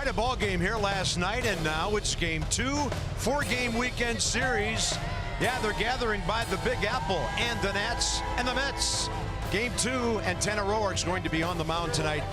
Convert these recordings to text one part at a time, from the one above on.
Quite a ball game here last night, and now it's game 2, 4-game weekend series. Yeah, they're gathering by the Big Apple, and the Nats and the Mets. Game 2, and Tanner Roark's going to be on the mound tonight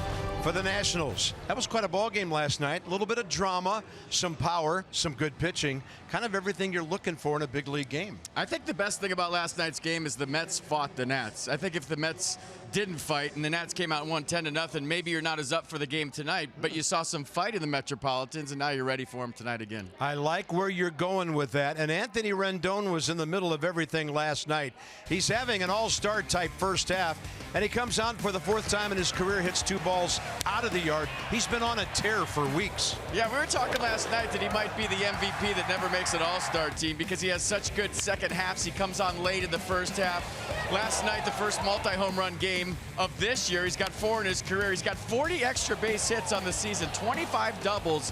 for the Nationals. That was quite a ball game last night. A little bit of drama, some power, some good pitching, kind of everything you're looking for in a big league game. I think the best thing about last night's game is the Mets fought the Nats. I think if the Mets didn't fight and the Nats came out and won 10-0, maybe you're not as up for the game tonight, but you saw some fight in the Metropolitans, and now you're ready for them tonight again. I like where you're going with that, and Anthony Rendon was in the middle of everything last night. He's having an all-star type first half, and he comes out for the 4th time in his career, hits 2 balls out of the yard. He's been on a tear for weeks. Yeah, we were talking last night that he might be the MVP that never makes an all-star team because he has such good second halves. He comes on late in the first half. Last night, the first multi-home run game of this year. He's got 4 in his career. He's got 40 extra base hits on the season, 25 doubles,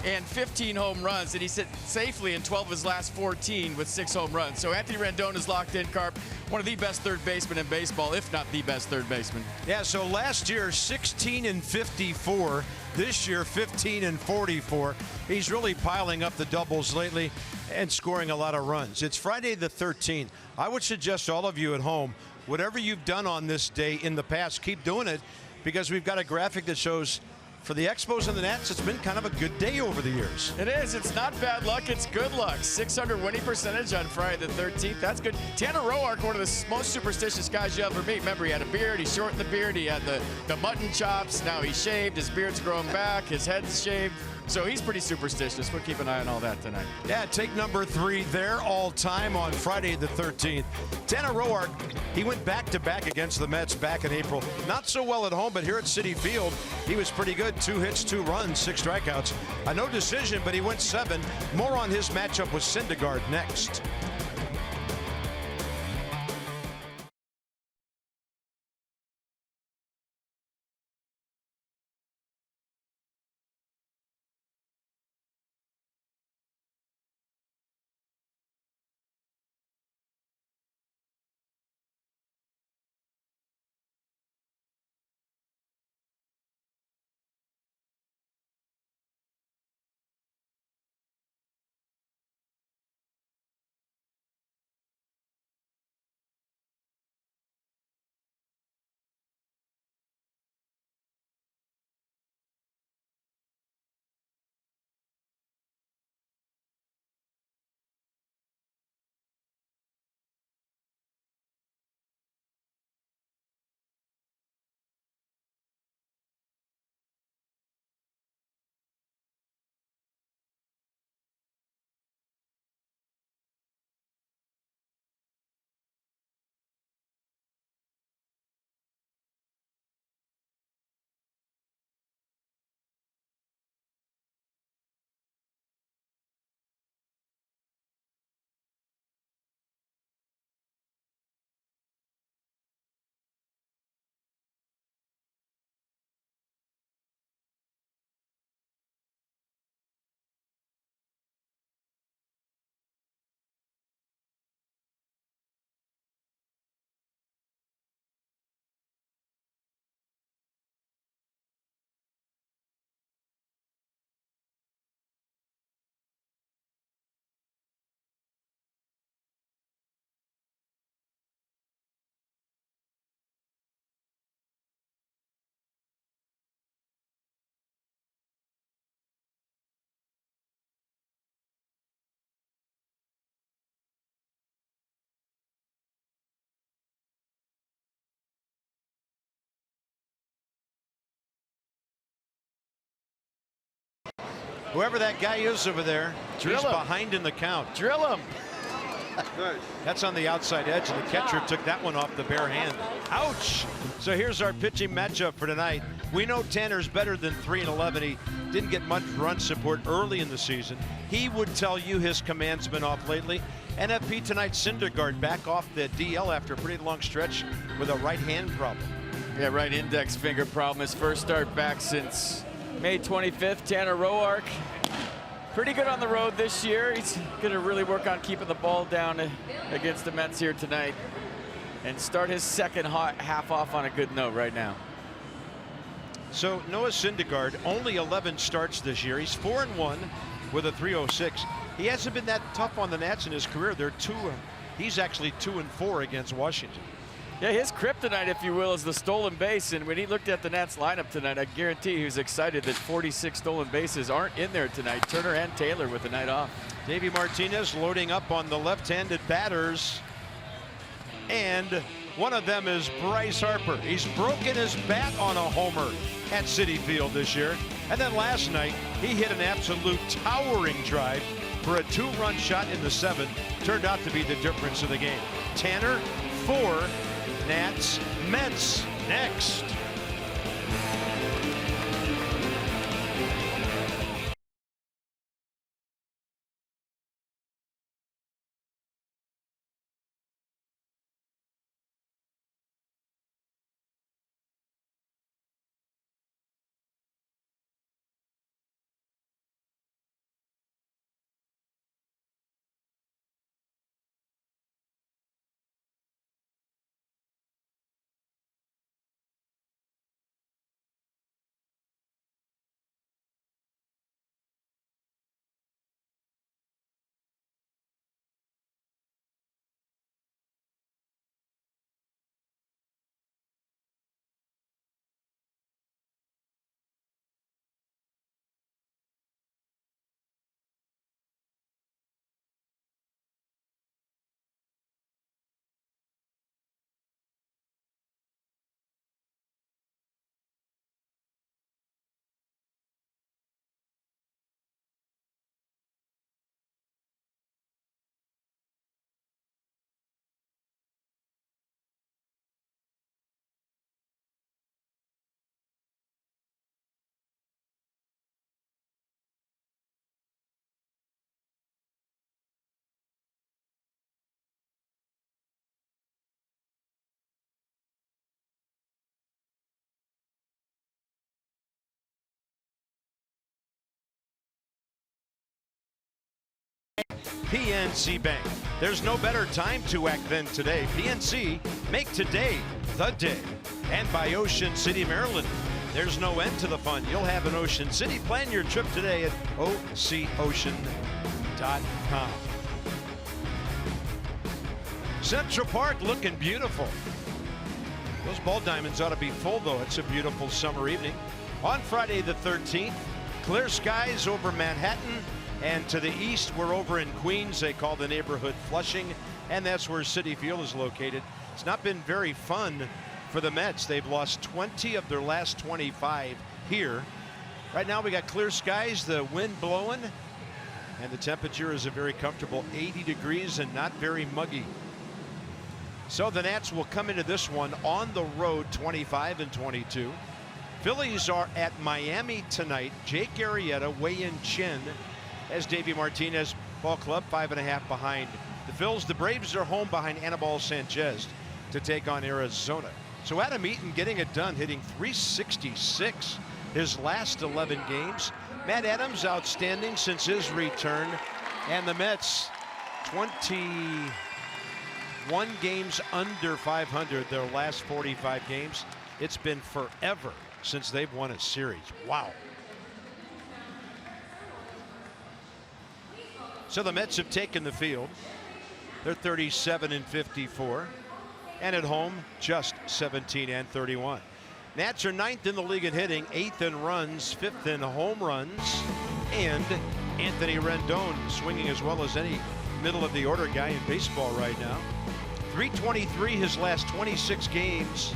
and 15 home runs, and he sit safely in 12 of his last 14 with 6 home runs. So Anthony Rendon is locked in, Carp. One of the best third basemen in baseball, if not the best third baseman. Yeah, so last year 16 and 54, this year 15 and 44. He's really piling up the doubles lately and scoring a lot of runs. It's Friday the 13th. I would suggest all of you at home, whatever you've done on this day in the past, keep doing it, because we've got a graphic that shows for the Expos and the Nats, it's been kind of a good day over the years. It is. It's not bad luck. It's good luck. 600 winning percentage on Friday the 13th. That's good. Tanner Roark, one of the most superstitious guys you ever meet. Remember, he had a beard. He shortened the beard. He had the mutton chops. Now he's shaved. His beard's grown back. His head's shaved. So he's pretty superstitious. We'll keep an eye on all that tonight. Yeah, take number 3 there all time on Friday the 13th. Tanner Roark, he went back-to-back against the Mets back in April. Not so well at home, but here at Citi Field, he was pretty good. 2 hits, 2 runs, 6 strikeouts. A no decision, but he went 7. More on his matchup with Syndergaard next. Whoever that guy is over there, he's behind in the count. Drill him. That's on the outside edge, and the catcher took that one off the bare hand. Ouch! So here's our pitching matchup for tonight. We know Tanner's better than 3-11. He didn't get much run support early in the season. He would tell you his command's been off lately. NFP tonight, Syndergaard back off the DL after a pretty long stretch with a right hand problem. Yeah, right index finger problem. His first start back since May 25th. Tanner Roark, pretty good on the road this year. He's going to really work on keeping the ball down against the Mets here tonight and start his second half off on a good note right now. So Noah Syndergaard, only 11 starts this year. He's 4-1 with a 3.06. He hasn't been that tough on the Nats in his career. He's actually 2-4 against Washington. Yeah, his kryptonite, if you will, is the stolen base. And when he looked at the Nats lineup tonight, I guarantee he was excited that 46 stolen bases aren't in there tonight. Turner and Taylor with the night off. Davey Martinez loading up on the left-handed batters. And one of them is Bryce Harper. He's broken his bat on a homer at Citi Field this year. And then last night, he hit an absolute towering drive for a 2-run shot in the 7th. Turned out to be the difference of the game. Tanner, 4. Nats, Mets next. PNC Bank. There's no better time to act than today. PNC, make today the day. And by Ocean City, Maryland. There's no end to the fun. You'll have an Ocean City. Plan your trip today at ococean.com. Central Park looking beautiful. Those ball diamonds ought to be full, though. It's a beautiful summer evening. On Friday the 13th, clear skies over Manhattan. And to the east, we're over in Queens. They call the neighborhood Flushing, and that's where Citi Field is located. It's not been very fun for the Mets. They've lost 20 of their last 25 here. Right now we got clear skies, the wind blowing, and the temperature is a very comfortable 80 degrees and not very muggy. So the Nats will come into this one on the road 25-22. Phillies are at Miami tonight. Jake Arrieta, Wei-Yin Chen as Davey Martinez. Ball club 5.5 behind the Phils. The Braves are home behind Anibal Sanchez to take on Arizona. So Adam Eaton getting it done, hitting .366 his last 11 games. Matt Adams outstanding since his return. And the Mets 21 games under 500 their last 45 games. It's been forever since they've won a series. Wow. So the Mets have taken the field. They're 37-54. And at home, just 17-31. Nats are 9th in the league in hitting, 8th in runs, 5th in home runs. And Anthony Rendon swinging as well as any middle of the order guy in baseball right now. .323 his last 26 games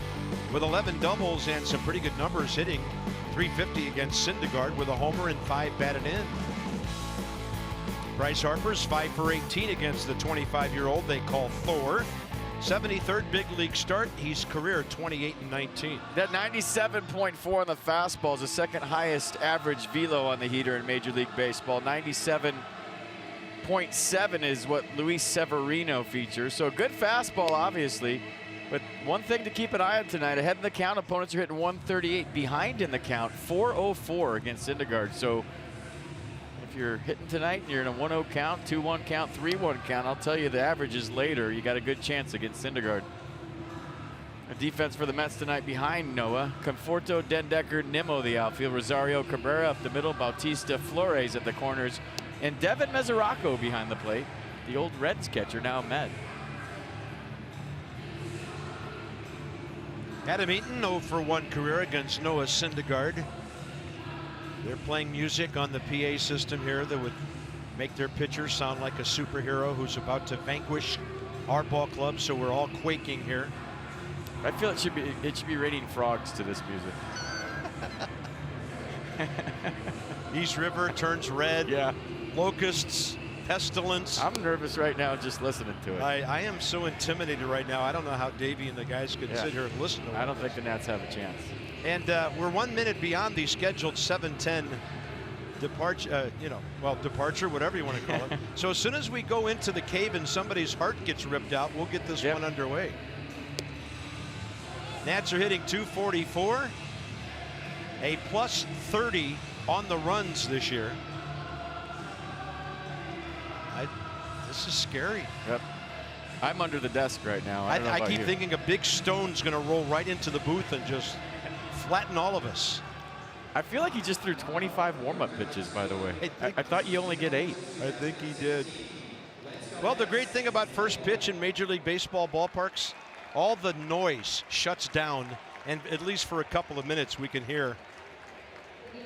with 11 doubles and some pretty good numbers, hitting .350 against Syndergaard with a homer and 5 batted in. Bryce Harper's 5 for 18 against the 25-year-old they call Thor. 73rd big league start. He's career 28-19. That 97.4 on the fastball is the second highest average velo on the heater in Major League Baseball. 97.7 is what Luis Severino features. So a good fastball, obviously. But one thing to keep an eye on tonight, ahead in the count, opponents are hitting 138. Behind in the count, 404 against Syndergaard. So if you're hitting tonight and you're in a 1-0 count, 2-1 count, 3-1 count, I'll tell you the averages later, you got a good chance against Syndergaard. A defense for the Mets tonight behind Noah. Conforto, Dendecker, Nimmo the outfield. Rosario Cabrera up the middle. Bautista, Flores at the corners. And Devin Mesoraco behind the plate. The old Reds catcher, now Met. Adam Eaton 0 for 1 career against Noah Syndergaard. They're playing music on the PA system here that would make their pitcher sound like a superhero who's about to vanquish our ball club, so we're all quaking here. I feel it should be raining frogs to this music. East River turns red. Yeah. Locusts, pestilence. I'm nervous right now just listening to it. I am so intimidated right now. I don't know how Davey and the guys could sit here and listen to it. I don't think the Nats have a chance. And we're 1 minute beyond the scheduled 7:10 departure, departure, whatever you want to call it. So as soon as we go into the cave and somebody's heart gets ripped out, we'll get this one underway. Nats are hitting .244, a plus 30 on the runs this year. This is scary. Yep. I'm under the desk right now. I keep thinking a big stone's going to roll right into the booth and just flatten all of us. I feel like he just threw 25 warm-up pitches, by the way. I thought you only get 8. I think he did. Well, the great thing about first pitch in Major League Baseball ballparks, all the noise shuts down, and at least for a couple of minutes we can hear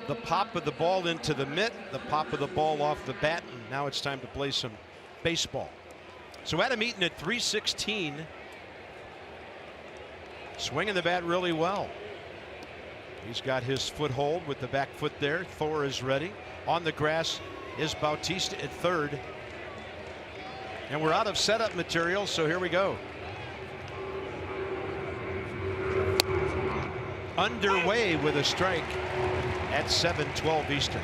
the pop of the ball into the mitt, the pop of the ball off the bat, and now it's time to play some baseball. So Adam Eaton at .316, swinging the bat really well. He's got his foothold with the back foot there. Thor is ready. On the grass is Bautista at third. And we're out of setup material, so here we go. Underway with a strike at 7:12 Eastern.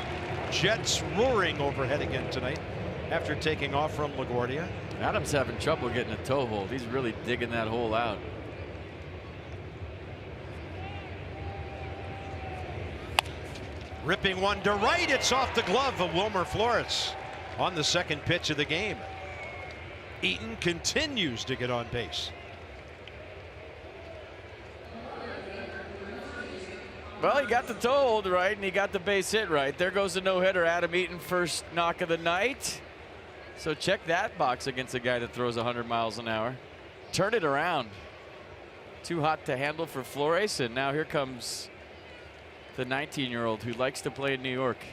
Jets roaring overhead again tonight after taking off from LaGuardia. Adam's having trouble getting a toe hold. He's really digging that hole out. Ripping one to right. It's off the glove of Wilmer Flores on the second pitch of the game. Eaton continues to get on base. Well, he got the toe hold right, and he got the base hit right. There goes the no-hitter. Adam Eaton, first knock of the night. So check that box against a guy that throws 100 miles an hour. Turn it around. Too hot to handle for Flores, and now here comes the 19-year-old who likes to play in New York.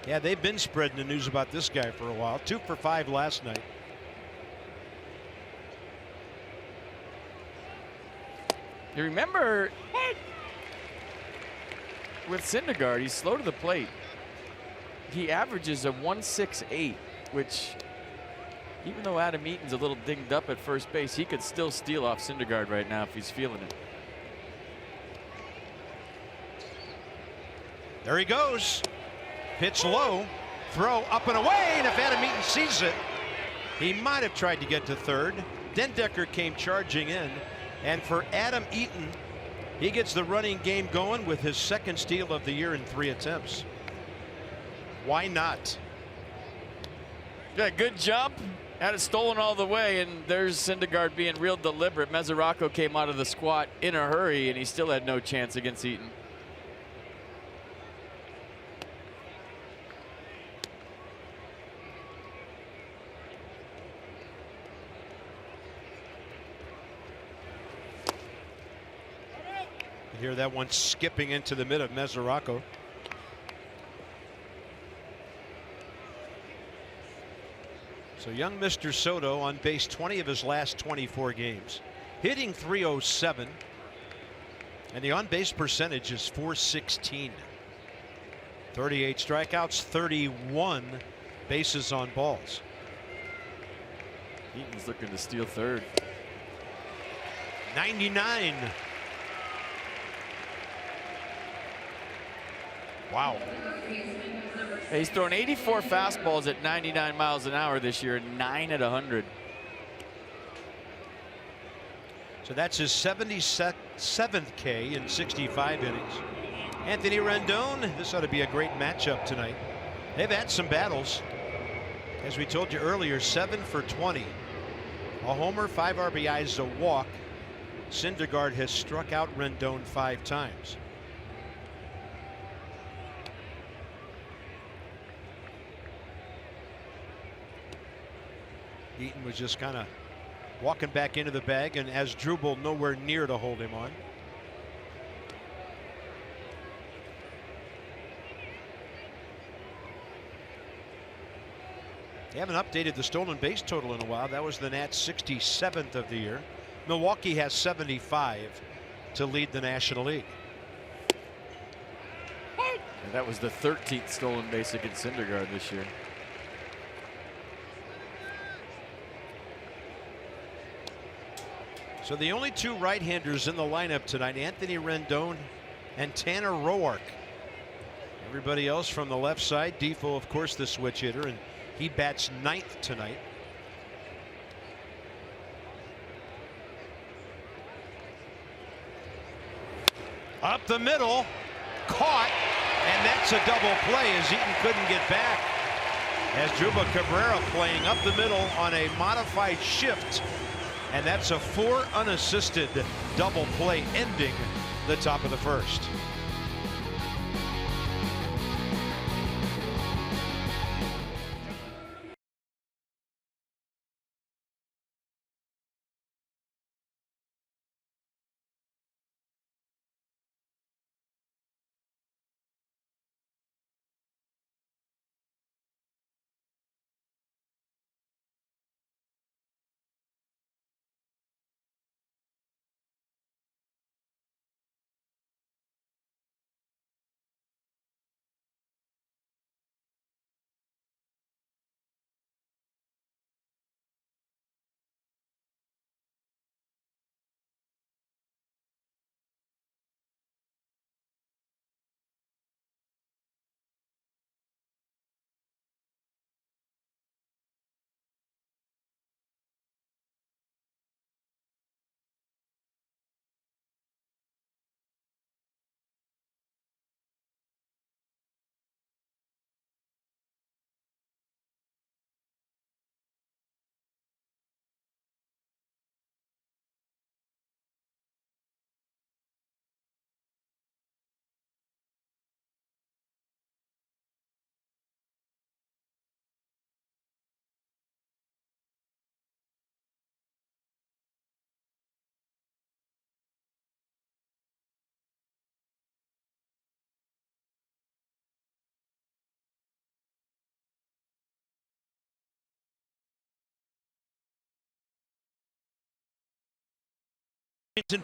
Yeah, they've been spreading the news about this guy for a while. 2 for 5 last night. You remember with Syndergaard, he's slow to the plate. He averages a 1.68, which, even though Adam Eaton's a little dinged up at first base, he could still steal off Syndergaard right now if he's feeling it. There he goes. Pitch low, throw up and away, and if Adam Eaton sees it, he might have tried to get to third. Dendecker came charging in, and for Adam Eaton, he gets the running game going with his second steal of the year in 3 attempts. Why not? Yeah, good jump. Had it stolen all the way, and there's Syndergaard being real deliberate. Mesoraco came out of the squat in a hurry, and he still had no chance against Eaton. You hear that one skipping into the mid of Mesoraco. So young Mr. Soto on base 20 of his last 24 games, hitting .307, and the on base percentage is .416. 38 strikeouts, 31 bases on balls. Eaton's looking to steal third. 99. Wow. He's thrown 84 fastballs at 99 miles an hour this year, 9 at 100. So that's his 77th K in 65 innings. Anthony Rendon, this ought to be a great matchup tonight. They've had some battles. As we told you earlier, 7 for 20 A homer, 5 RBIs, a walk. Syndergaard has struck out Rendon 5 times. Eaton was just kind of walking back into the bag, and as Asdrubal nowhere near to hold him on. They haven't updated the stolen base total in a while. That was the Nats' 67th of the year. Milwaukee has 75 to lead the National League. And that was the 13th stolen base against Syndergaard this year. So the only 2 right-handers in the lineup tonight, Anthony Rendon and Tanner Roark. Everybody else from the left side. Defoe, of course, the switch hitter, and he bats 9th tonight. Up the middle, caught, and that's a double play as Eaton couldn't get back. As Asdrubal Cabrera playing up the middle on a modified shift, and that's a 4 unassisted double play ending the top of the first.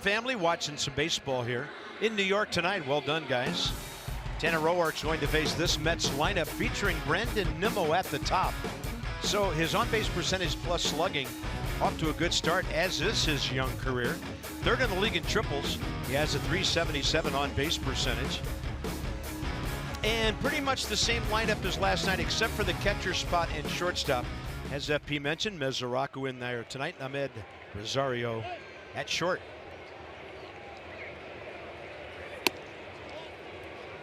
Family watching some baseball here in New York tonight. Well done, guys. Tanner Roark's going to face this Mets lineup featuring Brandon Nimmo at the top. So his on-base percentage plus slugging off to a good start, as is his young career. 3rd in the league in triples. He has a .377 on-base percentage. And pretty much the same lineup as last night, except for the catcher spot and shortstop. As FP mentioned, Mesoraku in there tonight. Ahmed Rosario at short.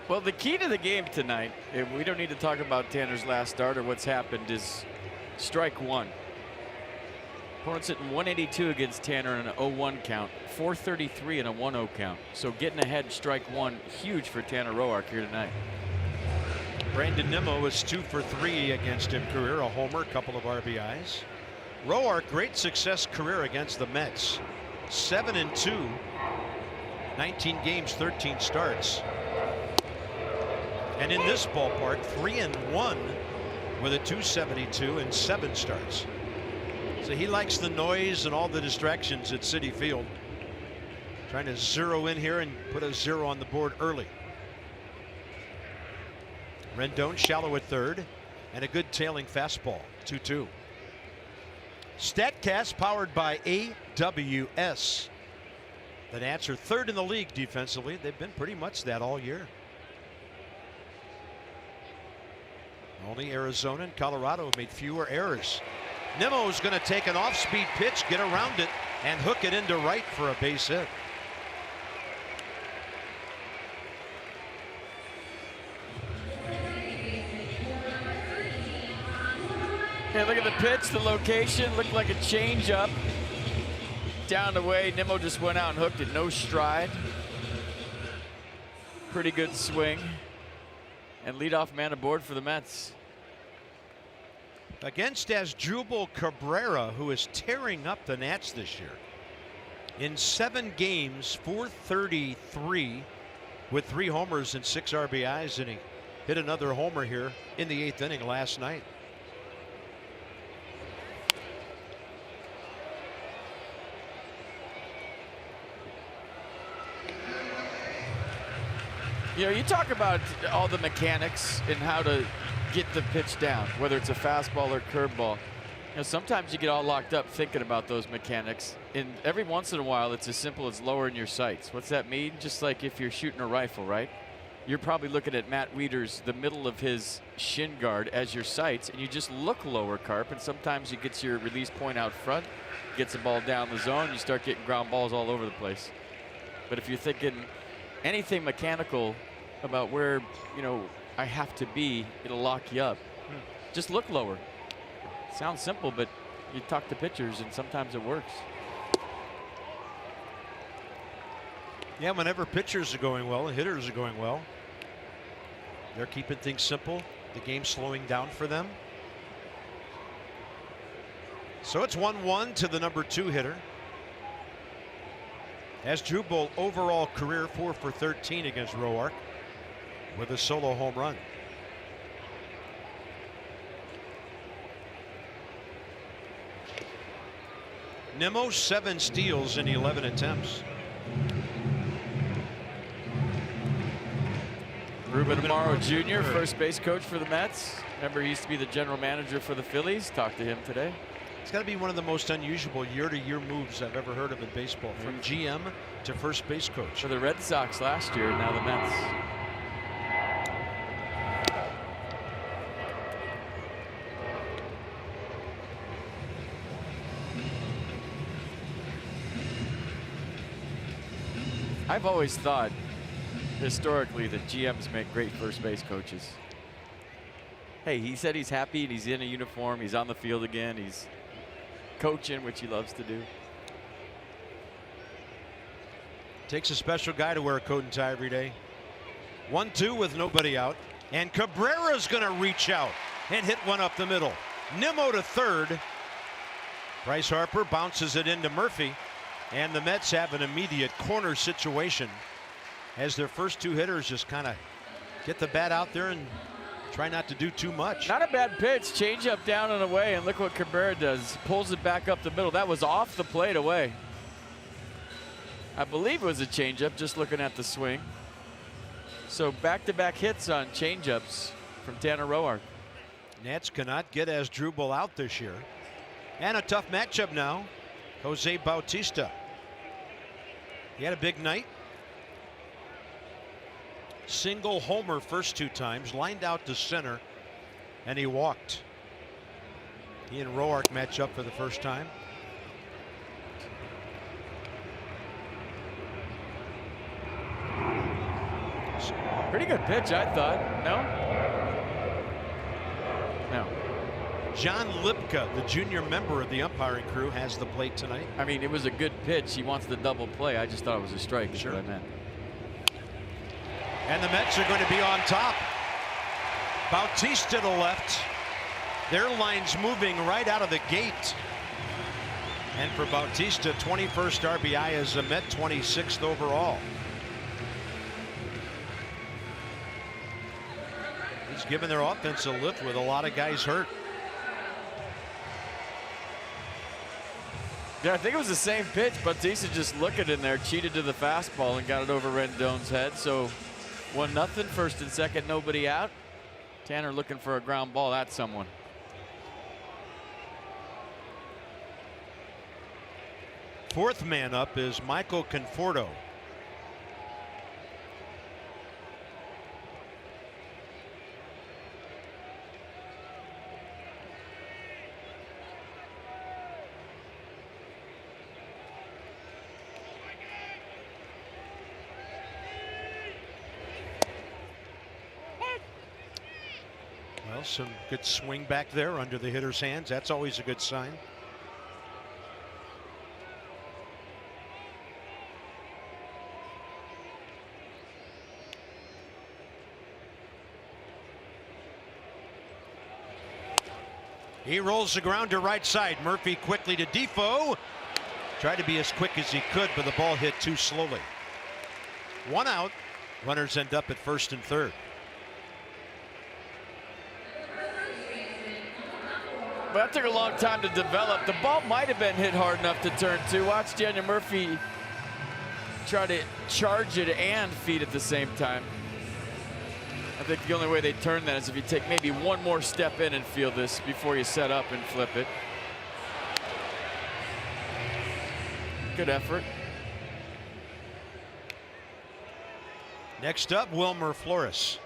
Well, the key to the game tonight, and we don't need to talk about Tanner's last start or what's happened, is strike 1. Opponent's hitting 182 against Tanner in an 0-1 count, 433 in a 1-0 count. So getting ahead strike 1, huge for Tanner Roark here tonight. Brandon Nimmo is 2 for 3 against him career, a homer, a couple of RBIs. Roark, great success career against the Mets. 7-2, 19 games, 13 starts. And in this ballpark, 3-1 with a .272 and 7 starts. So he likes the noise and all the distractions at Citi Field. Trying to zero in here and put a 0 on the board early. Rendon shallow at 3rd, and a good tailing fastball, 2-2. StatCast powered by AWS. The Nats are 3rd in the league defensively. They've been pretty much that all year. Only Arizona and Colorado have made fewer errors. Nimmo's going to take an off-speed pitch, get around it, and hook it into right for a base hit. And look at the pitch, the location, looked like a changeup. Down the way, Nimmo just went out and hooked it, no stride. Pretty good swing. And leadoff man aboard for the Mets. Against Asdrubal Cabrera, who is tearing up the Nats this year. In 7 games, .433 with 3 homers and 6 RBIs, and he hit another homer here in the 8th inning last night. You know, you talk about all the mechanics and how to get the pitch down, whether it's a fastball or curveball. You know, sometimes you get all locked up thinking about those mechanics, and every once in a while it's as simple as lowering your sights. What's that mean? Just like if you're shooting a rifle, right? You're probably looking at Matt Wieters, the middle of his shin guard, as your sights, and you just look lower, Carp, and sometimes you get your release point out front, gets the ball down the zone, you start getting ground balls all over the place. But if you're thinking anything mechanical about where, you know, I have to be, it'll lock you up. Just look lower. Sounds simple, but you talk to pitchers and sometimes it works. Yeah, whenever pitchers are going well and hitters are going well, they're keeping things simple. The game's slowing down for them. So it's 1-1 to the number 2 hitter. Asdrubal overall career 4 for 13 against Roark with a solo home run. Nimmo 7 steals in 11 attempts. Ruben Amaro Jr., first base coach for the Mets. Remember, he used to be the general manager for the Phillies. Talked to him today. It's got to be one of the most unusual year-to-year moves I've ever heard of in baseball, from GM to first base coach. For the Red Sox last year, now the Mets. I've always thought, historically, that GMs make great first base coaches. Hey, he said he's happy and he's in a uniform. He's on the field again. He's coaching, which he loves to do. Takes a special guy to wear a coat and tie every day. 1-2 with nobody out. And Cabrera's going to reach out and hit one up the middle. Nimmo to third. Bryce Harper bounces it into Murphy. And the Mets have an immediate corner situation as their first 2 hitters just kind of get the bat out there and try not to do too much. Not a bad pitch. Change up down and away, and look what Cabrera does. Pulls it back up the middle. That was off the plate away. I believe it was a changeup, just looking at the swing. So back-to-back hits on changeups from Tanner Roark. Nats cannot get Asdrubal out this year. And a tough matchup now. Jose Bautista. He had a big night. Single homer first 2 times, lined out to center, and he walked. He and Roark match up for the first time. Pretty good pitch, I thought. No? No. John Lipka, the junior member of the umpiring crew, has the plate tonight. I mean, it was a good pitch. He wants the double play. I just thought it was a strike. Sure. That's what I meant. And the Mets are going to be on top. Bautista to left. Their line's moving right out of the gate. And for Bautista, 21st RBI as a Met, 26th overall. He's given their offense a lift with a lot of guys hurt. Yeah, I think it was the same pitch. Bautista just looking in there, cheated to the fastball and got it over Rendon's head. So 1-0, first and second, nobody out. Tanner looking for a ground ball at someone. Fourth man up is Michael Conforto. Well, Well, some good swing back there under the hitter's hands. That's always a good sign. He rolls the ground to right side. Murphy quickly to Defoe. Tried to be as quick as he could, but the ball hit too slowly. One out. Runners end up at first and third. But that took a long time to develop. The ball might have been hit hard enough to turn to. Watch Daniel Murphy try to charge it and feed at the same time. I think the only way they turn that is if you take maybe one more step in and feel this before you set up and flip it. Good effort. Next up, Wilmer Flores.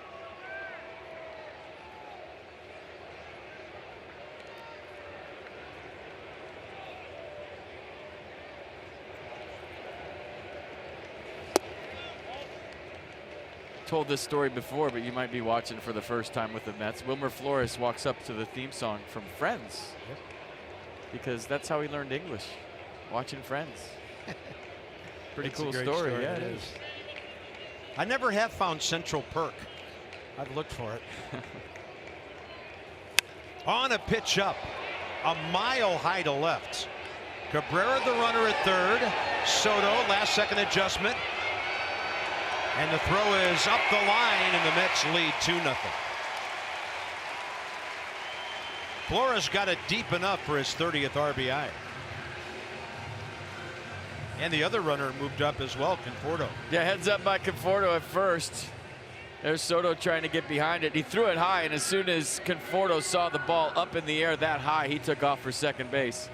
Told this story before, but you might be watching for the first time with the Mets. Wilmer Flores walks up to the theme song from Friends. Yep. Because that's how he learned English, watching Friends. Pretty It's cool a great story. story. Yeah, It it is. is. I never have found Central Perk. I've looked for it. On a pitch up, a mile high to left. Cabrera the runner at third. Soto last second adjustment. And the throw is up the line, and the Mets lead 2-0. Flores got it deep enough for his 30th RBI. And the other runner moved up as well, Conforto. Yeah, heads up by Conforto at first. There's Soto trying to get behind it. He threw it high, and as soon as Conforto saw the ball up in the air that high, he took off for second base.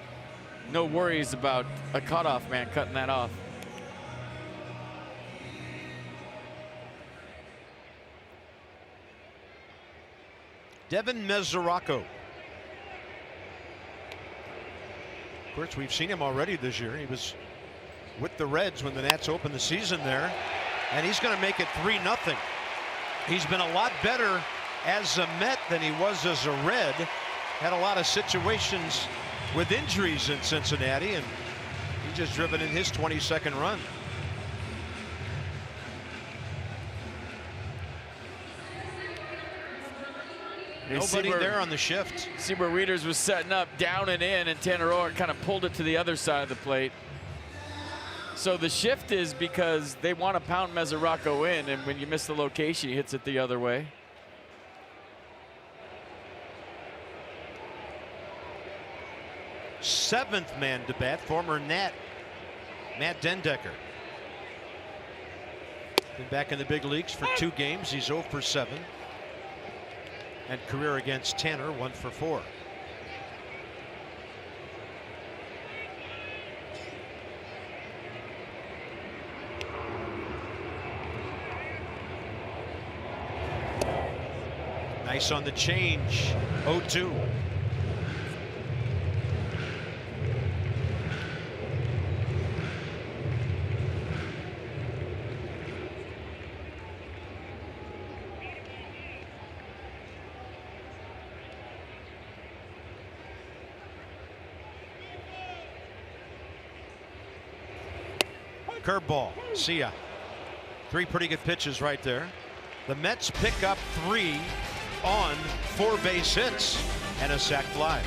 No worries about a cutoff man cutting that off. Devin Mesoraco. Of course, we've seen him already this year. He was with the Reds when the Nats opened the season there, and he's going to make it 3-0. He's been a lot better as a Met than he was as a Red. Had a lot of situations with injuries in Cincinnati, and he just driven in his 22nd run. Nobody there on the shift. See where Wieters was setting up down and in, and Tanner Roark kind of pulled it to the other side of the plate. So the shift is because they want to pound Mesoraco in, and when you miss the location, he hits it the other way. Seventh man to bat, former Nat, Matt Dendecker. Been back in the big leagues for 2 games. He's 0 for 7. And career against Tanner, 1 for 4. Nice on the change, 0-2. Curveball, see ya. 3 pretty good pitches right there. The Mets pick up 3 on 4 base hits and a sac fly.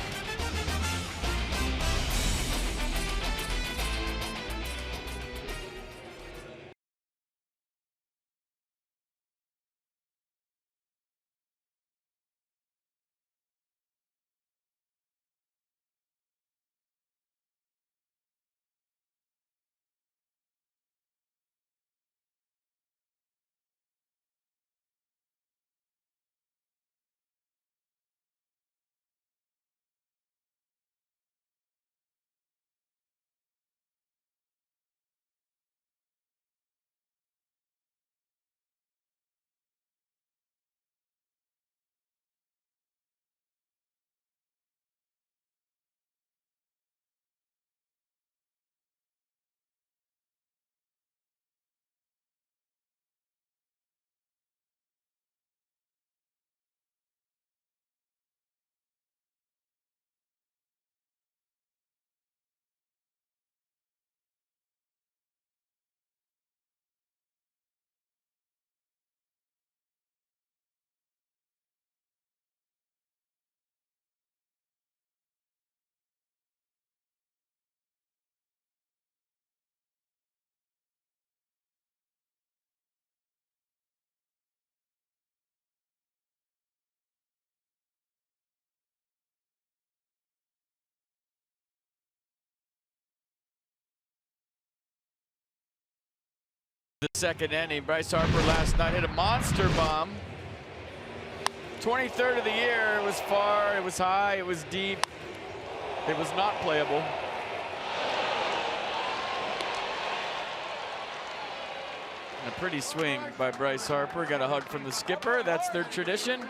the second inning. Bryce Harper last night hit a monster bomb. 23rd of the year. It was far, it was high, it was deep. It was not playable. And a pretty swing by Bryce Harper. Got a hug from the skipper. That's their tradition.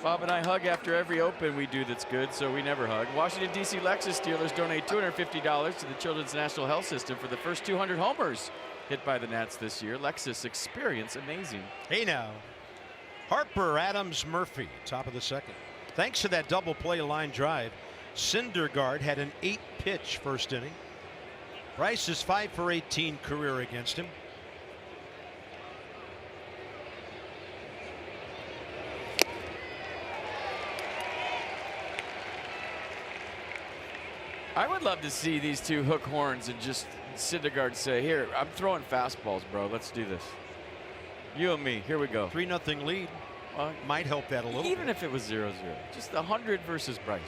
Bob and I hug after every open we do that's good, so we never hug. Washington, D.C. Lexus dealers donate $250 to the Children's National Health System for the first 200 homers hit by the Nats this year. Lexus, experience amazing. Hey now, Harper, Adams, Murphy, top of the second. Thanks to that double play line drive, Syndergaard had an 8-pitch first inning. Bryce is 5 for 18 career against him. I would love to see these two hook horns and just Syndergaard say, here, I'm throwing fastballs, bro. Let's do this. You and me, here we go. 3-0 lead. Might help that a little. Even if it was 0-0, just 100 versus Bryce.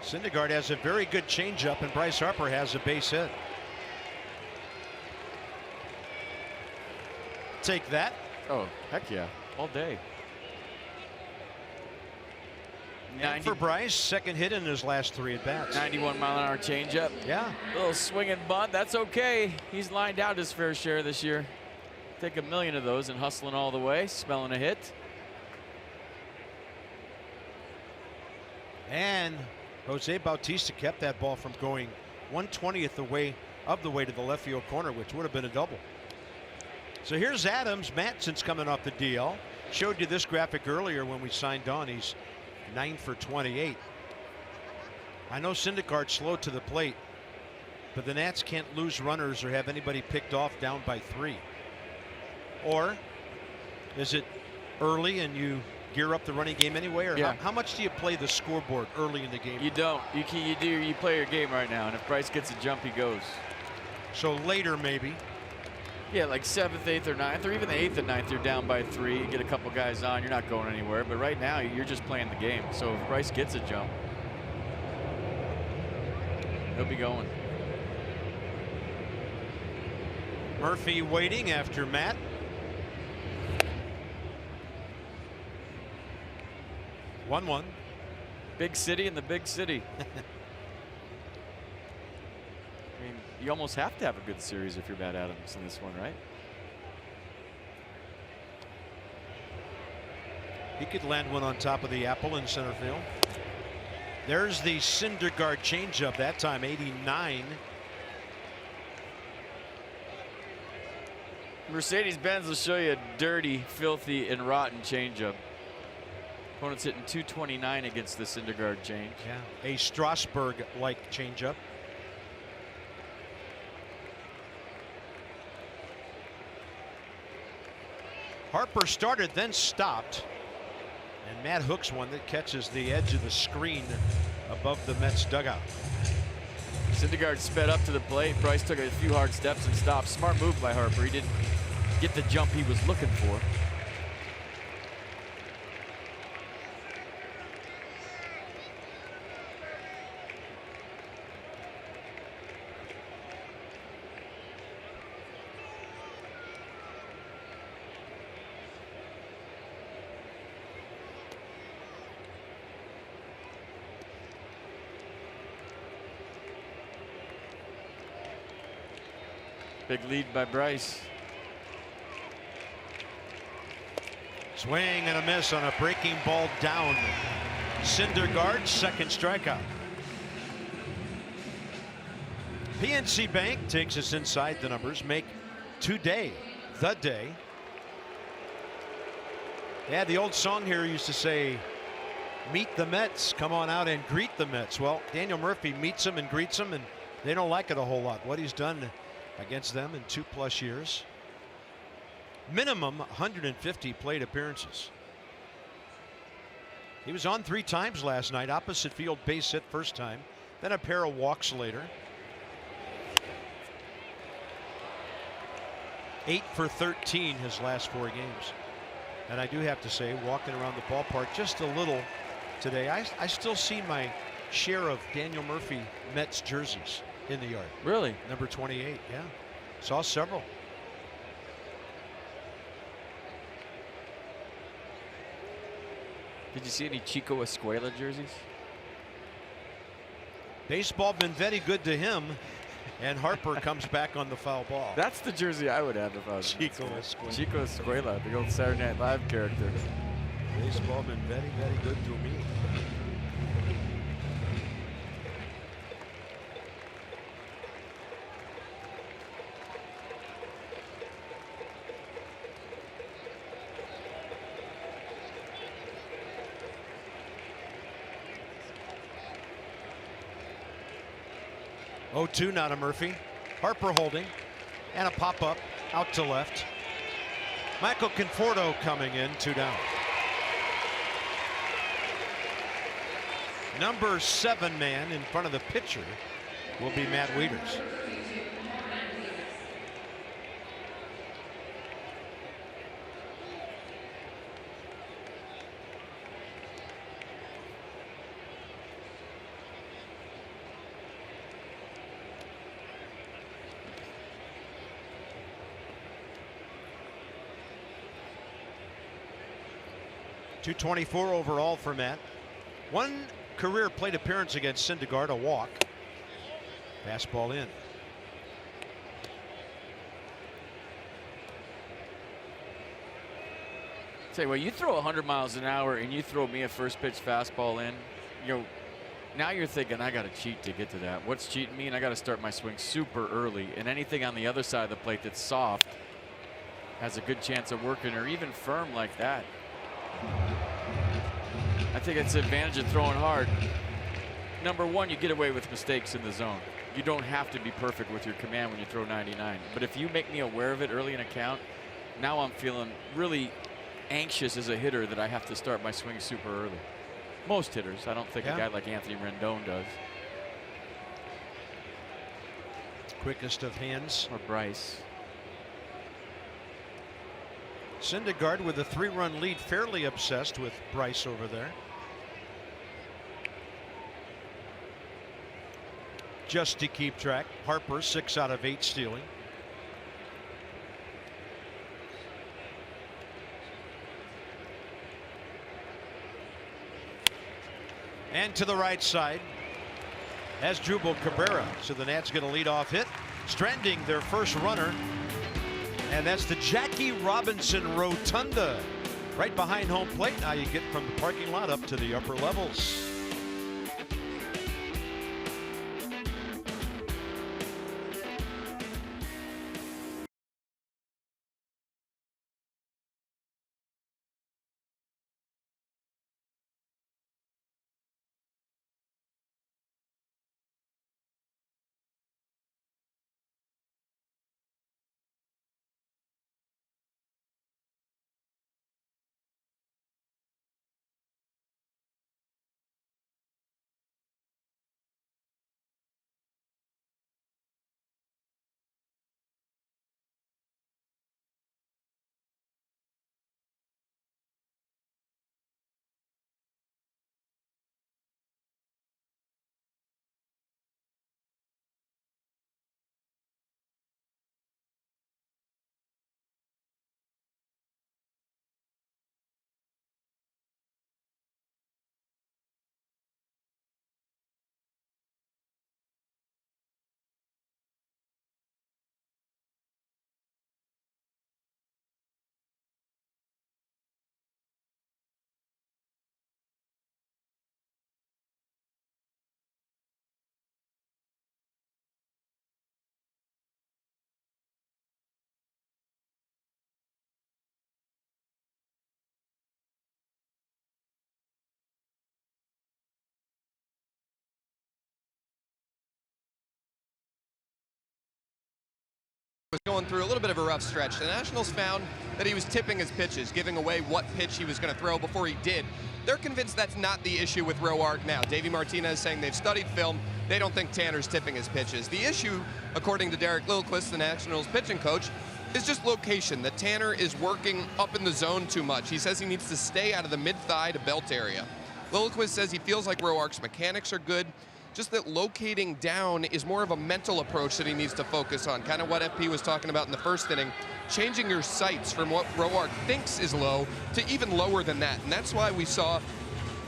Syndergaard has a very good changeup, and Bryce Harper has a base hit. Take that. Oh, heck yeah, all day. And for Bryce, second hit in his last 3 at-bats. 91-mile-an-hour changeup. Yeah. Little swing and bunt. That's okay. He's lined out his fair share this year. Take 1 million of those and hustling all the way, smelling a hit. And Jose Bautista kept that ball from going 1/20th of the way to the left field corner, which would have been a double. So here's Adams. Matson's coming off the DL. Showed you this graphic earlier when we signed on. He's 9 for 28. I know Syndergaard's slow to the plate, but the Nats can't lose runners or have anybody picked off down by 3. Or is it early and you gear up the running game anyway? Or how much do you play the scoreboard early in the game? You don't. You do. You play your game right now, and if Bryce gets a jump, he goes. So later, maybe. Yeah, like 7th, 8th, or 9th, or even the 8th and 9th, you're down by 3. You get a couple guys on, you're not going anywhere. But right now, you're just playing the game. So if Bryce gets a jump, he'll be going. Murphy waiting after Matt. One. Big city in the big city. I mean, you almost have to have a good series if you're Matt Adams in this one, right? He could land one on top of the apple in center field. There's the Syndergaard changeup, that time 89. Mercedes-Benz will show you a dirty, filthy, and rotten changeup. Opponent's hitting 229 against the Syndergaard change. Yeah, a Strasburg-like changeup. Harper started, then stopped. And Matt hooks one that catches the edge of the screen above the Mets dugout. Syndergaard sped up to the plate. Bryce took a few hard steps and stopped. Smart move by Harper. He didn't get the jump he was looking for. Big lead by Bryce. Swing and a miss on a breaking ball down. Syndergaard's second strikeout. PNC Bank takes us inside the numbers. Make today the day. Yeah, the old song here used to say, meet the Mets, come on out and greet the Mets. Well, Daniel Murphy meets them and greets them, and they don't like it a whole lot. What he's done against them in 2+ years. Minimum 150 plate appearances. He was on 3 times last night. Opposite field base hit first time, then a pair of walks later. 8 for 13 his last 4 games. And I do have to say, walking around the ballpark just a little today, I still see my share of Daniel Murphy Mets jerseys in the yard. Really? Number 28, yeah. Saw several. Did you see any Chico Escuela jerseys? Baseball been very good to him, and Harper comes back on the foul ball. That's the jersey I would have if I was Chico Escuela. Chico Escuela, the old Saturday Night Live character. Baseball been very, very good to me. Oh, 2 now to Murphy. Harper holding, and a pop-up out to left. Michael Conforto coming in, 2 down. Number 7 man in front of the pitcher will be Matt Wieters. .224 overall for Matt. 1 career plate appearance against Syndergaard, a walk. Fastball in. Say, well, you throw 100 miles an hour and you throw me a first pitch fastball in, you know, now you're thinking I got to cheat to get to that. What's cheating mean? I got to start my swing super early, and anything on the other side of the plate that's soft has a good chance of working, or even firm like that. I think it's the advantage of throwing hard. Number 1, you get away with mistakes in the zone. You don't have to be perfect with your command when you throw 99. But if you make me aware of it early in a count, now I'm feeling really anxious as a hitter that I have to start my swing super early. Most hitters. I don't think a guy like Anthony Rendon does. Quickest of hands. Or Bryce. Syndergaard with a 3-run lead, fairly obsessed with Bryce over there. Just to keep track, Harper 6 out of 8 stealing. And to the right side as Jubal Cabrera. So the Nats get a leadoff hit, stranding their first runner. And that's the Jackie Robinson Rotunda right behind home plate. Now you get from the parking lot up to the upper levels. Was going through a little bit of a rough stretch. The Nationals found that he was tipping his pitches, giving away what pitch he was going to throw before he did. They're convinced that's not the issue with Roark now. Davey Martinez saying they've studied film. They don't think Tanner's tipping his pitches. The issue, according to Derek Lilliquist, the Nationals pitching coach, is just location. That Tanner is working up in the zone too much. He says he needs to stay out of the mid-thigh to belt area. Lilliquist says he feels like Roark's mechanics are good. just that locating down is more of a mental approach that he needs to focus on. Kind of what FP was talking about in the first inning, changing your sights from what Roark thinks is low to even lower than that. And that's why we saw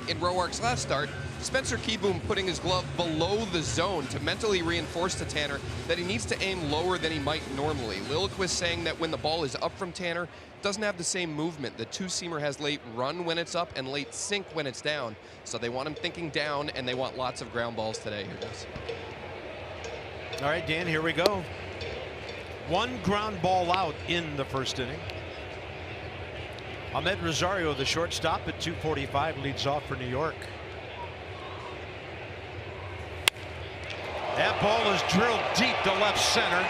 in Roark's last start, Spencer Kieboom putting his glove below the zone to mentally reinforce to Tanner that he needs to aim lower than he might normally. Lilliquist saying that when the ball is up from Tanner, doesn't have the same movement. The two-seamer has late run when it's up and late sink when it's down. So they want him thinking down, and they want lots of ground balls today. Here it is. All right, Dan, here we go. One ground ball out in the first inning. Ahmed Rosario, the shortstop, at 2:45, leads off for New York. That ball is drilled deep to left center.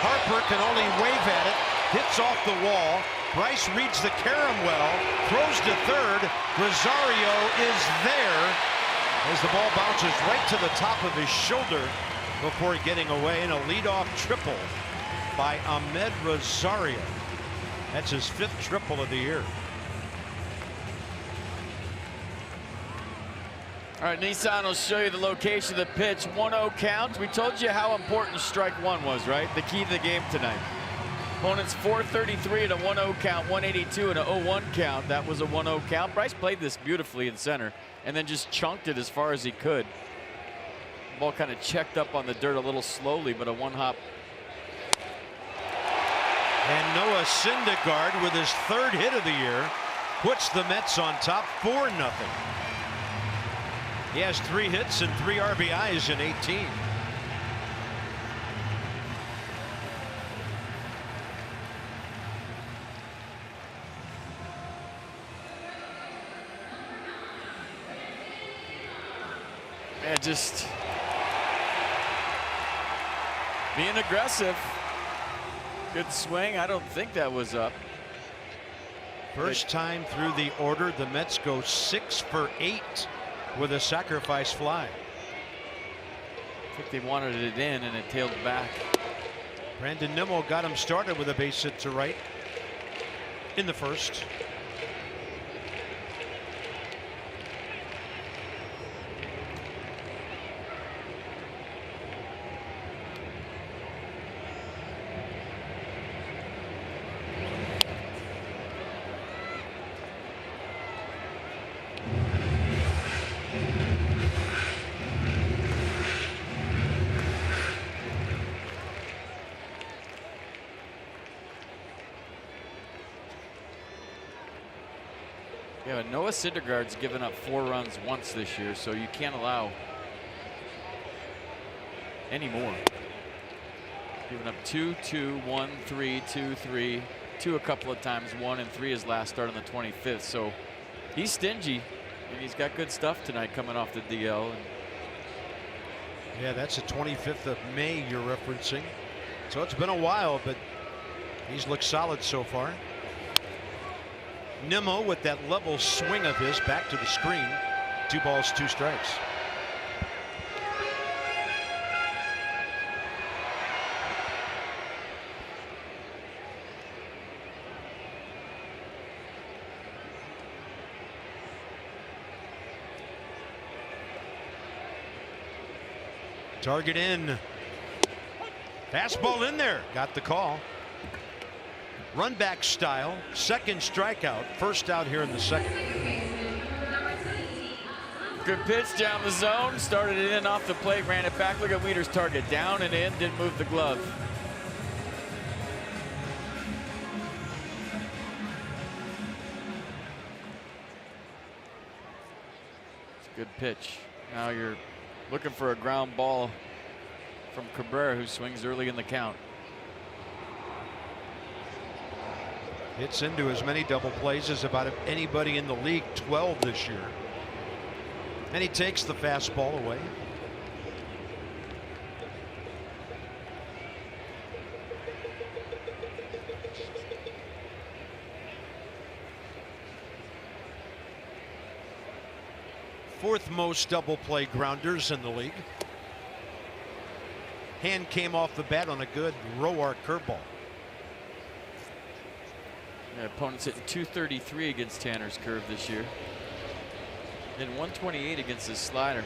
Harper can only wave at it. Hits off the wall. Bryce reads the carom well. Throws to third. Rosario is there as the ball bounces right to the top of his shoulder before getting away. And a leadoff triple by Ahmed Rosario. That's his 5th triple of the year. All right, Nissan will show you the location of the pitch. 1-0 count. We told you how important strike one was, right? The key to the game tonight. Opponents 433 at a 1-0 count, 182 and a 0-1 count. That was a 1-0 count. Bryce played this beautifully in center and then just chunked it as far as he could. Ball kind of checked up on the dirt a little slowly, but a one-hop. And Noah Syndergaard with his 3rd hit of the year puts the Mets on top 4-0. He has 3 hits and 3 RBIs in 18. Yeah, just being aggressive. Good swing. I don't think that was up. First time through the order, the Mets go 6 for 8 with a sacrifice fly. I think they wanted it in and it tailed back. Brandon Nimmo got him started with a base hit to right in the first. Yeah, Noah Syndergaard's given up 4 runs once this year, so you can't allow any more. Given up 2, 2, 1, 3, 2, 3, 2 a couple of times, 1 and 3 his last start on the 25th. So he's stingy, and he's got good stuff tonight coming off the DL. Yeah, that's the 25th of May you're referencing. So it's been a while, but he's looked solid so far. Nimmo with that level swing of his back to the screen. 2 balls, 2 strikes. Target in. Fastball in there. Got the call. Run back style. 2nd strikeout. 1st out here in the 2nd. Good pitch down the zone. Started it in off the plate. Ran it back. Look at Wieder's target. Down and in. Didn't move the glove. It's a good pitch. Now you're looking for a ground ball from Cabrera, who swings early in the count. Hits into as many double plays as about anybody in the league, 12 this year. And he takes the fastball away. Fourth most double play grounders in the league. Hand came off the bat on a good Roark curveball. Yeah, opponents hitting 233 against Tanner's curve this year. And 128 against his slider.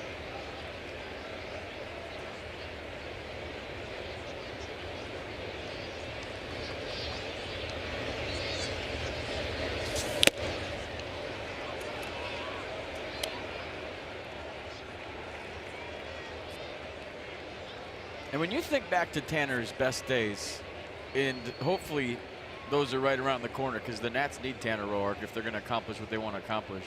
And when you think back to Tanner's best days, and hopefully those are right around the corner, because the Nats need Tanner Roark if they're going to accomplish what they want to accomplish.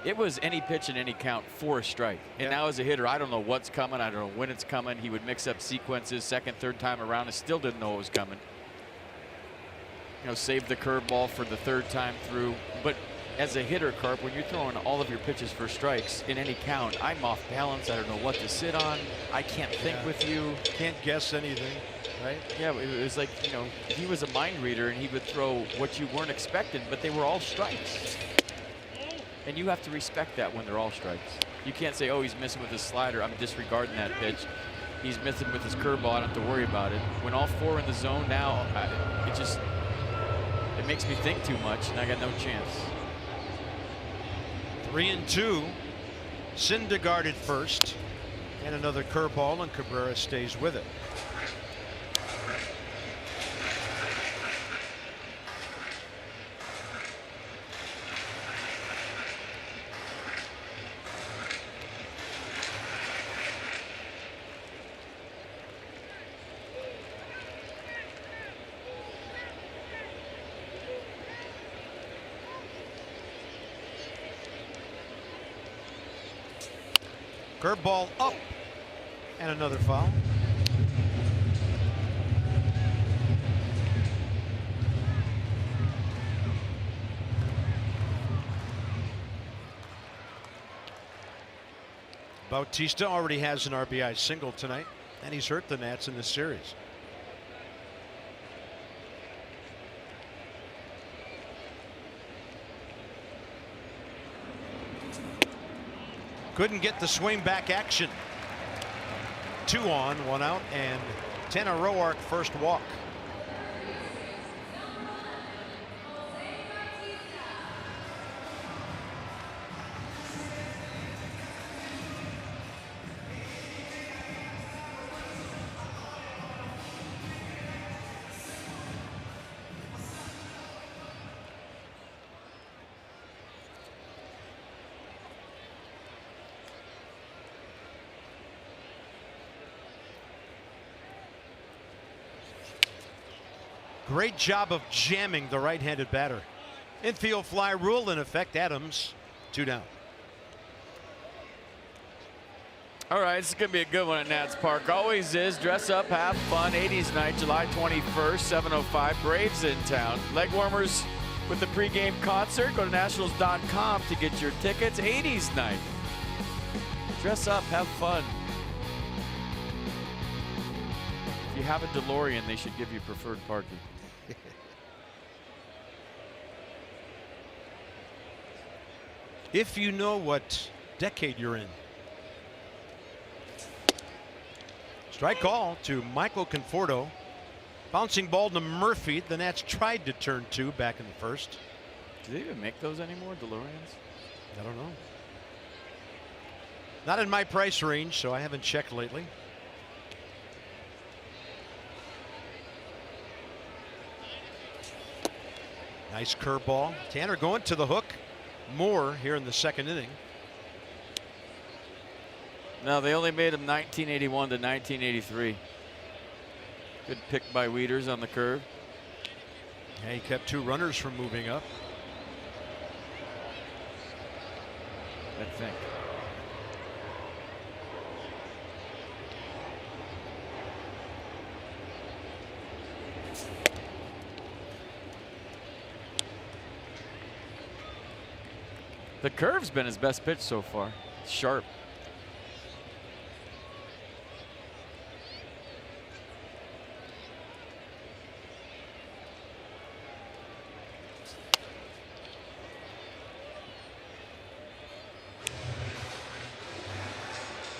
It was any pitch and any count for a strike. And now as a hitter, I don't know what's coming. I don't know when it's coming. He would mix up sequences second, third time around and still didn't know it was coming. You know, saved the curveball for the third time through. But as a hitter, Carp, when you're throwing all of your pitches for strikes in any count, I'm off balance. I don't know what to sit on. I can't think with you. Can't guess anything, right? Yeah, it was like, you know, he was a mind reader and he would throw what you weren't expecting, but they were all strikes. And you have to respect that when they're all strikes. You can't say, oh, he's missing with his slider, I'm disregarding that pitch. He's missing with his curveball, I don't have to worry about it. When all four are in the zone now, it makes me think too much, and I got no chance. 3-2. Syndergaard at first, and another curveball, and Cabrera stays with it. Curveball up, and another foul. Bautista already has an RBI single tonight, and he's hurt the Nats in this series. Couldn't get the swing back action. 2 on, 1 out, and Tanner Roark first walk. Great job of jamming the right-handed batter. Infield fly rule in effect. Adams 2 down. All right, this is going to be a good one at Nats Park. Always is. Dress up, have fun. 80s night, July 21st, 7:05. Braves in town. Leg warmers with the pregame concert. Go to nationals.com to get your tickets. 80s night. Dress up, have fun. If you have a DeLorean, they should give you preferred parking. If you know what decade you're in. Strike call to Michael Conforto. Bouncing ball to Murphy. The Nats tried to turn 2 back in the first. Do they even make those anymore, DeLoreans? I don't know. Not in my price range, so I haven't checked lately. Nice curveball. Tanner going to the hook. More here in the second inning. No, they only made him 1981 to 1983. Good pick by Wieters on the curve. Yeah, he kept 2 runners from moving up. I think. The curve's been his best pitch so far. Sharp.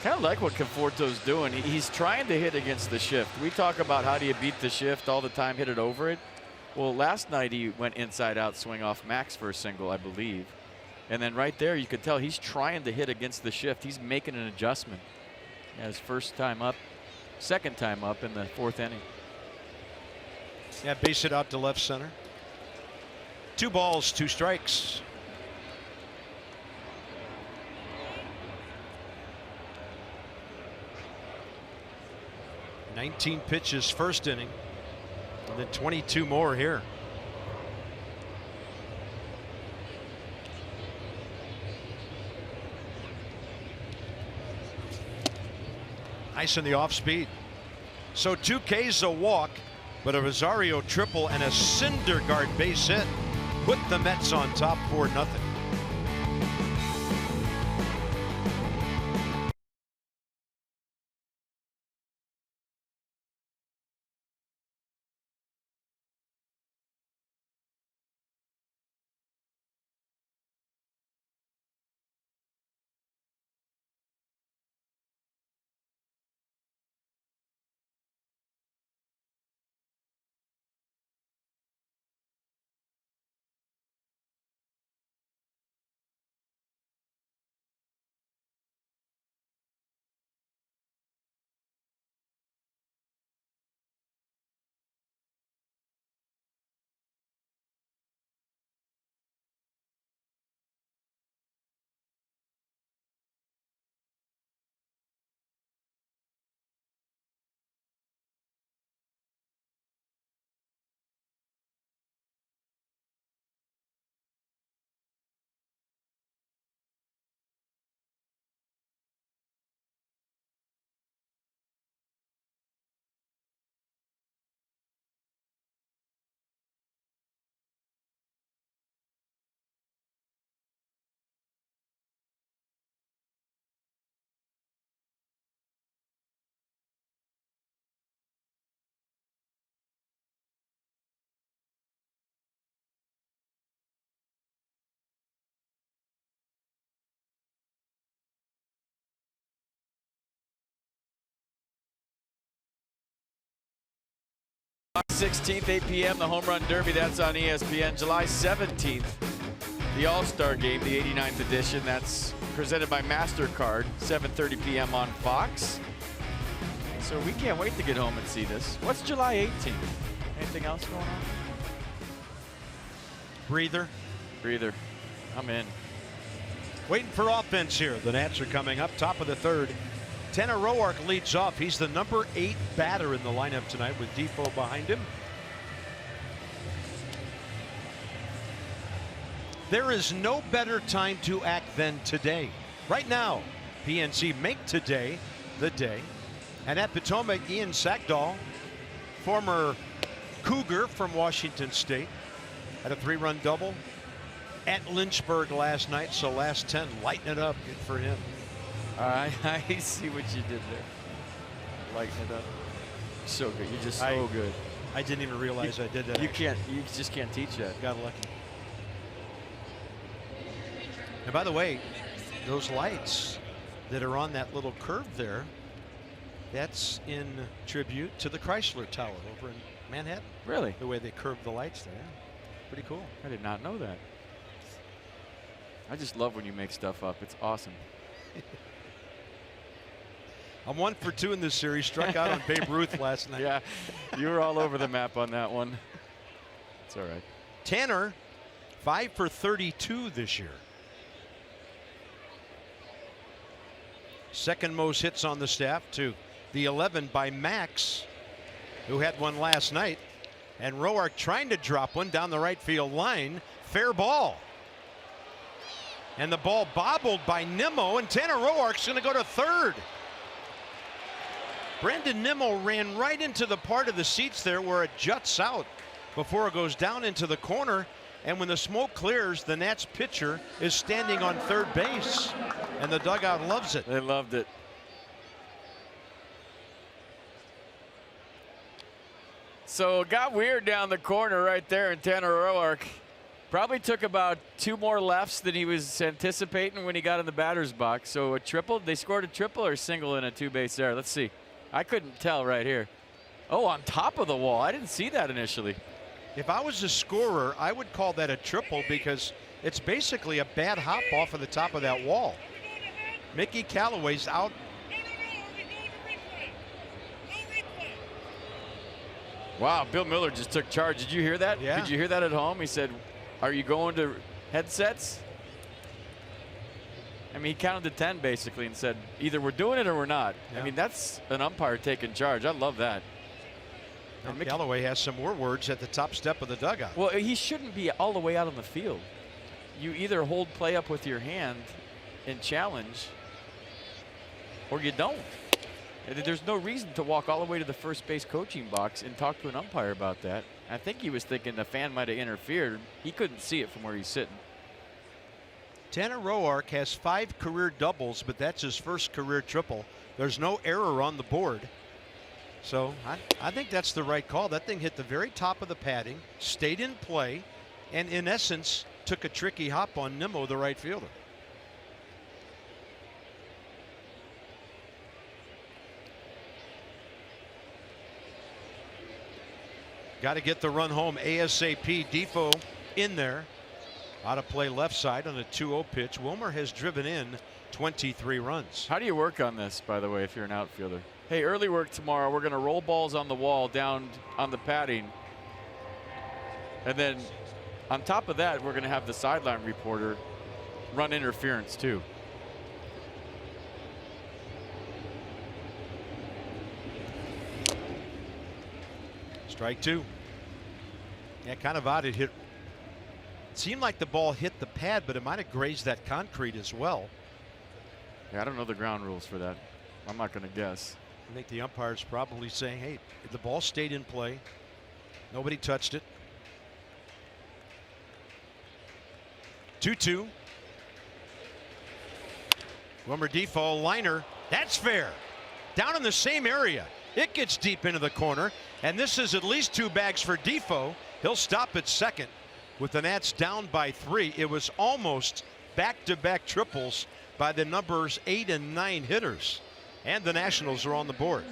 Kind of like what Conforto's doing. He's trying to hit against the shift. We talk about how do you beat the shift all the time, hit it over it. Well, last night he went inside out swing off Max for a single, I believe. And then right there, you could tell he's trying to hit against the shift. He's making an adjustment. His first time up, second time up in the 4th inning. Yeah, base it out to left center. 2 balls, 2 strikes. 19 pitches first inning, and then 22 more here. Nice in the off speed. So 2 Ks, a walk, but a Rosario triple and a Syndergaard base hit put the Mets on top 4-0. July 16th, 8 p.m., the Home Run Derby. That's on ESPN. July 17th, the All-Star Game, the 89th edition. That's presented by MasterCard, 7:30 p.m. on Fox. So we can't wait to get home and see this. What's July 18th? Anything else going on? Breather. Breather. I'm in. Waiting for offense here. The Nats are coming up, top of the third. Tanner Roark leads off. He's the number 8 batter in the lineup tonight with Defoe behind him. There is no better time to act than today. Right now, PNC make today the day. And at Potomac, Ian Sackdahl, former Cougar from Washington State, had a 3-run double at Lynchburg last night. So last 10, lighten it up. Good for him. I see what you did there. Lighten it up. So good. You're just so good. I didn't even realize I did that. You can't. You just can't teach that. Got lucky. And by the way, those lights that are on that little curve there, that's in tribute to the Chrysler Tower over in Manhattan. Really? The way they curved the lights there. Pretty cool. I did not know that. I just love when you make stuff up. It's awesome. I'm 1 for 2 in this series. Struck out on Babe Ruth last night. Yeah, you were all over the map on that one. It's all right. Tanner, 5 for 32 this year. Second most hits on the staff to the 11 by Max, who had one last night. And Roark trying to drop one down the right field line. Fair ball. And the ball bobbled by Nimmo, and Tanner Roark's going to go to third. Brandon Nimmo ran right into the part of the seats there where it juts out before it goes down into the corner. And when the smoke clears, the Nats pitcher is standing on third base, and the dugout loves it. They loved it. So it got weird down the corner right there, and Tanner Roark probably took about 2 more lefts than he was anticipating when he got in the batter's box. So a triple, they scored a triple or a single in a 2-base there. Let's see. I couldn't tell right here. Oh, on top of the wall. I didn't see that initially. If I was a scorer, I would call that a triple because it's basically a bad hop off of the top of that wall. Mickey Callaway's out. Wow, Bill Miller just took charge. Did you hear that? Yeah. Did you hear that at home? He said, are you going to headsets? I mean, he counted to 10 basically and said, either we're doing it or we're not. Yeah. I mean, that's an umpire taking charge. I love that. And Galloway has some more words at the top step of the dugout. Well, he shouldn't be all the way out on the field. You either hold play up with your hand and challenge, or you don't. There's no reason to walk all the way to the first base coaching box and talk to an umpire about that. I think he was thinking the fan might have interfered. He couldn't see it from where he's sitting. Tanner Roark has 5 career doubles, but that's his first career triple. There's no error on the board. So I think that's the right call. That thing hit the very top of the padding, stayed in play, and in essence took a tricky hop on Nimmo, the right fielder. Got to get the run home ASAP. Defoe in there. Out of play left side on a 2-0 pitch. Wilmer has driven in 23 runs. How do you work on this, by the way, if you're an outfielder? Hey, early work tomorrow. We're going to roll balls on the wall down on the padding. And then on top of that, we're going to have the sideline reporter run interference too. Strike 2. Yeah, kind of odd. It hit. It seemed like the ball hit the pad, but it might have grazed that concrete as well. Yeah, I don't know the ground rules for that. I'm not going to guess. I think the umpire's probably saying, hey, the ball stayed in play. Nobody touched it. 2-2. Wilmer Defoe, liner. That's fair. Down in the same area. It gets deep into the corner, and this is at least 2 bags for Defoe. He'll stop at second with the Nats down by 3. It was almost back-to-back triples by the numbers 8 and 9 hitters, and the Nationals are on the board.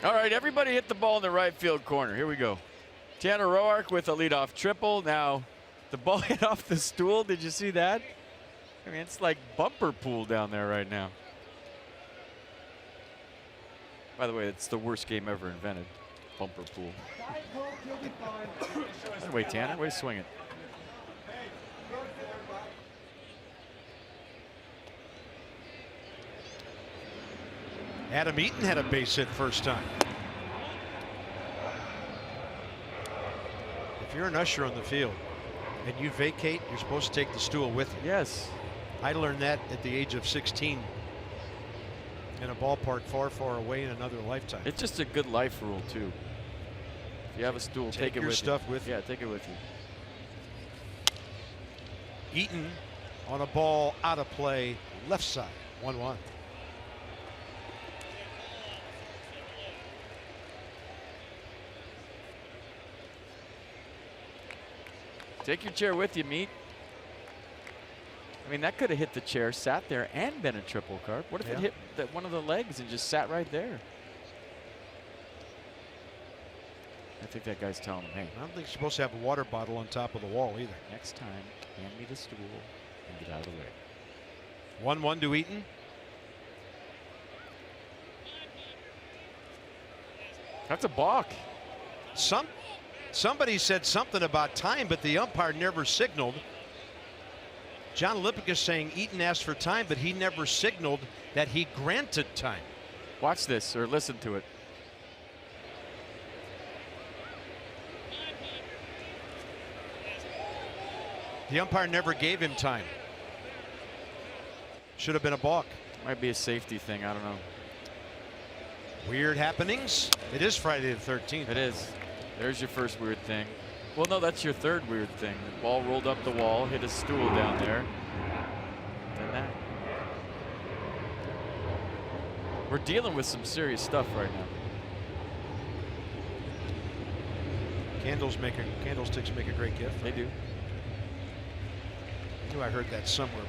All right, everybody hit the ball in the right field corner. Here we go. Tanner Roark with a leadoff triple. Now the ball hit off the stool. Did you see that? I mean, it's like bumper pool down there right now. By the way, it's the worst game ever invented. Bumper pool. Wait, Tanner, way to swing it. Adam Eaton had a base hit first time. If you're an usher on the field and you vacate, you're supposed to take the stool with you. Yes. I learned that at the age of 16 in a ballpark far, far away in another lifetime. It's just a good life rule, too. If you have a stool, take it your with stuff you. with you. Yeah, take it with you. Eaton on a ball out of play, left side, 1-1. Take your chair with you, Meat. I mean, that could have hit the chair, sat there, and been a triple, Carp. What if it hit one of the legs and just sat right there? I think that guy's telling him, hey. I don't think you're supposed to have a water bottle on top of the wall either. Next time, hand me the stool and get out of the way. 1-1 to Eaton. That's a balk. Somebody said something about time, but the umpire never signaled. John Lipicus saying Eaton asked for time, but he never signaled that he granted time. Watch this or listen to it. The umpire never gave him time. Should have been a balk. Might be a safety thing. I don't know. Weird happenings. It is Friday the 13th. It is. There's your first weird thing. Well, no, that's your third weird thing. The ball rolled up the wall, hit a stool down there. And that. We're dealing with some serious stuff right now. Candlesticks make a great gift. They do. I knew I heard that somewhere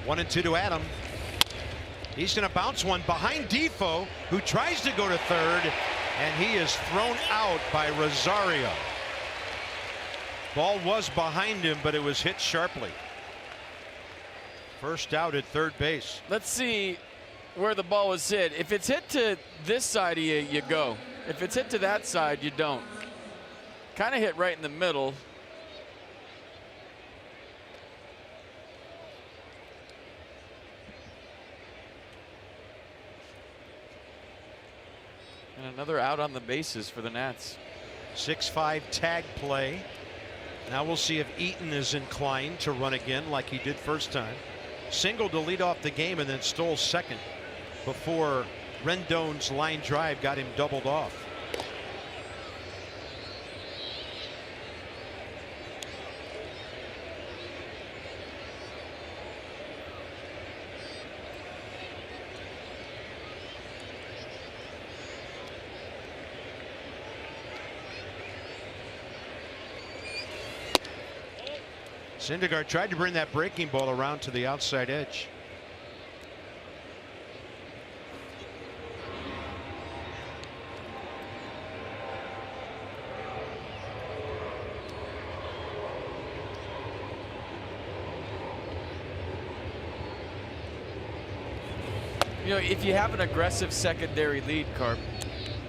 before. 1-2 to Adam. He's going to bounce one behind Defoe, who tries to go to third, and he is thrown out by Rosario. Ball was behind him, but it was hit sharply. First out at third base. Let's see where the ball was hit. If it's hit to this side of you, you go. If it's hit to that side, you don't. Kind of hit right in the middle. And another out on the bases for the Nats. 6-5 tag play. Now we'll see if Eaton is inclined to run again like he did first time. Singled to lead off the game and then stole second before Rendon's line drive got him doubled off. Syndergaard tried to bring that breaking ball around to the outside edge. You know, if you have an aggressive secondary lead, Carp,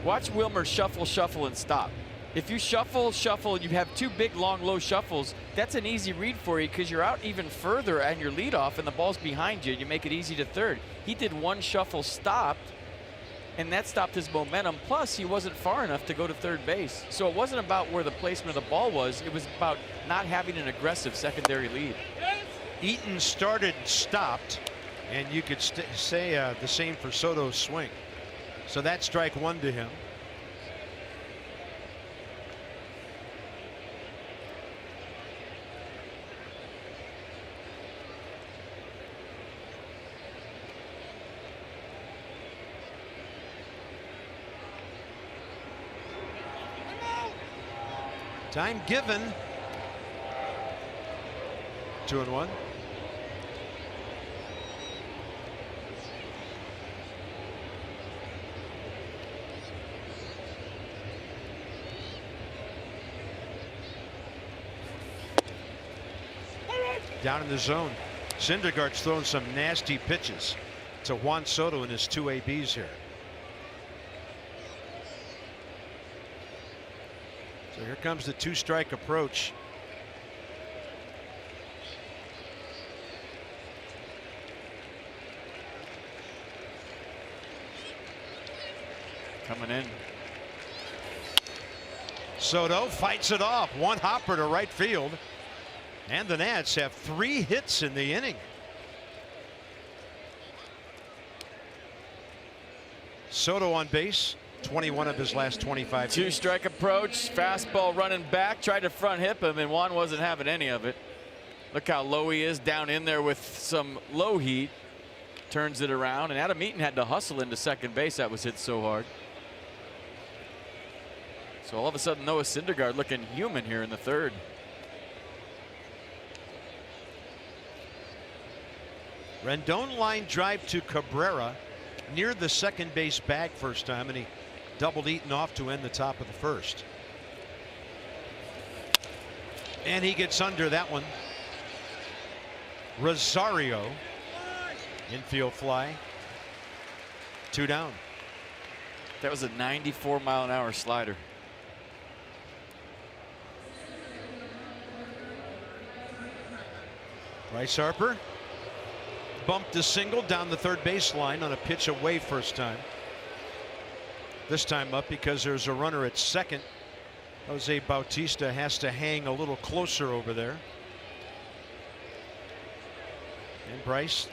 watch Wilmer shuffle, shuffle, and stop. If you shuffle, shuffle, and you have two big, long, low shuffles, that's an easy read for you because you're out even further and your leadoff and the ball's behind you and you make it easy to third. He did one shuffle, stopped, and that stopped his momentum. Plus, he wasn't far enough to go to third base. So it wasn't about where the placement of the ball was. It was about not having an aggressive secondary lead. Eaton started, stopped, and you could say the same for Soto's swing. So that's strike one to him. Time given. 2-1. Down in the zone. Syndergaard's throwing some nasty pitches to Juan Soto in his two ABs here. So here comes the two-strike approach. Coming in. Soto fights it off. One hopper to right field. And the Nats have 3 hits in the inning. Soto on base. 21 of his last 25. Two-strike approach, fastball running back, tried to front hip him, and Juan wasn't having any of it. Look how low he is down in there with some low heat. Turns it around, and Adam Eaton had to hustle into second base. That was hit so hard. So all of a sudden, Noah Syndergaard looking human here in the third. Rendon line drive to Cabrera near the second base bag first time, and he doubled Eaton off to end the top of the first. And he gets under that one. Rosario, infield fly. 2 down. That was a 94-mile-an-hour slider. Bryce Harper bumped a single down the third baseline on a pitch away first time. This time up because there's a runner at second. Jose Bautista has to hang a little closer over there. And Bryce,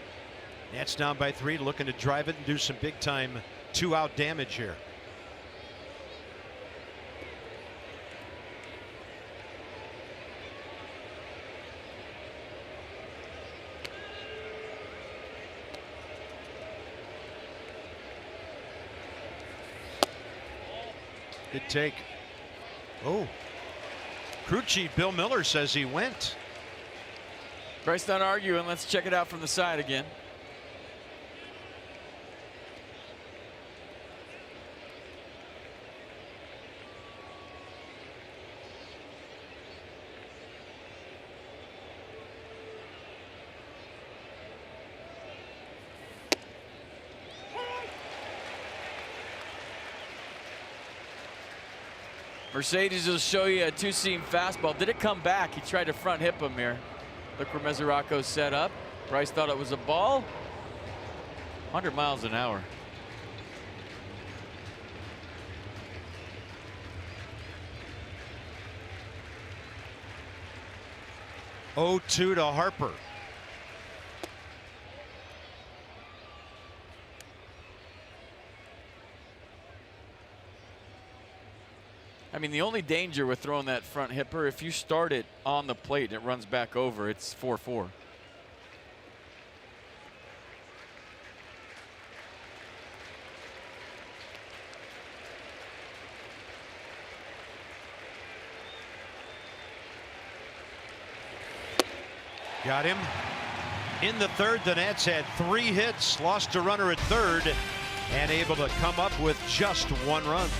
Nats down by 3, looking to drive it and do some big time 2-out damage here. Good take. Oh, crew chief Bill Miller says he went. Bryce not arguing. Let's check it out from the side again. Mercedes will show you a two-seam fastball. Did it come back? He tried to front hip him here. Look where Mesoraco set up. Bryce thought it was a ball. 100 miles an hour. 0-2 to Harper. I mean, the only danger with throwing that front hipper, if you start it on the plate and it runs back over, it's 4-4. Got him. In the third, the Nats had 3 hits, lost a runner at third, and able to come up with just 1 run.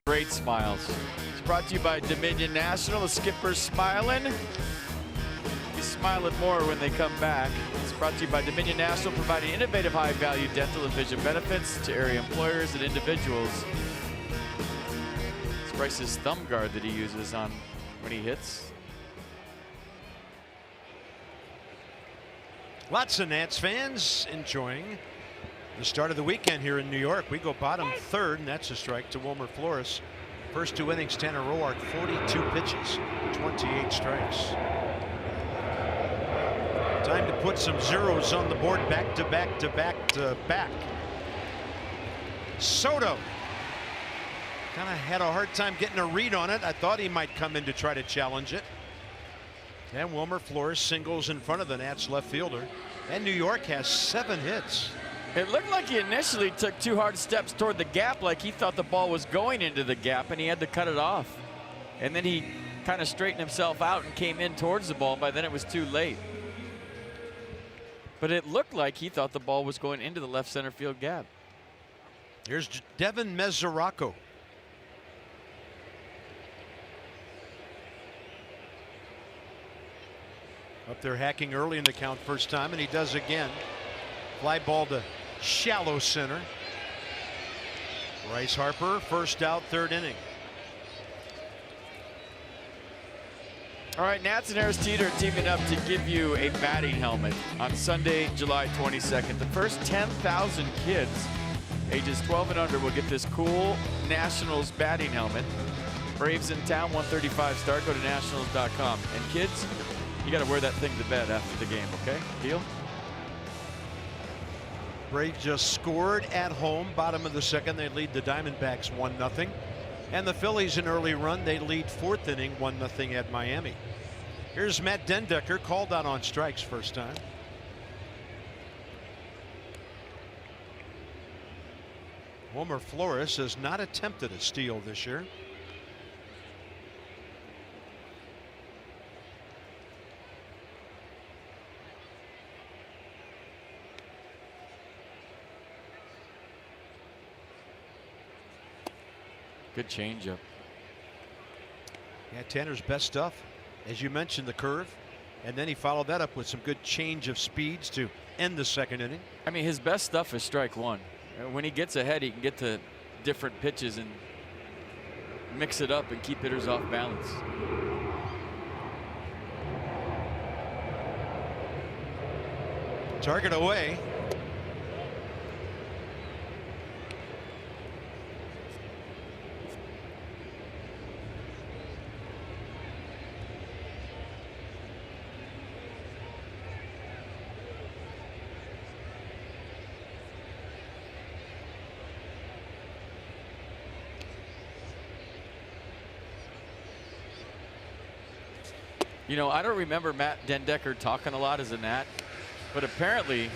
Great smiles. It's brought to you by Dominion National. The skipper's smiling. He's smiling more when they come back. It's brought to you by Dominion National, providing innovative high-value dental and vision benefits to area employers and individuals. It's Bryce's thumb guard that he uses on when he hits. Lots of Nats fans enjoying the start of the weekend here in New York. We go bottom third, and that's a strike to Wilmer Flores. First 2 innings, Tanner Roark, 42 pitches, 28 strikes. Time to put some zeros on the board, back to back to back to back. Soto kind of had a hard time getting a read on it. I thought he might come in to try to challenge it. And Wilmer Flores singles in front of the Nats left fielder. And New York has 7 hits. It looked like he initially took 2 hard steps toward the gap, like he thought the ball was going into the gap and he had to cut it off. And then he kind of straightened himself out and came in towards the ball. By then it was too late. But it looked like he thought the ball was going into the left center field gap. Here's Devin Mesoraco. Up there hacking early in the count first time, and he does again. Fly ball to shallow center. Bryce Harper, first out, 3rd inning. All right, Nats and Harris Teeter are teaming up to give you a batting helmet on Sunday, July 22nd. The first 10,000 kids ages 12 and under will get this cool Nationals batting helmet. Braves in town, 1:35 start. Go to nationals.com. And kids, you got to wear that thing to bed after the game, okay? Deal? Braves just scored at home, bottom of the second. They lead the Diamondbacks 1-0. And the Phillies an early run. They lead 4th inning 1-0 at Miami. Here's Matt Dendecker, called out on strikes first time. Wilmer Flores has not attempted a steal this year. Good changeup. Yeah, Tanner's best stuff. As you mentioned, the curve. And then he followed that up with some good change of speeds to end the 2nd inning. I mean, his best stuff is strike 1. When he gets ahead, he can get to different pitches and mix it up and keep hitters off balance. Target away. You know, I don't remember Matt Den Decker talking a lot as a Nat, but apparently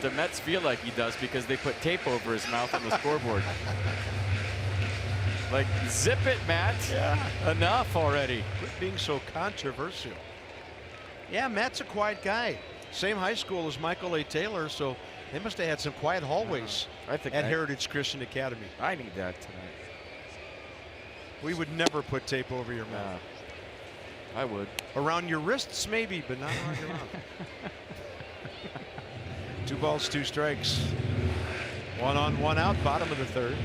the Mets feel like he does because they put tape over his mouth on the scoreboard. Like, zip it, Matt. Yeah. Enough already. Quit being so controversial. Yeah, Matt's a quiet guy. Same high school as Michael A. Taylor, so they must have had some quiet hallways at Heritage Christian Academy. I need that tonight. We would never put tape over your mouth. I would. Around your wrists, maybe, but not around your mouth. 2 balls, 2 strikes. 1 on, 1 out, bottom of the 3rd.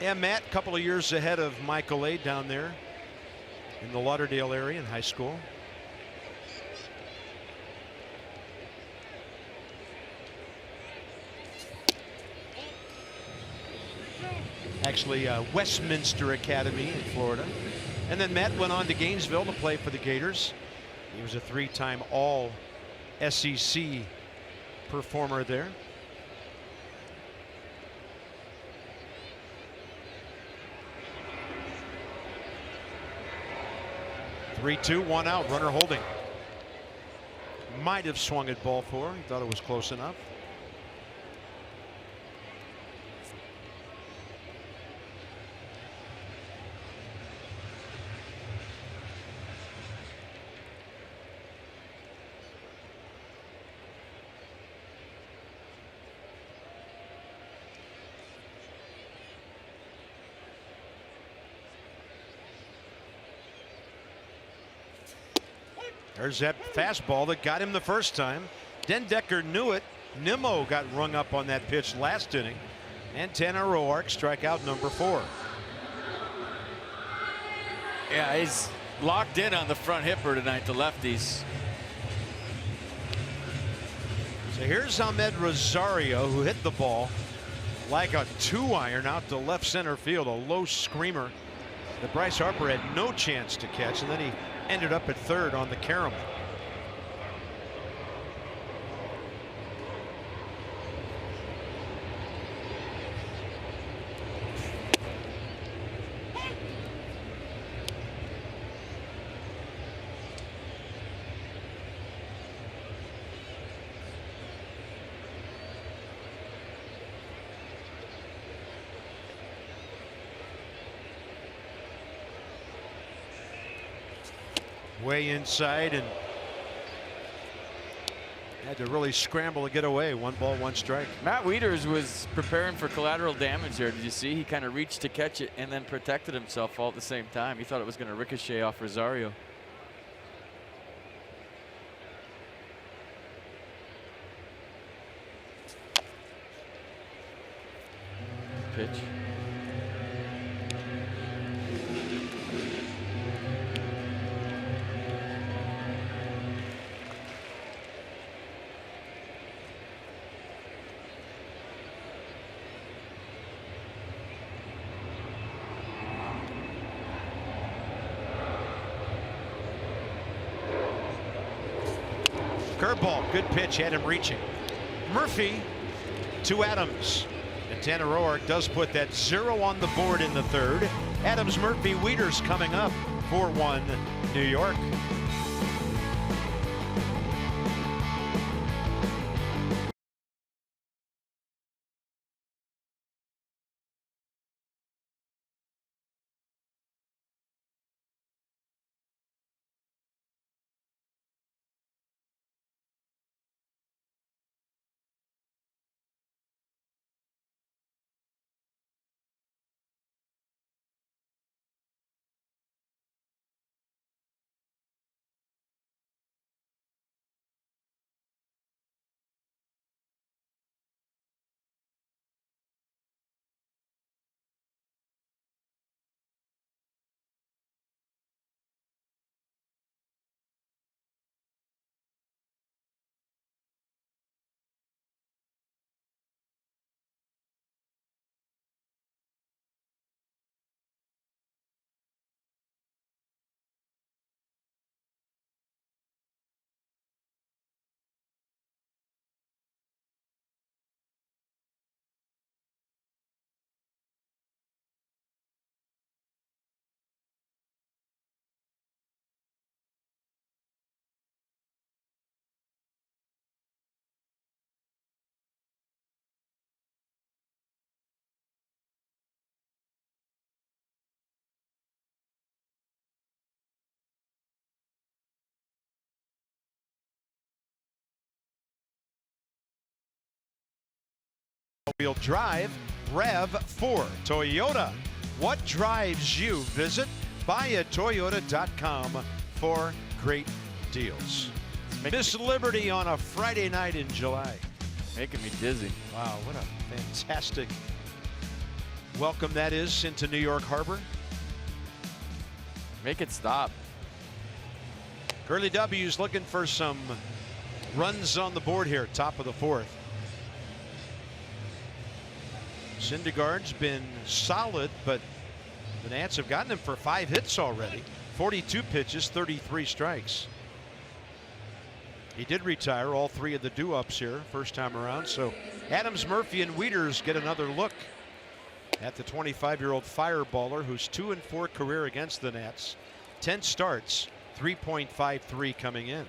Yeah, Matt, a couple of years ahead of Michael A. down there in the Lauderdale area in high school. Actually, Westminster Academy in Florida. And then Matt went on to Gainesville to play for the Gators. He was a 3-time all SEC performer there. Three, 2, 1 out, runner holding. Might have swung at ball 4. He thought it was close enough. There's that fastball that got him the first time. Den Decker knew it. Nimmo got rung up on that pitch last inning. And Tanner Roark, strikeout number 4. Yeah, he's locked in on the front hipper tonight, the lefties. So here's Ahmed Rosario, who hit the ball like a 2-iron out to left center field, a low screamer that Bryce Harper had no chance to catch, and then he ended up at 3rd on the carom. Way inside and had to really scramble to get away. 1 ball, 1 strike. Matt Wieters was preparing for collateral damage there. Did you see? He kind of reached to catch it and then protected himself all at the same time. He thought it was going to ricochet off Rosario. Pitch. Curveball, good pitch, had him reaching. Murphy to Adams. And Tanner Roark does put that 0 on the board in the 3rd. Adams, Murphy, Wieters coming up. 4-1 New York. Wheel drive RAV4 Toyota. What drives you? Visit buyatoyota.com for great deals. Miss Liberty on a Friday night in July. Making me dizzy. Wow, what a fantastic welcome that is into New York Harbor. Make it stop. Curly W's looking for some runs on the board here, top of the fourth. Syndergaard's been solid, but the Nats have gotten him for 5 hits already. 42 pitches, 33 strikes. He did retire all 3 of the due-ups here first time around. So Adams, Murphy, and Wieters get another look at the 25-year-old fireballer who's 2-4 career against the Nats. 10 starts, 3.53 coming in.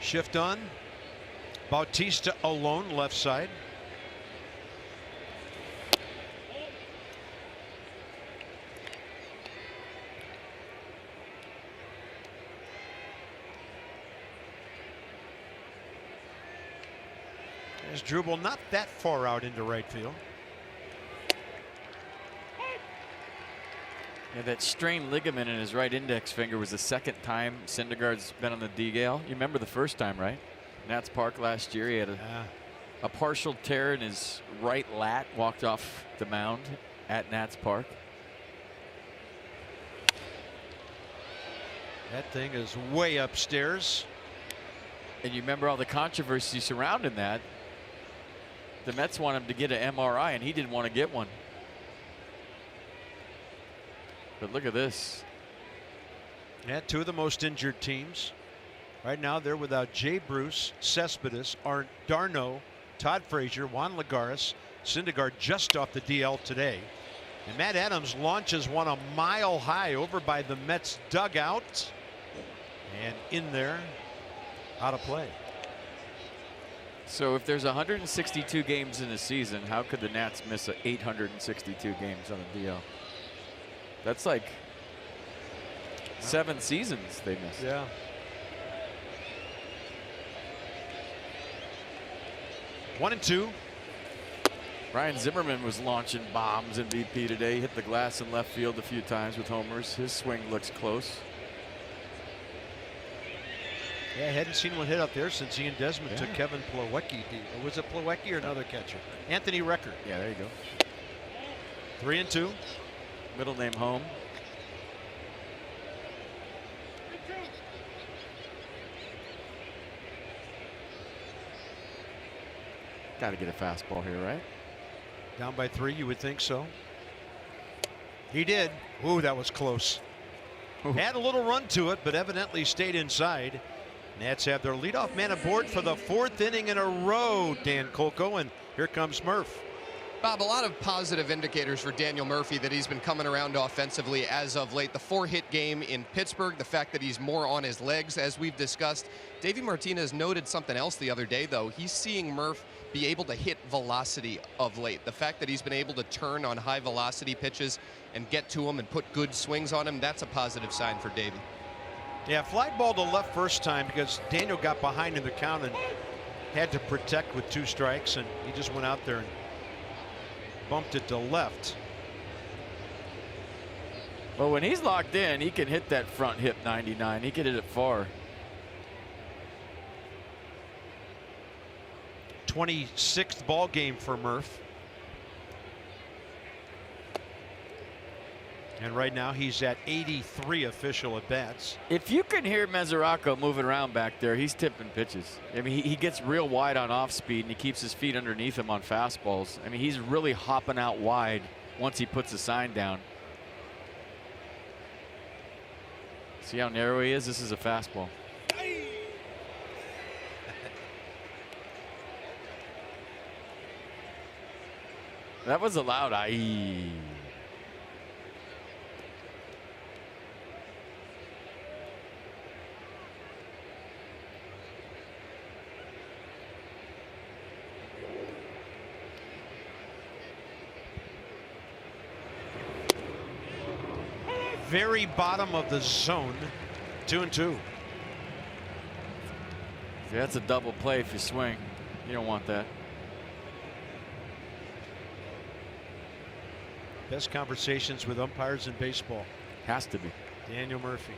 Shift on. Bautista alone, left side. There's Drubel not that far out into right field. Yeah, that strained ligament in his right index finger was the second time Syndergaard's been on the DL. You remember the first time, right? Nats Park last year, he had a partial tear in his right lat, walked off the mound at Nats Park. That thing is way upstairs. And you remember all the controversy surrounding that. The Mets want him to get an MRI, and he didn't want to get one. But look at this. Yeah, 2 of the most injured teams. Right now they're without Jay Bruce, Cespedes, Darno, Todd Frazier, Juan Lagares, Syndergaard just off the DL today. And Matt Adams launches one a mile high over by the Mets dugout. And in there, out of play. So if there's 162 games in a season, how could the Nats miss 862 games on a DL? That's like 7 seasons they missed. Yeah. One and two. Ryan Zimmerman was launching bombs in BP today. Hit the glass in left field a few times with homers. His swing looks close. Yeah, I hadn't seen one hit up there since Ian Desmond took Kevin Plawecki. Or was it Plawecki or another catcher? Anthony Recker. Yeah, there you go. 3 and 2. Middle name home. Got to get a fastball here, right? Down by 3, you would think so. He did. Ooh, that was close. Ooh. Had a little run to it, but evidently stayed inside. Nats have their leadoff man aboard for the 4th inning in a row, Dan Kolko, and here comes Murph. Bob, a lot of positive indicators for Daniel Murphy that he's been coming around offensively as of late. The 4-hit game in Pittsburgh, the fact that he's more on his legs, as we've discussed. Davey Martinez noted something else the other day, though. He's seeing Murph be able to hit velocity of late. The fact that he's been able to turn on high velocity pitches and get to him and put good swings on him, that's a positive sign for Davey. Yeah, fly ball to left first time because Daniel got behind in the count and had to protect with 2 strikes, and he just went out there and bumped it to left. Well, when he's locked in, he can hit that front hip 99. He can hit it far. 26th ball game for Murph. And right now he's at 83 official at bats. If you can hear Mesoraco moving around back there, he's tipping pitches. I mean, he gets real wide on off speed and he keeps his feet underneath him on fastballs. I mean, he's really hopping out wide once he puts the sign down. See how narrow he is? This is a fastball. That was a loud aye. very bottom of the zone. 2-2. See, that's a double play if you swing. You don't want that. Best conversations with umpires in baseball. Has to be. Daniel Murphy.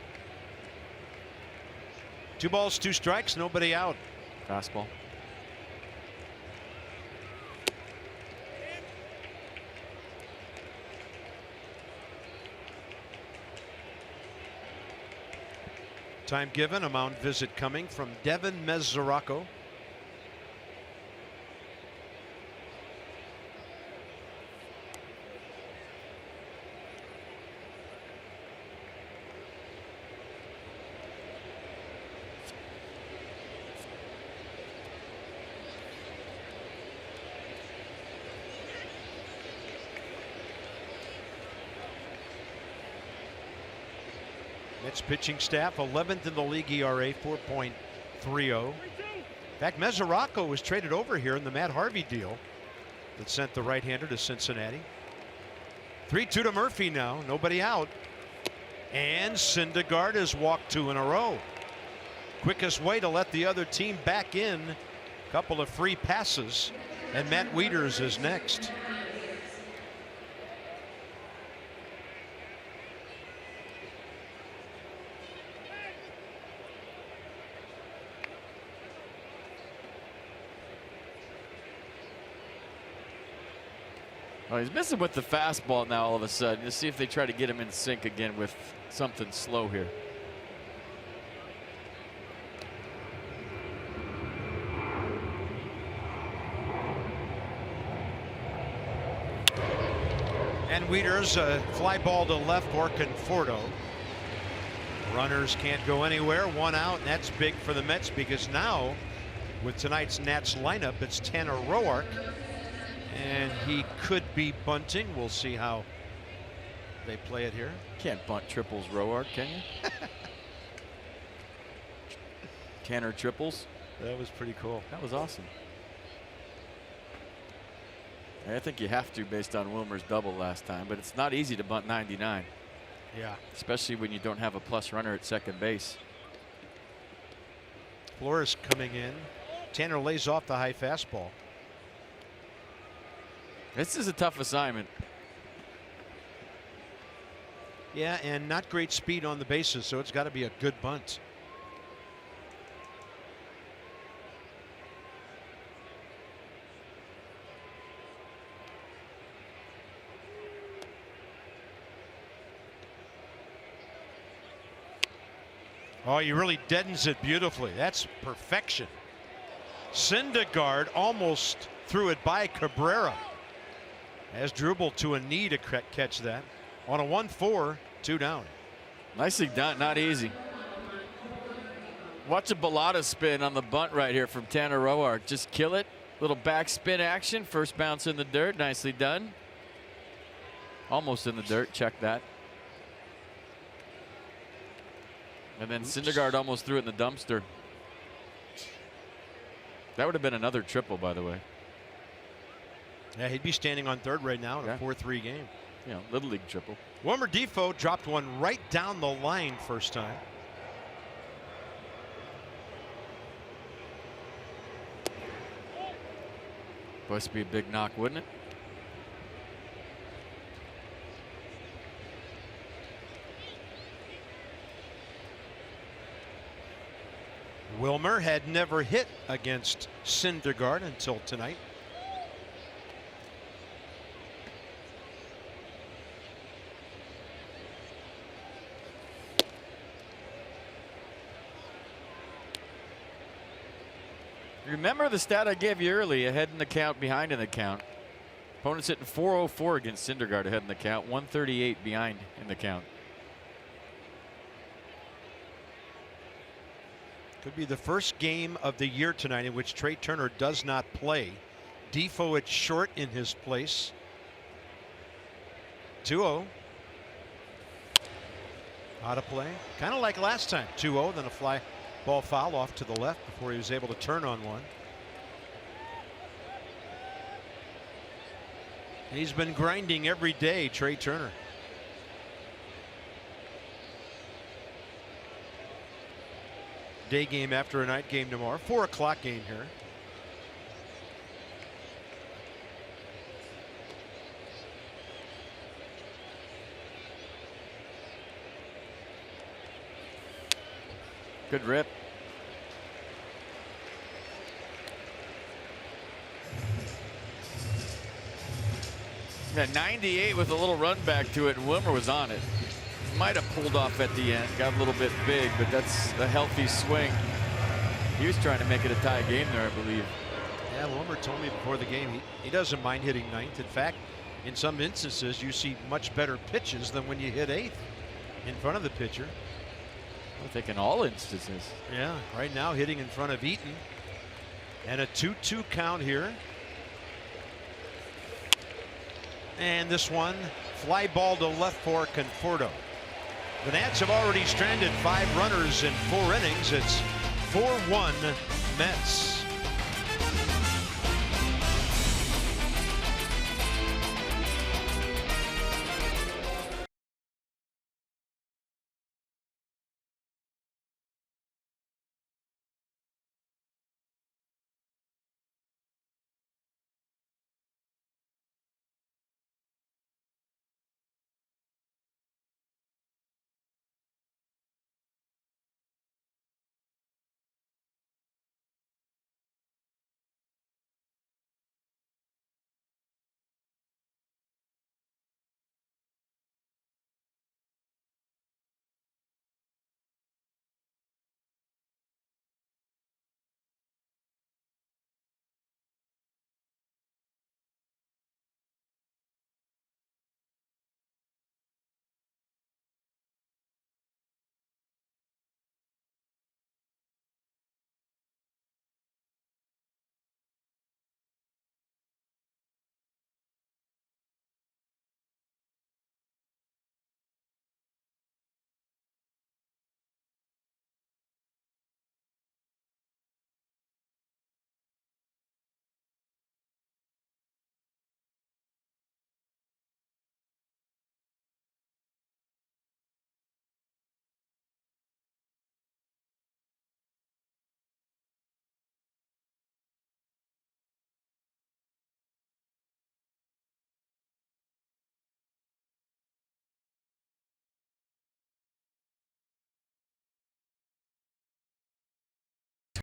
2 balls, 2 strikes, nobody out. Fastball. Time given, a mound visit coming from Devin Mesoraco. Mets pitching staff 11th in the league ERA, 4.30. In fact, Mesoraco was traded over here in the Matt Harvey deal that sent the right-hander to Cincinnati. 3-2 to Murphy now, nobody out. And Syndergaard has walked 2 in a row. Quickest way to let the other team back in. Couple of free passes, and Matt Wieters is next. Oh, he's messing with the fastball now all of a sudden. Let's see if they try to get him in sync again with something slow here. And Wieters, a fly ball to left for Conforto. Runners can't go anywhere. 1 out, and that's big for the Mets because now, with tonight's Nats lineup, it's Tanner Roark. And he could be bunting. We'll see how they play it here. Can't bunt triples, Roark, can you? Tanner triples. That was pretty cool. That was awesome. I think you have to based on Wilmer's double last time, but it's not easy to bunt 99. Yeah. Especially when you don't have a plus runner at second base. Flores coming in. Tanner lays off the high fastball. This is a tough assignment. Yeah, and not great speed on the bases, so it's got to be a good bunt. Oh, he really deadens it beautifully. That's perfection. Syndergaard almost threw it by Cabrera. Has dribbled to a knee to catch that. On a 1-4, 2 down. Nicely done, not easy. Watch a Bellata spin on the bunt right here from Tanner Roark. Just kill it. Little back spin action. First bounce in the dirt. Nicely done. Almost in the dirt. Check that. And then Syndergaard almost threw it in the dumpster. That would have been another triple, by the way. Yeah, he'd be standing on third right now in a 4-3 game. Yeah, Little League triple. Wilmer Defoe dropped one right down the line first time. Supposed to be a big knock, wouldn't it? Wilmer had never hit against Syndergaard until tonight. Remember the stat I gave you early, ahead in the count, behind in the count. Opponent's hitting 404 against Syndergaard ahead in the count, 138 behind in the count. Could be the first game of the year tonight in which Trey Turner does not play. Defoe at short in his place. 2-0. Out of play. Kind of like last time. 2-0, then a fly ball foul off to the left before he was able to turn on one. He's been grinding every day, Trey Turner. day game after a night game tomorrow. 4 o'clock game here. Good rip. Yeah, 98 with a little run back to it, and Wilmer was on it. Might have pulled off at the end, got a little bit big, but that's a healthy swing. He was trying to make it a tie game there, I believe. Yeah, Wilmer told me before the game he doesn't mind hitting 9th. In fact, in some instances, you see much better pitches than when you hit 8th in front of the pitcher. I think in all instances. Yeah, right now hitting in front of Eaton. And a 2-2 count here. And this one, fly ball to left for Conforto. The Nats have already stranded 5 runners in 4 innings. It's 4-1 Mets.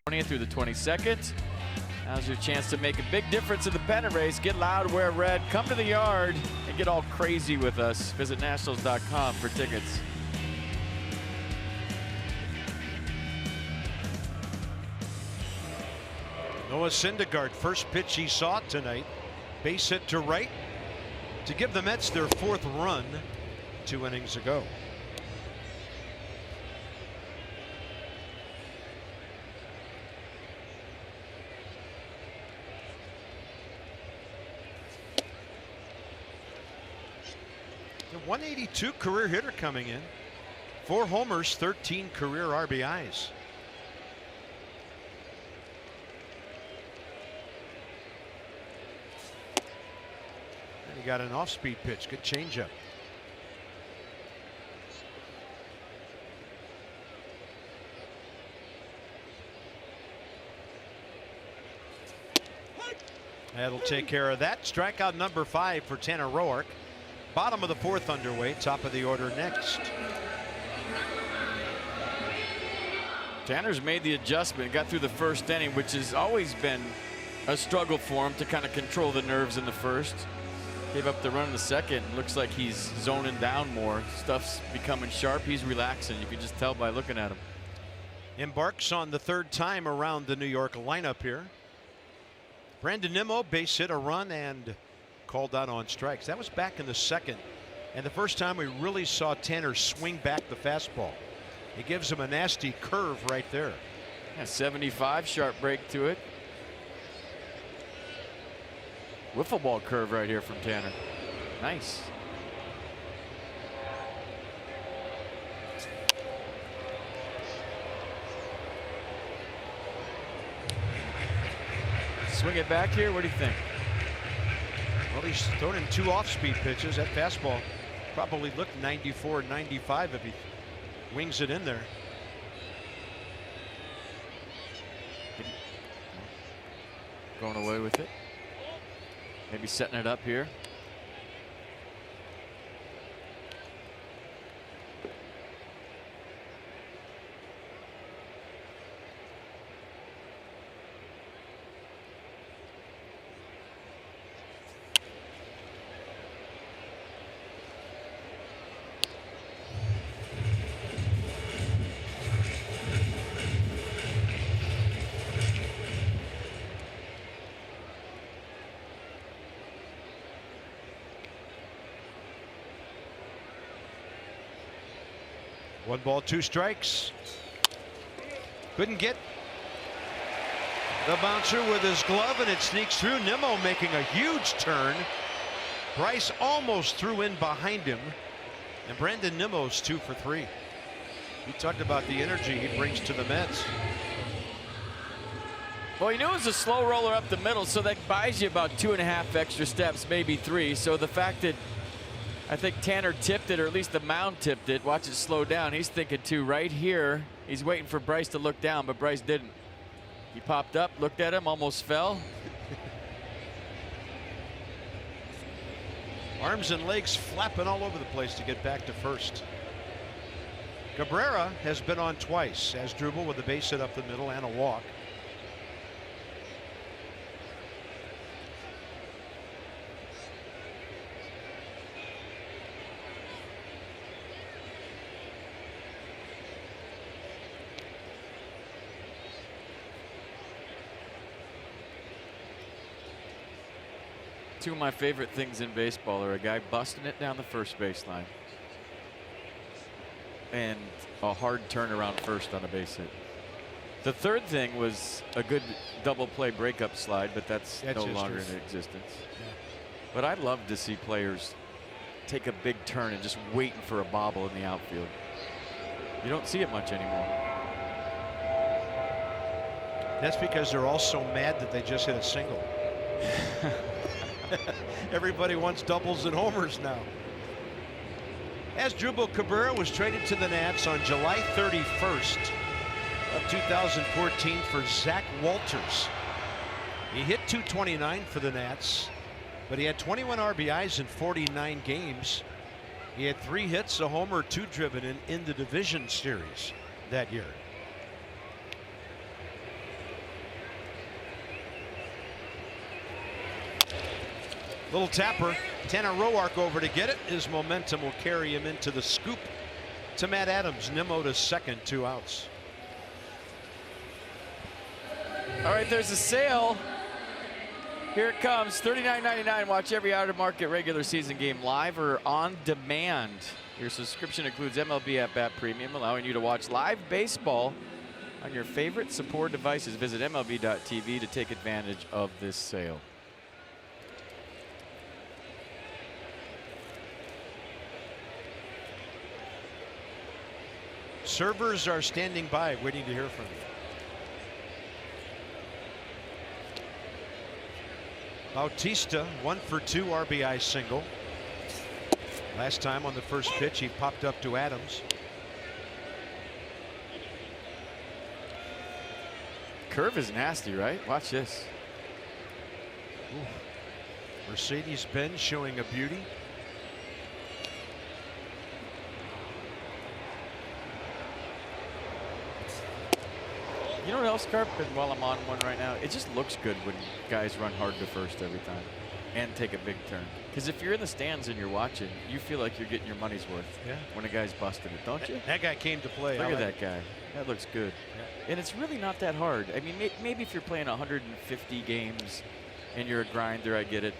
Through the 22nd. Now's your chance to make a big difference in the pennant race. Get loud, wear red, come to the yard, and get all crazy with us. Visit nationals.com for tickets. Noah Syndergaard, first pitch he saw tonight. Base hit to right to give the Mets their 4th run 2 innings ago. The 182 career hitter coming in. 4 homers, 13 career RBIs. And he got an off-speed pitch. Good changeup. That'll take care of that. Strikeout number 5 for Tanner Roark. Bottom of the 4th underway, top of the order next. Tanner's made the adjustment, got through the first inning, which has always been a struggle for him to kind of control the nerves in the first. Gave up the run in the second. Looks like he's zoning down more. Stuff's becoming sharp. He's relaxing. You can just tell by looking at him. Embarks on the 3rd time around the New York lineup here. Brandon Nimmo base hit a run and called out on strikes. That was back in the 2nd, and the first time we really saw Tanner swing back the fastball. He gives him a nasty curve right there. Yeah, 75, sharp break to it. Wiffle ball curve right here from Tanner. Nice. Swing it back here. What do you think? Well, he's thrown in 2 off-speed pitches. That fastball probably looked 94, 95 if he wings it in there. going away with it. Maybe setting it up here. One ball, two strikes. Couldn't get the bouncer with his glove, and it sneaks through. Nimmo making a huge turn. Bryce almost threw in behind him, and Brandon Nimmo's 2 for 3. He talked about the energy he brings to the Mets. Well, you knew it was a slow roller up the middle, so that buys you about 2.5 extra steps, maybe 3. So the fact that I think Tanner tipped it, or at least the mound tipped it. Watch it slow down. He's thinking too right here. He's waiting for Bryce to look down, but Bryce didn't. He popped up, looked at him, almost fell. Arms and legs flapping all over the place to get back to first. Cabrera has been on twice. Asdrubal with a base hit up the middle and a walk. Two of my favorite things in baseball are a guy busting it down the first baseline and a hard turnaround first on a base hit. The third thing was a good double play breakup slide, but that's no longer in existence. Yeah. But I'd love to see players take a big turn and just waiting for a bobble in the outfield. You don't see it much anymore. That's because they're all so mad that they just hit a single. Everybody wants doubles and homers now. Asdrubal Cabrera was traded to the Nats on July 31st of 2014 for Zach Walters. He hit .229 for the Nats, but he had 21 RBIs in 49 games. He had 3 hits, a homer, 2 driven in the division series that year. Little tapper. Tanner Roark over to get it. His momentum will carry him into the scoop to Matt Adams. Nimmo to second, 2 outs. All right, there's a sale. Here it comes. $39.99. Watch every out-of-market regular season game live or on demand. Your subscription includes MLB At Bat Premium, allowing you to watch live baseball on your favorite support devices. Visit MLB.tv to take advantage of this sale. Servers are standing by, waiting to hear from you. Bautista, 1 for 2 RBI single. Last time on the first pitch, he popped up to Adams. Curve is nasty, right? Watch this. Ooh. Mercedes-Benz showing a beauty. You know what else, Carp? And while I'm on one right now, it just looks good when guys run hard to first every time and take a big turn. Because if you're in the stands and you're watching, you feel like you're getting your money's worth when a guy's busting it, don't you? That guy came to play. Look at that guy. That looks good. Yeah. And it's really not that hard. I mean, maybe if you're playing 150 games and you're a grinder, I get it.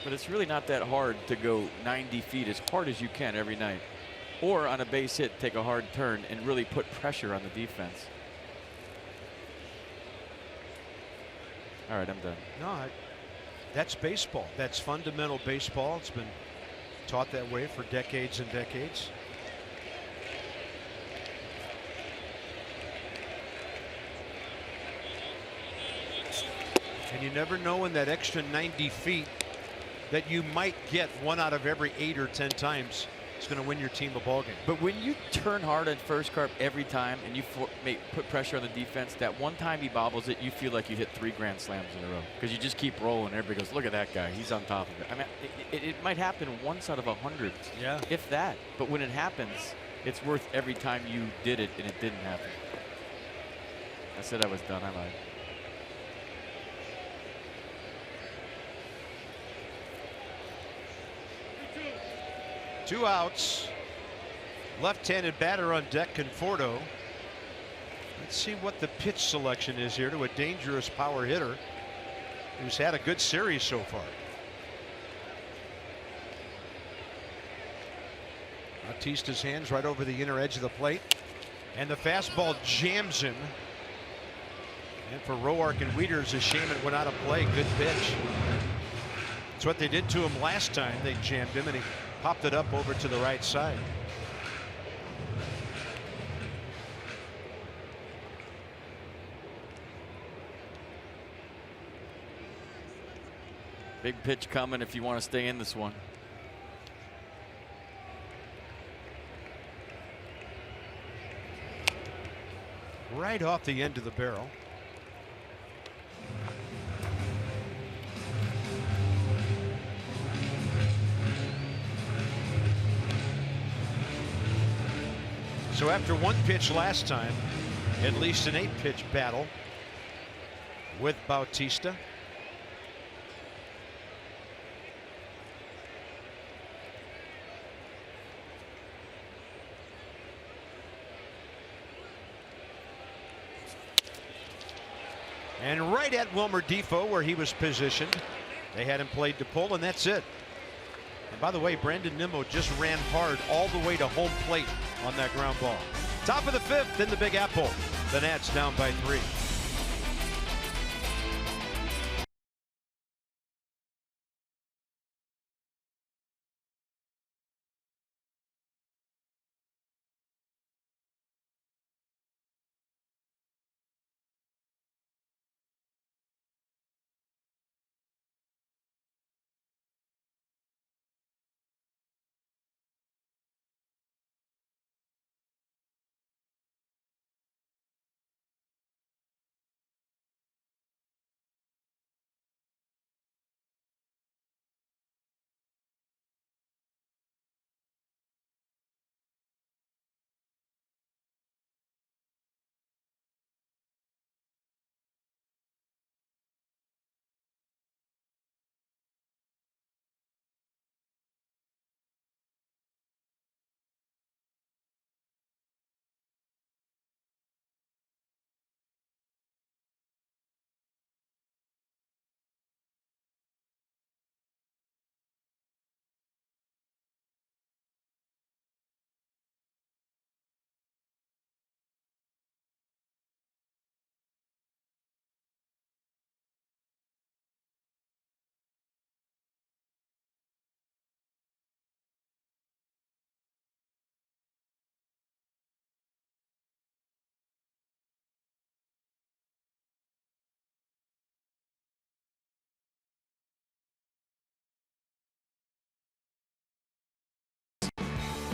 But it's really not that hard to go 90 feet as hard as you can every night. Or on a base hit, take a hard turn and really put pressure on the defense. All right, I'm done. No, that's baseball. That's fundamental baseball. It's been taught that way for decades and decades. And you never know in that extra 90 feet that you might get 1 out of every 8 or 10 times that's going to win your team a ball game. But when you turn hard at first, Carp, every time, and you put pressure on the defense, that one time he bobbles it, you feel like you hit 3 grand slams in a row. Because you just keep rolling. Everybody goes, look at that guy. He's on top of it. I mean, it might happen once out of 100, if that. But when it happens, it's worth every time you did it, and it didn't happen. I said I was done. I lied. Two outs. Left-handed batter on deck, Conforto. Let's see what the pitch selection is here to a dangerous power hitter who's had a good series so far. Bautista's hands right over the inner edge of the plate, and the fastball jams him. And for Roark and Wieters, a shame it went out of play. Good pitch. That's what they did to him last time. They jammed him, and he popped it up over to the right side. Big pitch coming if you want to stay in this one. Right off the end of the barrel. So after one pitch last time, at least an 8-pitch battle with Bautista. And right at Wilmer Defoe where he was positioned. They had him played to pull, and that's it. And by the way, Brandon Nimmo just ran hard all the way to home plate on that ground ball. Top of the 5th in the Big Apple. The Nats down by 3.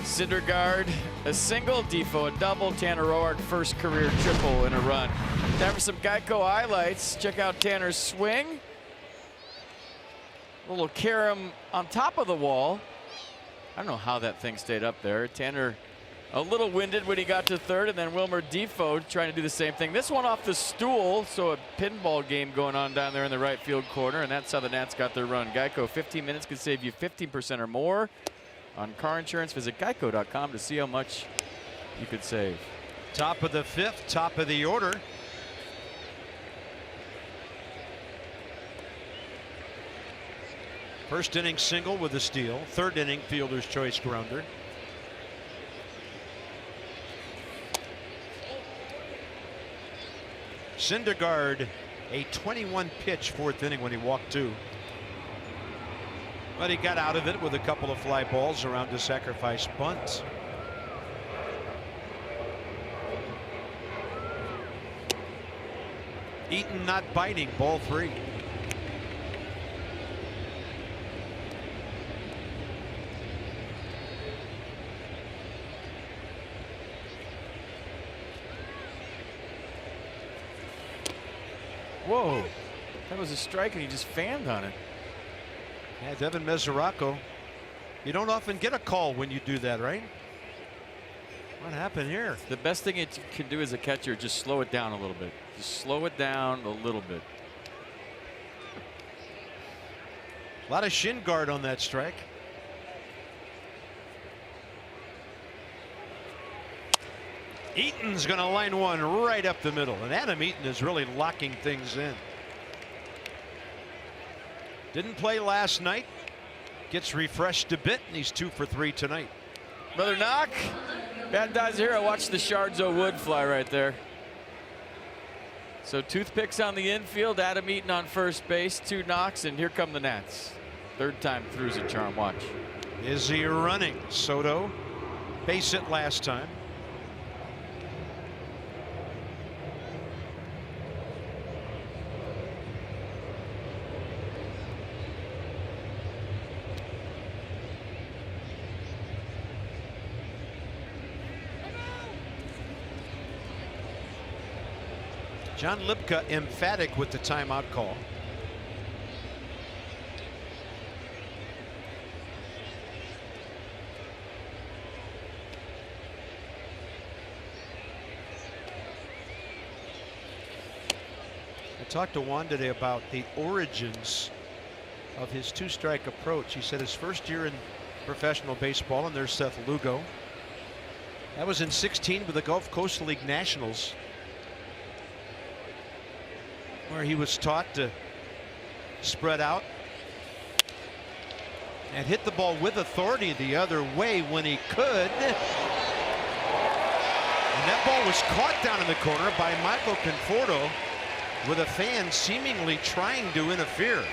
Syndergaard, a single, Defoe, a double, Tanner Roark, first career triple in a run. Time for some Geico highlights. Check out Tanner's swing. A little carom on top of the wall. I don't know how that thing stayed up there. Tanner a little winded when he got to third, and then Wilmer Defoe trying to do the same thing. This one off the stool, so a pinball game going on down there in the right field corner, and that's how the Nats got their run. Geico, 15 minutes could save you 15% or more on car insurance. Visit geico.com to see how much you could save. Top of the 5th, top of the order. First inning single with a steal. Third inning fielder's choice grounder. Syndergaard, a 21 pitch 4th inning when he walked 2. But he got out of it with a couple of fly balls around a sacrifice bunt. Eaton not biting, ball 3. Whoa. That was a strike, and he just fanned on it. Yeah, Devin Mesoraco. You don't often get a call when you do that, right? What happened here? The best thing it can do as a catcher, just slow it down a little bit. Just slow it down a little bit. A lot of shin guard on that strike. Eaton's going to line one right up the middle, and Adam Eaton is really locking things in. Didn't play last night. Gets refreshed a bit, and he's 2 for 3 tonight. Another knock. Bad Dies Hero. Watch the shards of wood fly right there. So toothpicks on the infield. Adam Eaton on first base. 2 knocks, and here come the Nats. Third time through's a charm. Watch. Is he running? Soto. Base it last time. John Lipka emphatic with the timeout call. I talked to Juan today about the origins of his 2-strike approach. He said his first year in professional baseball, and there's Seth Lugo. That was in 16 with the Gulf Coast League Nationals, where he was taught to spread out and hit the ball with authority the other way when he could. And that ball was caught down in the corner by Michael Conforto, with a fan seemingly trying to interfere.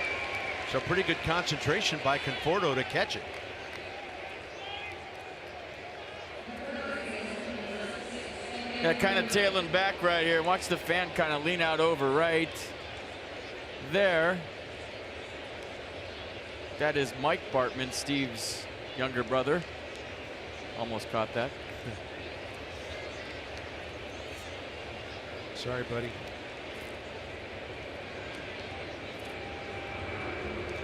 So pretty good concentration by Conforto to catch it. Yeah, kind of tailing back right here. Watch the fan kind of lean out over right there. That is Mike Bartman, Steve's younger brother. Almost caught that. Sorry, buddy.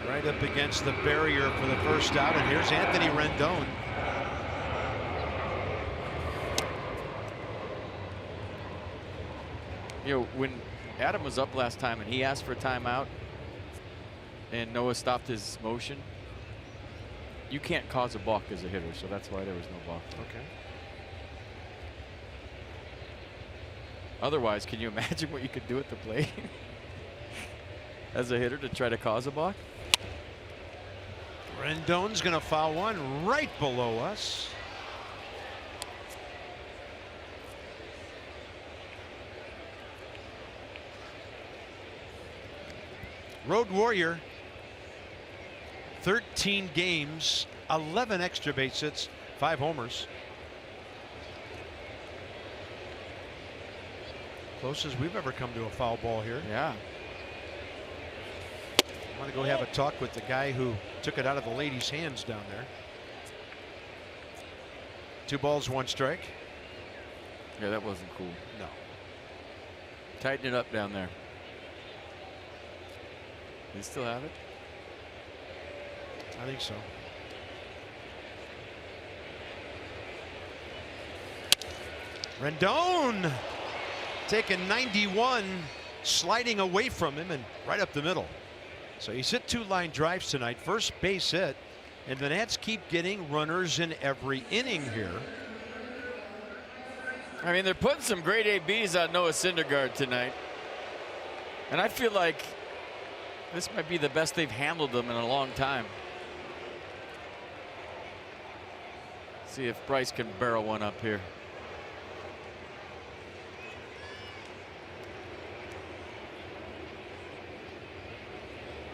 Right up against the barrier for the first out, and here's Anthony Rendon. You know, when Adam was up last time and he asked for a timeout and Noah stopped his motion, you can't cause a balk as a hitter, so that's why there was no balk. Okay. Otherwise, can you imagine what you could do at the plate as a hitter to try to cause a balk? Rendon's going to foul one right below us. Road Warrior, 13 games, 11 extra base hits, 5 homers. Closest we've ever come to a foul ball here. Yeah. I want to go have a talk with the guy who took it out of the lady's hands down there. 2 balls, 1 strike. Yeah, that wasn't cool. No. Tighten it up down there. They still have it? I think so. Rendon taking 91, sliding away from him and right up the middle. So he's hit 2 line drives tonight, first base hit, and the Nats keep getting runners in every inning here. I mean, they're putting some great ABs on Noah Syndergaard tonight. And I feel like this might be the best they've handled them in a long time. See if Bryce can barrel one up here.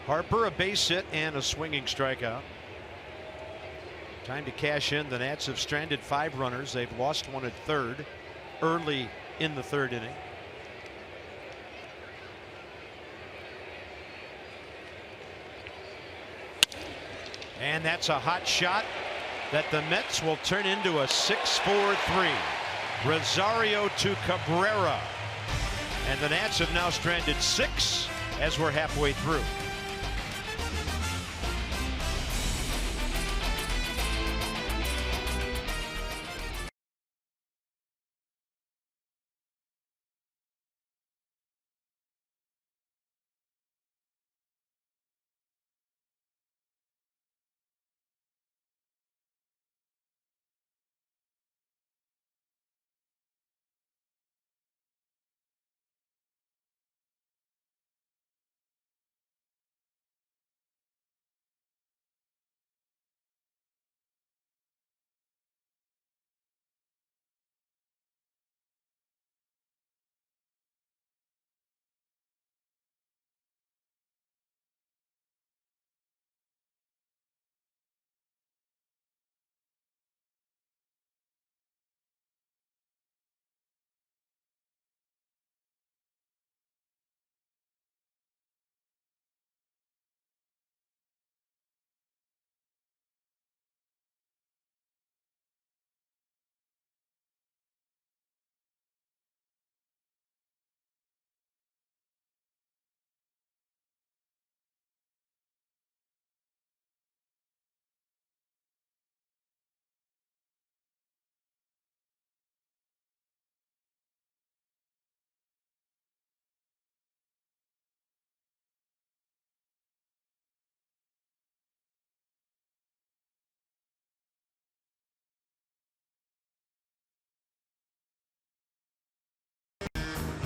Harper, a base hit and a swinging strikeout. Time to cash in. The Nats have stranded 5 runners. They've lost one at third early in the 3rd inning. And that's a hot shot that the Mets will turn into a 6-4-3. Rosario to Cabrera. And the Nats have now stranded 6 as we're halfway through.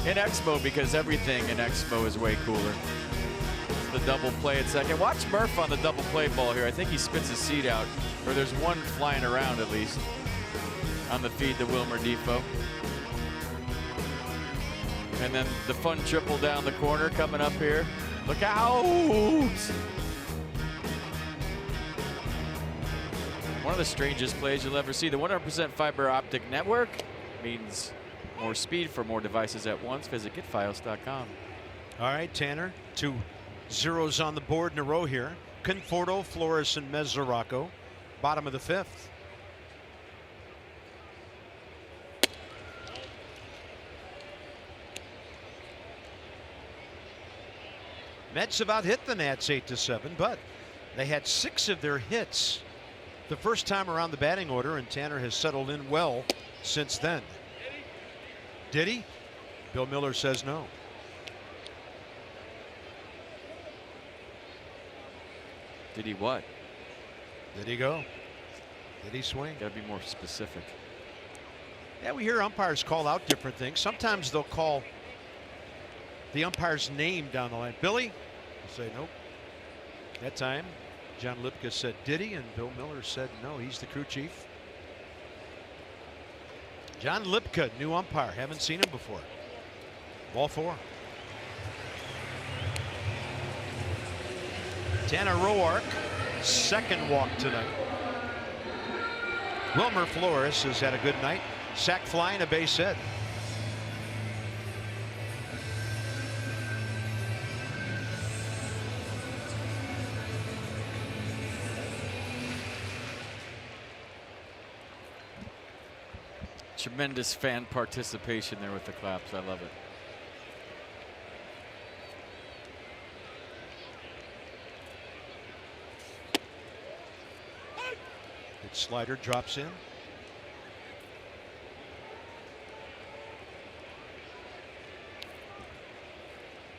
In Expo, because everything in Expo is way cooler. It's the double play at second. Watch Murph on the double play ball here. I think he spits his seat out, or there's one flying around at least on the feed to Wilmer Defoe. And then the fun triple down the corner coming up here. Look out! One of the strangest plays you'll ever see. The 100% fiber optic network means more speed for more devices at once. Visit getfios.com. All right, Tanner, 2 zeros on the board in a row here. Conforto, Flores, and Mesoraco. Bottom of the 5th. Mets about hit the Nats 8-7, but they had 6 of their hits the first time around the batting order, and Tanner has settled in well since then. Did he? Bill Miller says no. Did he what? Did he go? Did he swing? Got to be more specific. Yeah, we hear umpires call out different things. Sometimes they'll call the umpire's name down the line. Billy? Say nope. That time, John Lipka said, did he? And Bill Miller said, no, he's the crew chief. John Lipka, new umpire. Haven't seen him before. Ball 4. Tanner Roark, second walk tonight. Wilmer Flores has had a good night. Sack fly and a base hit. Tremendous fan participation there with the claps. I love it. Good slider drops in.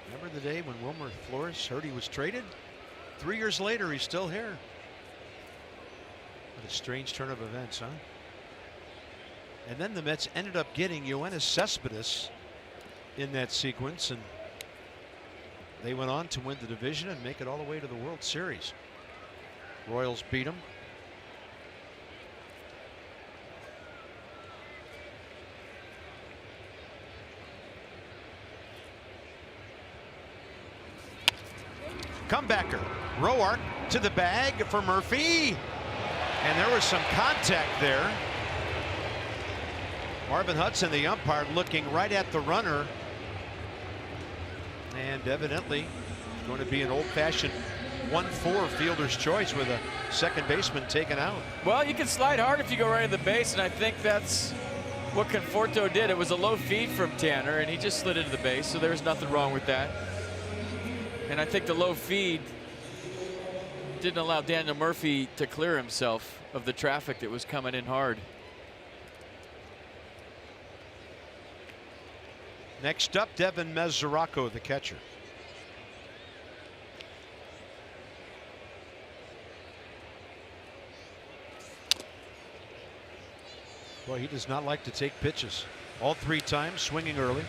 Remember the day when Wilmer Flores heard he was traded? 3 years later, he's still here. What a strange turn of events, huh? And then the Mets ended up getting Yoenis Cespedes in that sequence, and they went on to win the division and make it all the way to the World Series. Royals beat them. Comebacker. Roark to the bag for Murphy. And there was some contact there. Marvin Hudson, the umpire, looking right at the runner. And evidently going to be an old-fashioned 1-4 fielder's choice with a second baseman taken out. Well, you can slide hard if you go right to the base, and I think that's what Conforto did. It was a low feed from Tanner, and he just slid into the base, so there's nothing wrong with that. And I think the low feed didn't allow Daniel Murphy to clear himself of the traffic that was coming in hard. Next up, Devin Mesoraco, the catcher. Well, he does not like to take pitches. All 3 times, swinging early.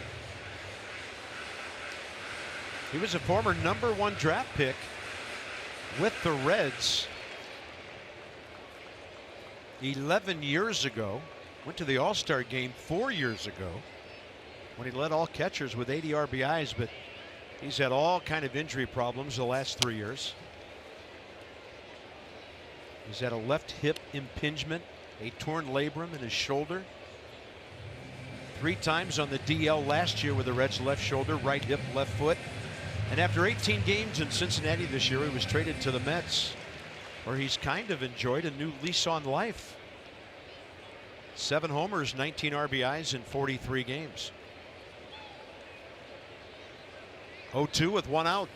He was a former #1 draft pick with the Reds 11 years ago. Went to the All-Star game 4 years ago when he led all catchers with 80 RBIs, but he's had all kind of injury problems the last 3 years. He's had a left hip impingement, a torn labrum in his shoulder. 3 times on the DL last year with the Reds' left shoulder, right hip, left foot. And after 18 games in Cincinnati this year, he was traded to the Mets, where he's kind of enjoyed a new lease on life. 7 homers, 19 RBIs in 43 games. 0-2 with 1 out.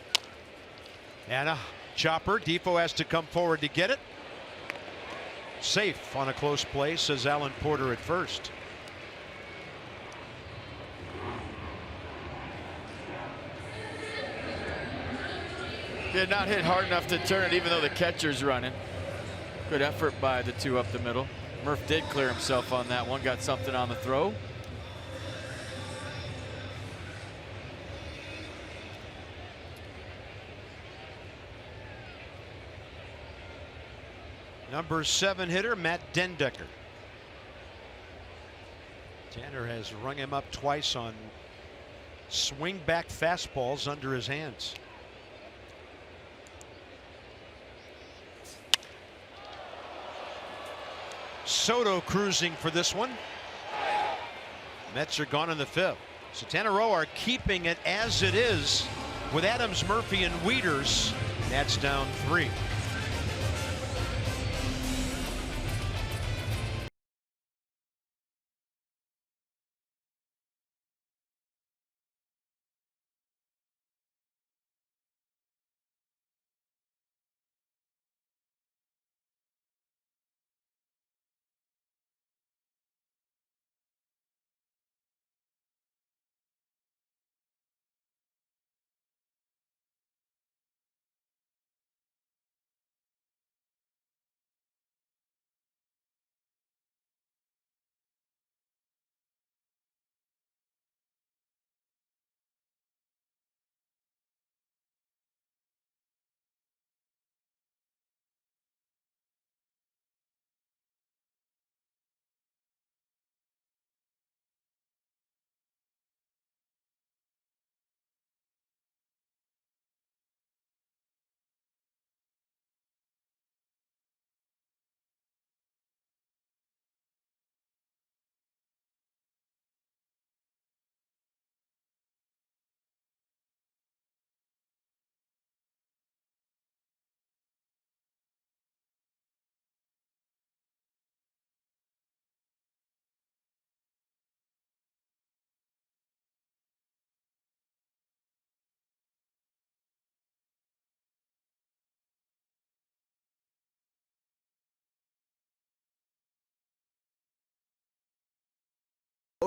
And a chopper. Defoe has to come forward to get it. Safe on a close play, says Alan Porter at first. Did not hit hard enough to turn it, even though the catcher's running. Good effort by the 2 up the middle. Murph did clear himself on that one, got something on the throw. Number 7 hitter, Matt Dendecker. Tanner has rung him up twice on swing back fastballs under his hands. Soto cruising for this one. Mets are gone in the 5th. So Tanner Roark keeping it as it is with Adams, Murphy, and Wieters. Nats down 3.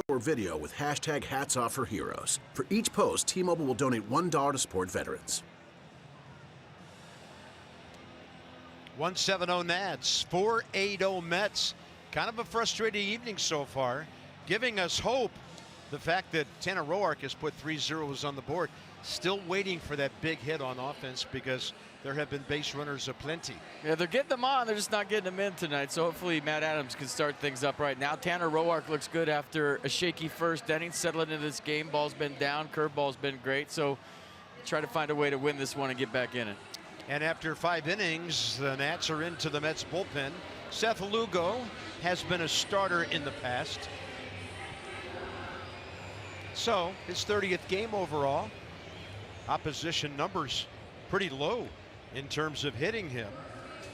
Or video with hashtag Hats Off for Heroes. For each post, T-Mobile will donate $1 to support veterans. 170 Nats, 480 Mets. Kind of a frustrating evening so far, giving us hope. The fact that Tanner Roark has put 3 zeros on the board. Still waiting for that big hit on offense because there have been base runners aplenty. Yeah, they're getting them on. They're just not getting them in tonight. So hopefully Matt Adams can start things up right now. Tanner Roark looks good after a shaky first inning, settling into this game. Ball's been down. Curveball's been great. So try to find a way to win this one and get back in it. And after 5 innings, the Nats are into the Mets bullpen. Seth Lugo has been a starter in the past. So his 30th game overall. Opposition numbers pretty low in terms of hitting him.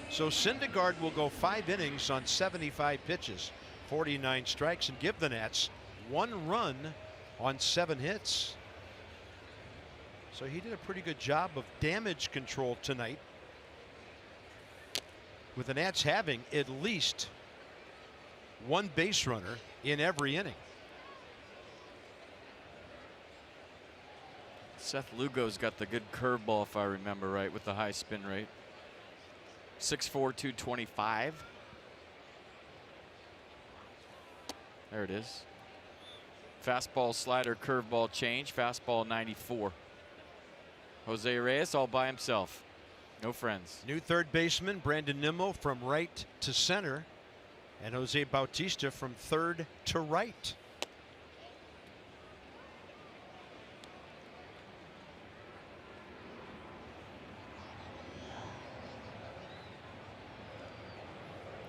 So Syndergaard will go 5 innings on 75 pitches. 49 strikes and give the Nats 1 run on 7 hits. So he did a pretty good job of damage control tonight, with the Nats having at least 1 base runner in every inning. Seth Lugo's got the good curveball, if I remember right, with the high spin rate. 6'4", 225. There it is. Fastball, slider, curveball change. Fastball 94. Jose Reyes all by himself. No friends. New third baseman Brandon Nimmo from right to center, and Jose Bautista from third to right.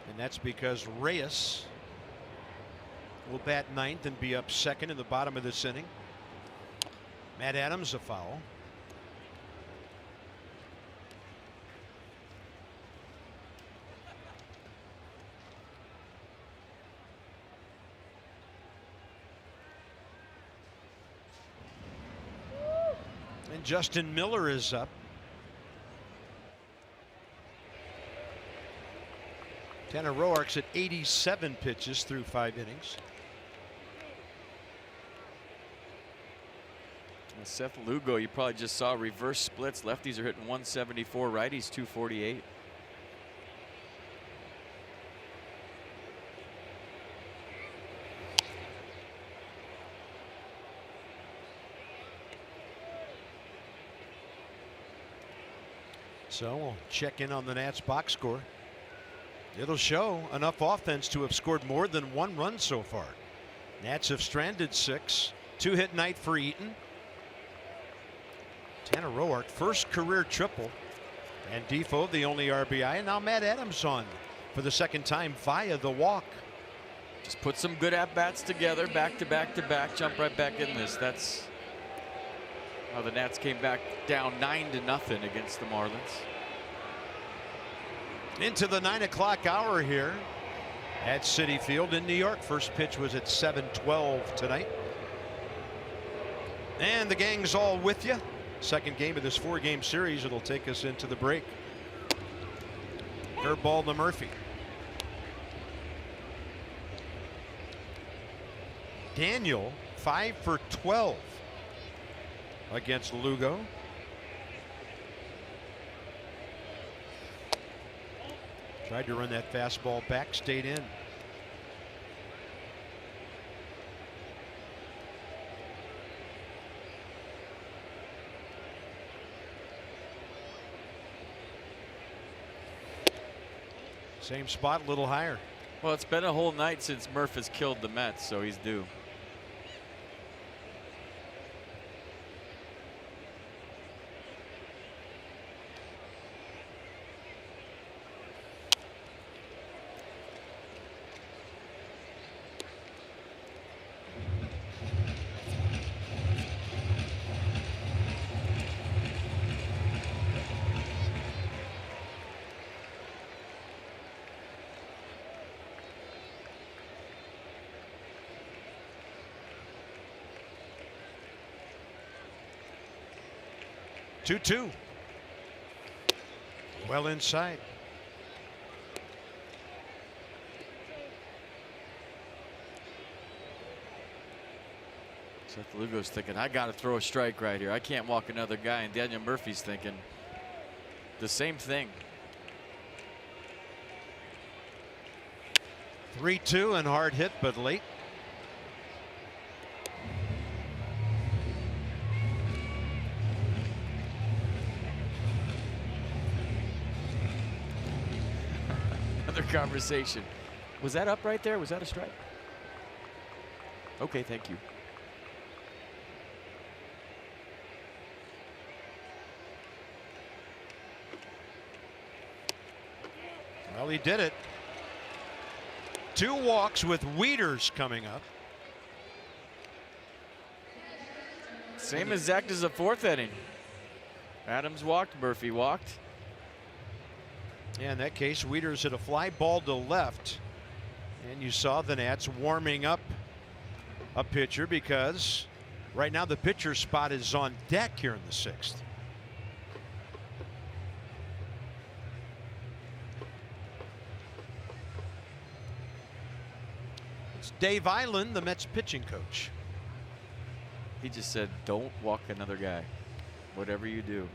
And that's because Reyes will bat 9th and be up 2nd in the bottom of this inning. Matt Adams, a foul. And Justin Miller is up. Tanner Roark's at 87 pitches through 5 innings. And Seth Lugo, you probably just saw reverse splits. Lefties are hitting 174, righties 248. So we'll check in on the Nats box score. It'll show enough offense to have scored more than 1 run so far. Nats have stranded 6. 2-hit night for Eaton. Tanner Roark, first career triple. And Defoe, the only RBI. And now Matt Adams on for the 2nd time via the walk. Just put some good at-bats together, back to back to back, jump right back in this. That's how the Nats came back down 9-0 against the Marlins. Into the 9 o'clock hour here at Citi Field in New York. First pitch was at 7:12 tonight. And the gang's all with you. Second game of this 4-game series. It'll take us into the break. Curveball to Murphy. Daniel 5 for 12 against Lugo. Tried to run that fastball back, stayed in. Same spot, a little higher. Well, it's been a whole night since Murph has killed the Mets, so he's due. Two. Well inside. Seth Lugo's thinking, I got to throw a strike right here. I can't walk another guy. And Daniel Murphy's thinking the same thing. 3-2 and hard hit, but late. Conversation. Was that up right there? Was that a strike? Okay, thank you. Well, he did it. 2 walks with Wieters coming up. Same exact as the 4th inning. Adams walked, Murphy walked. Yeah, in that case, Wieters hit a fly ball to left And you saw the Nats warming up a pitcher because right now the pitcher spot is on deck here in the 6th. It's Dave Island, the Mets pitching coach. He just said, don't walk another guy, whatever you do.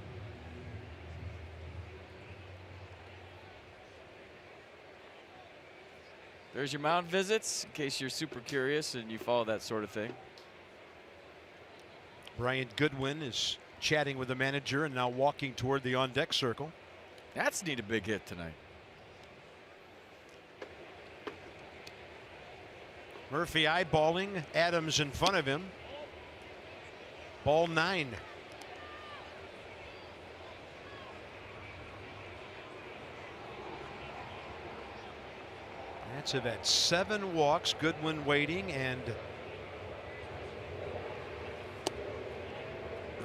There's your mound visits, in case you're super curious and you follow that sort of thing. Brian Goodwin is chatting with the manager and now walking toward the on-deck circle. Nats need a big hit tonight. Murphy eyeballing Adams in front of him. Ball 9. Nats have had 7 walks. Goodwin waiting, and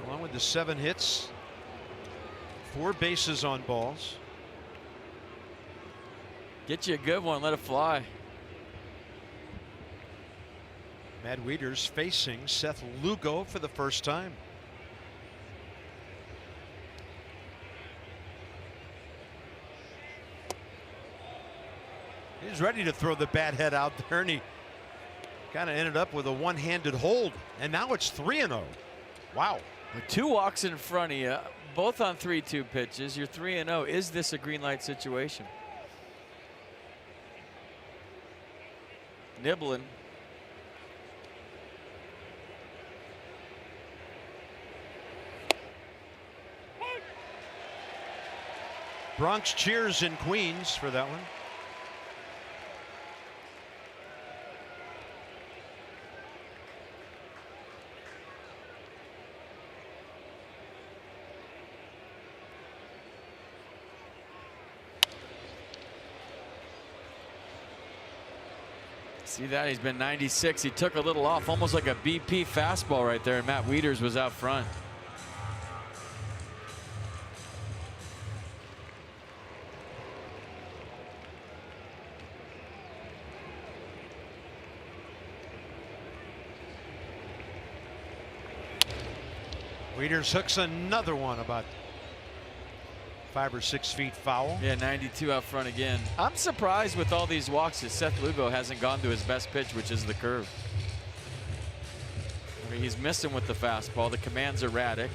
along with the 7 hits, 4 bases on balls. Get you a good one, let it fly. Matt Wieters facing Seth Lugo for the first time. He's ready to throw the bat head out there, and he kind of ended up with a one-handed hold, and now it's 3-0. Wow. With 2 walks in front of you, both on 3-2 pitches. You're 3-0. Is this a green light situation? Nibbling. Bronx cheers in Queens for that one. See that? He's been 96. He took a little off, almost like a BP fastball right there, and Matt Wieters was out front. Wieters hooks another one about 5 or 6 feet foul. Yeah, 92 out front again. I'm surprised with all these walks that Seth Lugo hasn't gone to his best pitch, which is the curve. I mean, he's missing with the fastball. The command's erratic.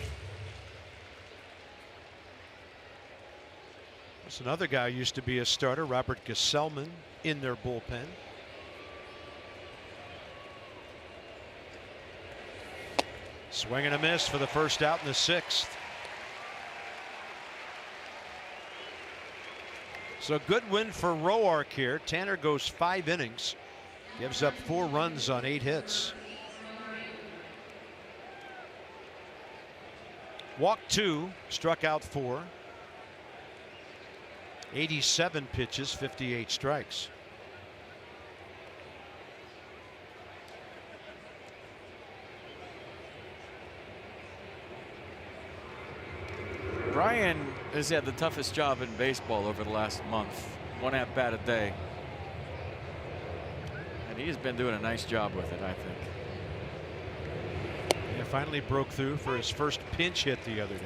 There's another guy who used to be a starter, Robert Gesellman, in their bullpen. Swing and a miss for the first out in the 6th. So good win for Roark here. Tanner goes 5 innings, gives up 4 runs on 8 hits. Walked 2, struck out 4. 87 pitches, 58 strikes. Brian has had the toughest job in baseball over the last month. 1 at bat a day. And he's been doing a nice job with it, I think. Yeah, finally broke through for his first pinch hit the other day.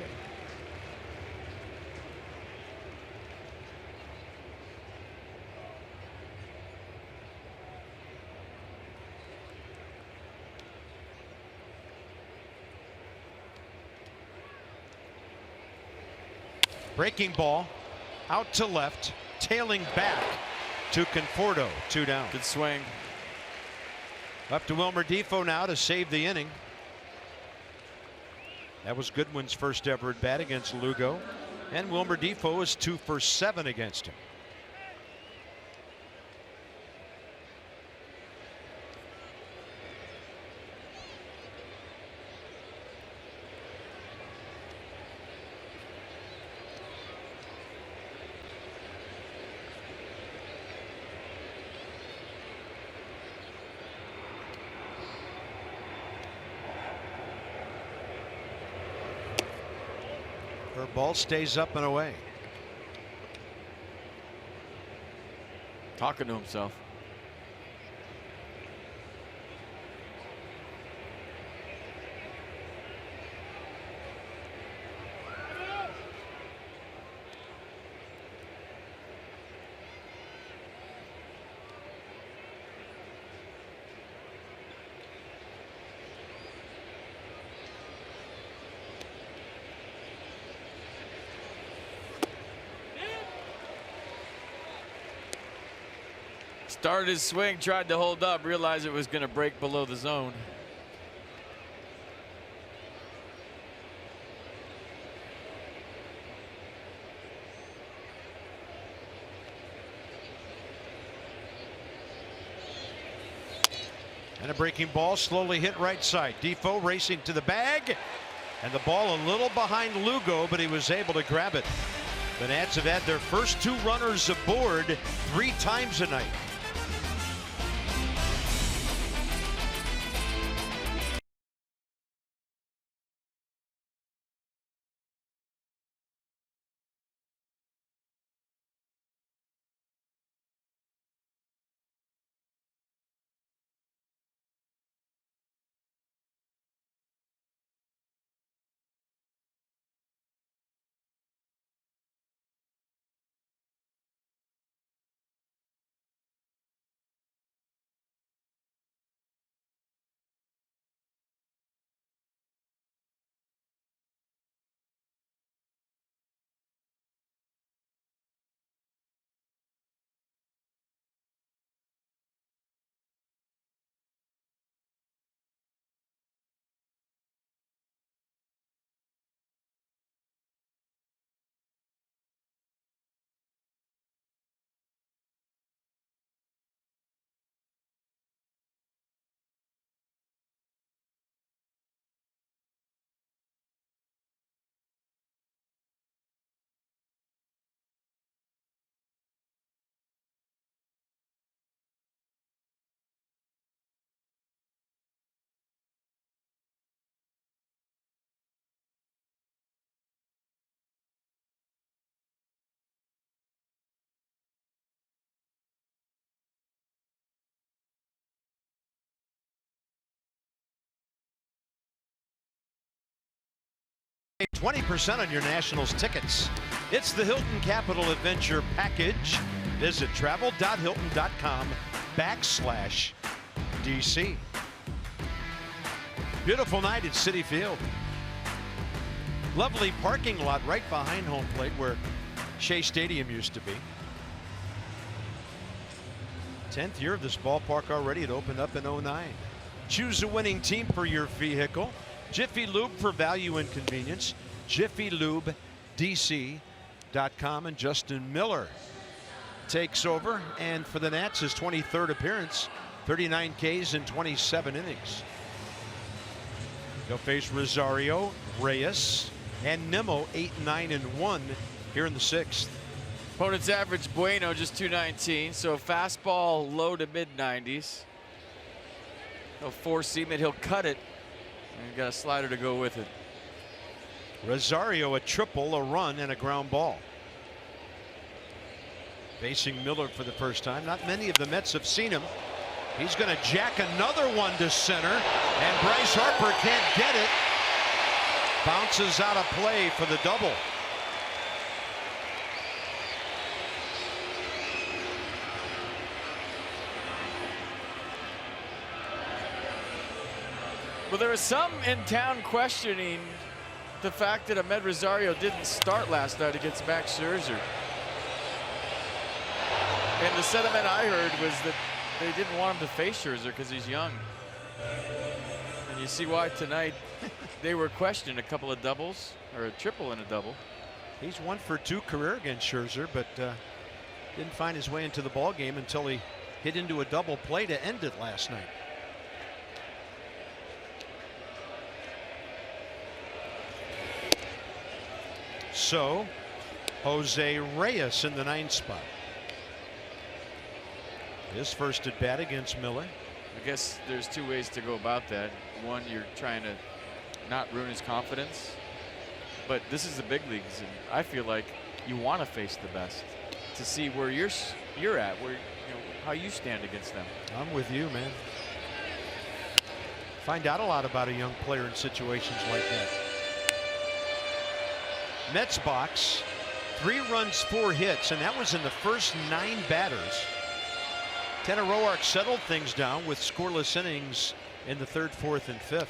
Breaking ball out to left, tailing back to Conforto. 2 down. Good swing. Up to Wilmer Defoe now to save the inning. That was Goodwin's first ever at bat against Lugo, and Wilmer Defoe is 2 for 7 against him. Her ball stays up and away. Talking to himself. Started his swing, tried to hold up, realized it was going to break below the zone. And a breaking ball slowly hit right side. Defoe racing to the bag. And the ball a little behind Lugo, but he was able to grab it. The Nats have had their first 2 runners aboard 3 times tonight. Save 20% on your Nationals tickets. It's the Hilton Capital Adventure Package. Visit travel.hilton.com/DC. Beautiful night at Citi Field. Lovely parking lot right behind home plate where Shea Stadium used to be. 10th year of this ballpark already. It opened up in '09. Choose a winning team for your vehicle. Jiffy Lube for value and convenience. JiffyLubeDC.com. And Justin Miller takes over, and for the Nats, his 23rd appearance, 39 Ks in 27 innings. They'll face Rosario, Reyes, and Nimmo 8, 9, and 1 here in the 6th. Opponent's average Bueno just 219, so fastball low to mid 90s. He'll four seam it, he'll cut it, and he's got a slider to go with it. Rosario a triple, a run, and a ground ball. Facing Miller for the first time. Not many of the Mets have seen him. He's going to jack another one to center, and Bryce Harper can't get it. Bounces out of play for the double. Well, there was some in town questioning the fact that Ahmed Rosario didn't start last night against Max Scherzer. And the sentiment I heard was that they didn't want him to face Scherzer because he's young. And you see why tonight they were questioning a couple of doubles, or a triple and a double. He's 1 for 2 career against Scherzer, but didn't find his way into the ball game until he hit into a double play to end it last night. So Jose Reyes in the 9th spot. His first at bat against Miller. I guess there's two ways to go about that. One, you're trying to not ruin his confidence, but this is the big leagues, and I feel like you want to face the best to see where you're at, where how you stand against them. I'm with you, man. Find out a lot about a young player in situations like that. Mets box, 3 runs, 4 hits, and that was in the first 9 batters. Tanner Roark settled things down with scoreless innings in the 3rd, 4th, and 5th.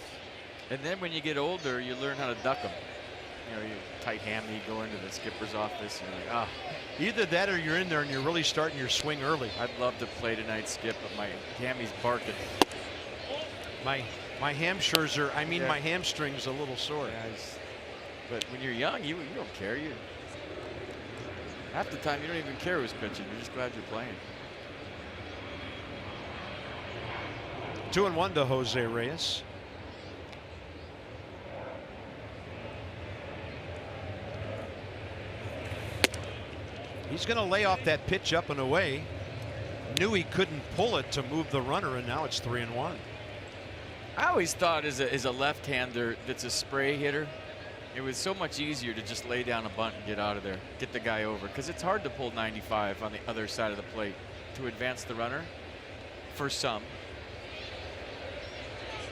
And then when you get older, you learn how to duck them. you know, you tight hammy, you go into the skipper's office, and you're like, ah. Either that or you're in there and you're really starting your swing early. I'd love to play tonight, Skip, but my hammy's barking. My hamstrings are, my hamstring's a little sore. Yeah, but when you're young, you don't care. Half the time you don't even care who's pitching. You're just glad you're playing. 2-1 to Jose Reyes. He's going to lay off that pitch up and away. Knew he couldn't pull it to move the runner, and now it's 3-1. I always thought as a left-hander that's a spray hitter, it was so much easier to just lay down a bunt and get out of there, get the guy over, because it's hard to pull 95 on the other side of the plate to advance the runner for some.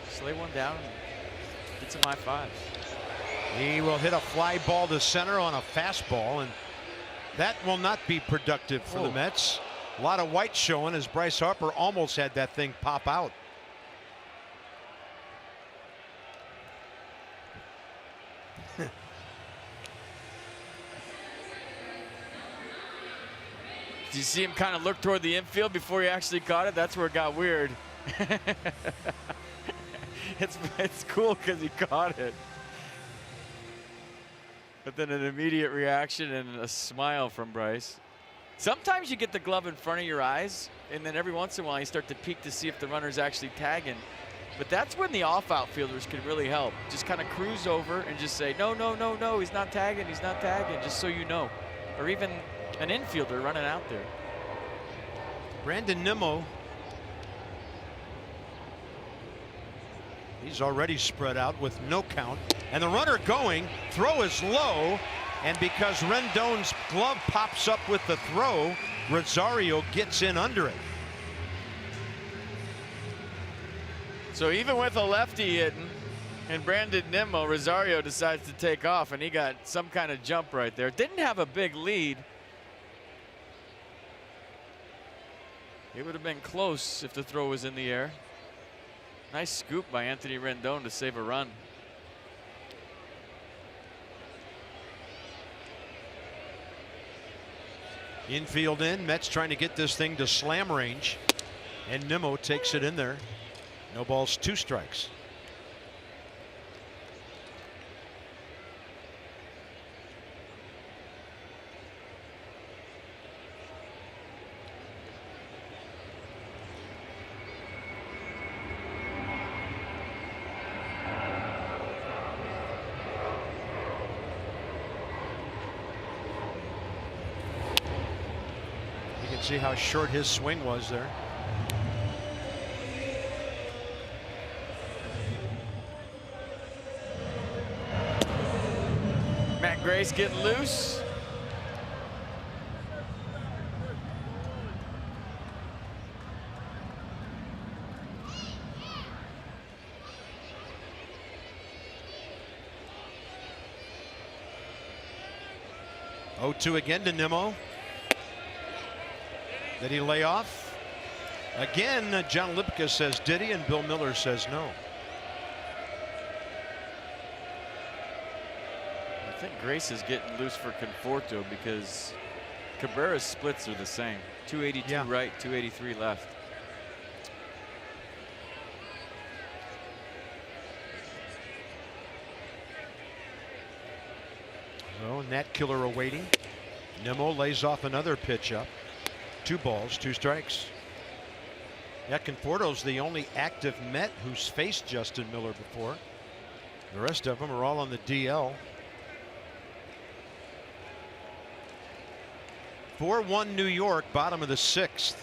Just lay one down and get some high fives. He will hit a fly ball to center on a fastball, and that will not be productive for the Mets. A lot of white showing as Bryce Harper almost had that thing pop out. Did you see him kind of look toward the infield before he actually caught it? That's where it got weird. It's cool because he caught it. But then an immediate reaction and a smile from Bryce. Sometimes you get the glove in front of your eyes, and then every once in a while you start to peek to see if the runner's actually tagging. But that's when the off outfielders can really help. Just kind of cruise over and just say, no, no, no, no, he's not tagging, just so you know. Or even an infielder running out there. Brandon Nimmo. He's already spread out with no count. And the runner going, throw is low. And because Rendon's glove pops up with the throw, Rosario gets in under it. So even with a lefty hitting and Brandon Nimmo, Rosario decides to take off, and he got some kind of jump right there. Didn't have a big lead. It would have been close if the throw was in the air. Nice scoop by Anthony Rendon to save a run. Infield in, Mets trying to get this thing to slam range, and Nimmo takes it in there. No balls, 2 strikes. You can see how short his swing was there. Matt Grace getting loose. Oh, 2 again to Nimmo. Did he lay off? Again, John Lipka says did he, and Bill Miller says no. I think Grace is getting loose for Conforto because Cabrera's splits are the same. 282 right, 283 left. Oh, Nat Killer awaiting. Nimmo lays off another pitch up. 2 balls, 2 strikes. Yeah, Conforto's the only active Met who's faced Justin Miller before. The rest of them are all on the DL. 4-1 New York, bottom of the 6th.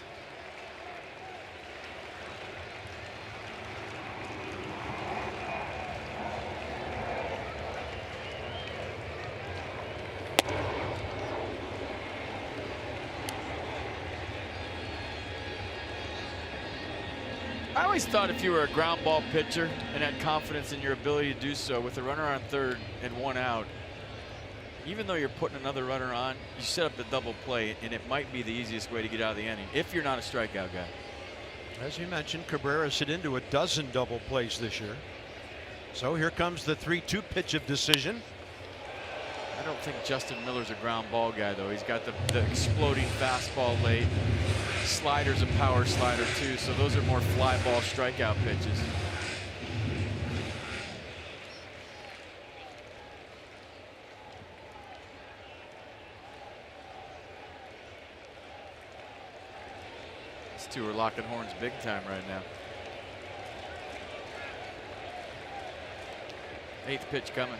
I always thought if you were a ground ball pitcher and had confidence in your ability to do so with a runner on third and 1 out, even though you're putting another runner on, you set up the double play, and it might be the easiest way to get out of the inning if you're not a strikeout guy. As you mentioned, Cabrera's hit into a dozen double plays this year. So here comes the 3-2 pitch of decision. I don't think Justin Miller's a ground ball guy, though. He's got the exploding fastball late. Slider's a power slider, too, so those are more fly ball strikeout pitches. These two are locking horns big time right now. 8th pitch coming.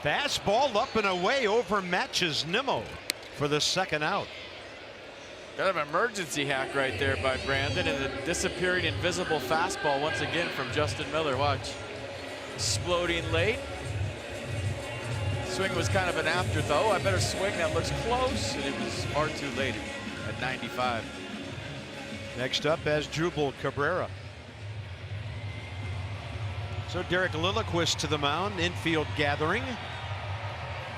Fastball up and away, overmatches Nimmo for the second out. Kind of an emergency hack right there by Brandon, and the disappearing invisible fastball once again from Justin Miller. Watch. Exploding late. Swing was kind of an afterthought. Oh, I better swing. That looks close. And it was far too late at 95. Next up as Drupal Cabrera. So Derek Lilliquist to the mound, infield gathering.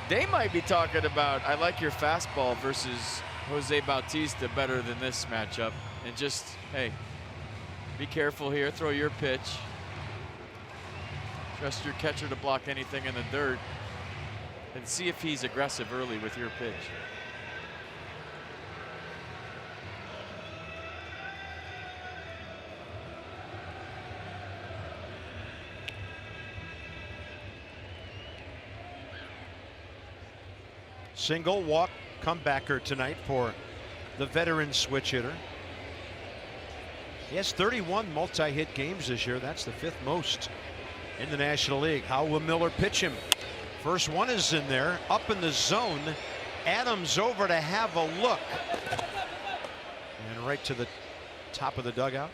They might be talking about, I like your fastball versus Jose Bautista better than this matchup. And just, hey, be careful here, throw your pitch. Trust your catcher to block anything in the dirt. And see if he's aggressive early with your pitch. Single walk comebacker tonight for the veteran switch hitter. He has 31 multi-hit games this year. That's the 5th most in the National League. How will Miller pitch him? First one is in there, up in the zone. Adams over to have a look. And right to the top of the dugout.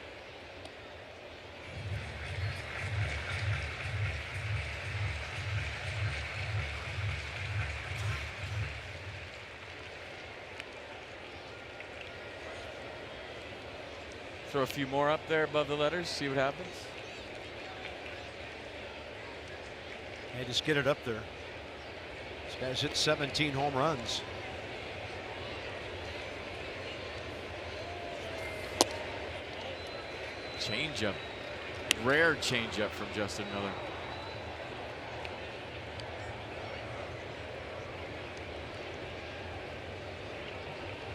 Throw a few more up there above the letters, see what happens. Hey, just get it up there. This guy's hit 17 home runs. Changeup. Rare changeup from Justin Miller.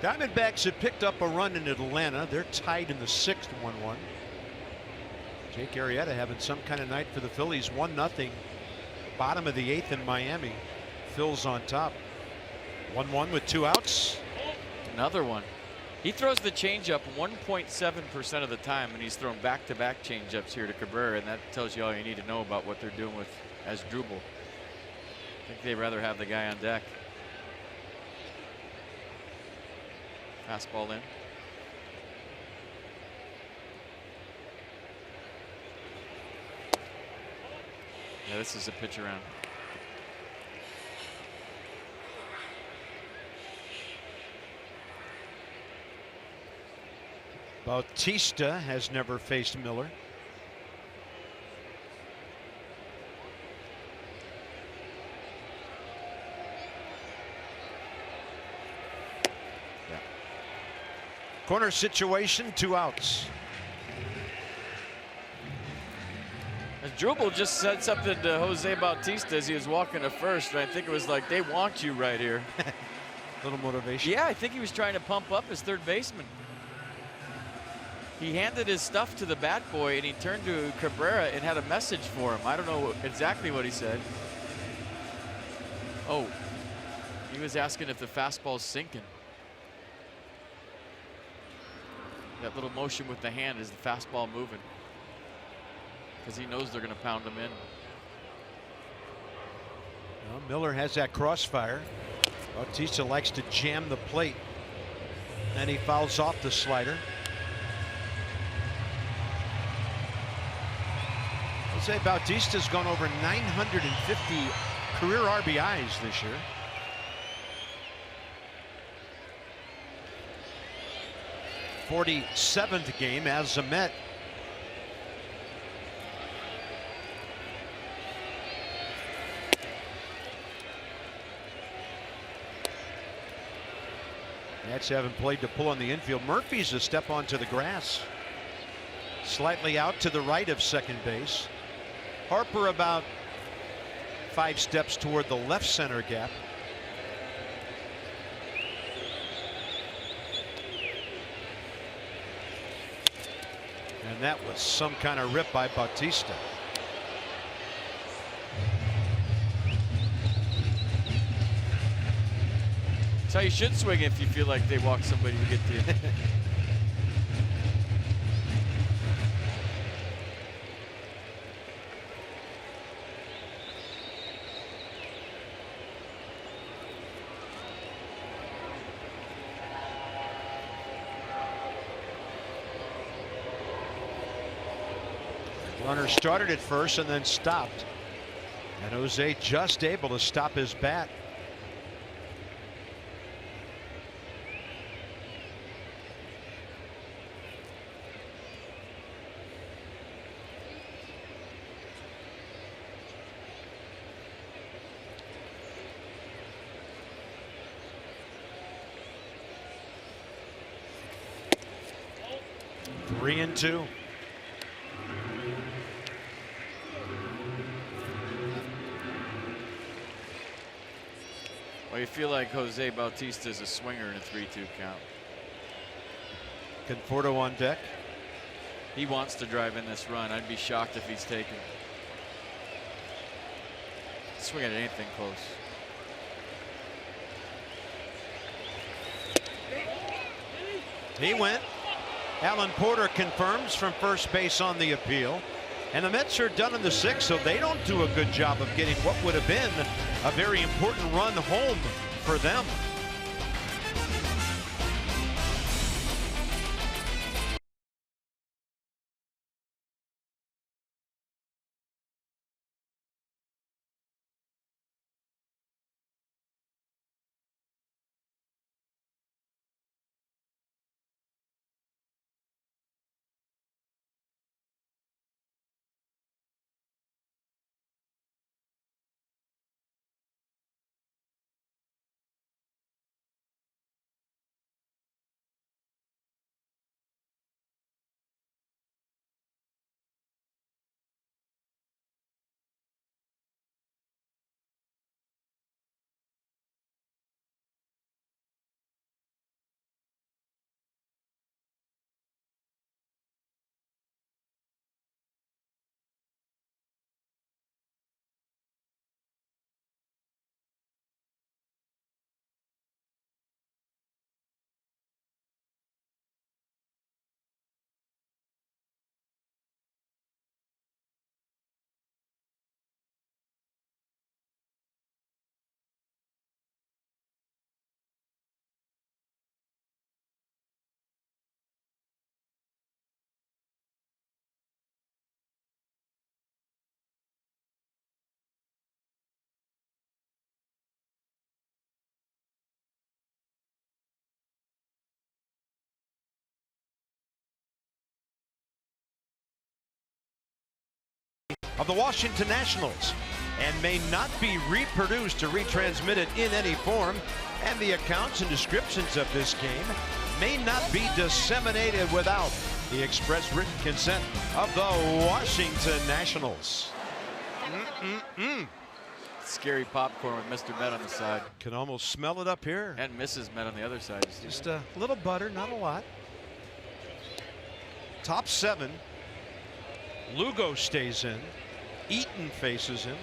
Diamondbacks have picked up a run in Atlanta. They're tied in the 6th, 1-1. Jake Arrieta having some kind of night for the Phillies. 1-0. Bottom of the 8th in Miami. Phil's on top. 1-1 with 2 outs. Another one. He throws the changeup 1.7% of the time, and he's thrown back-to-back changeups here to Cabrera, and that tells you all you need to know about what they're doing with Asdrubal. I think they'd rather have the guy on deck. Fastball in. Yeah, this is a pitch around. Bautista has never faced Miller. Corner situation, 2 outs. Drupal just said something to Jose Bautista as he was walking to first, and I think it was like, they want you right here. Little motivation. Yeah, I think he was trying to pump up his third baseman. He handed his stuff to the bat boy, and he turned to Cabrera and had a message for him. I don't know exactly what he said. Oh, he was asking if the fastball's sinking. That little motion with the hand is the fastball moving, because he knows they're going to pound him in. Well, Miller has that crossfire. Bautista likes to jam the plate, and he fouls off the slider. Jose Bautista's gone over 950 career RBIs this year. '47th game as a Met. Mets haven't played to pull on the infield. Murphy's a step onto the grass. Slightly out to the right of second base. Harper about 5 steps toward the left center gap. And that was some kind of rip by Bautista. That's how you should swing if you feel like they walk somebody to get to you. Runner started at first and then stopped. And Jose just able to stop his bat. Three and two. Well, you feel like Jose Bautista is a swinger in a 3-2 count. Conforto on deck. He wants to drive in this run. I'd be shocked if he's taken. Swing at anything close. He went. Alan Porter confirms from first base on the appeal. And the Mets are done in the 6th, so they don't do a good job of getting what would have been a very important run home for them. Of the Washington Nationals, and may not be reproduced or retransmitted in any form, and the accounts and descriptions of this game may not be disseminated without the express written consent of the Washington Nationals. Scary popcorn with Mr. Met on the side. Can almost smell it up here. And Mrs. Met on the other side. Just a little butter, not a lot. Top 7. Lugo stays in. Eaton faces him.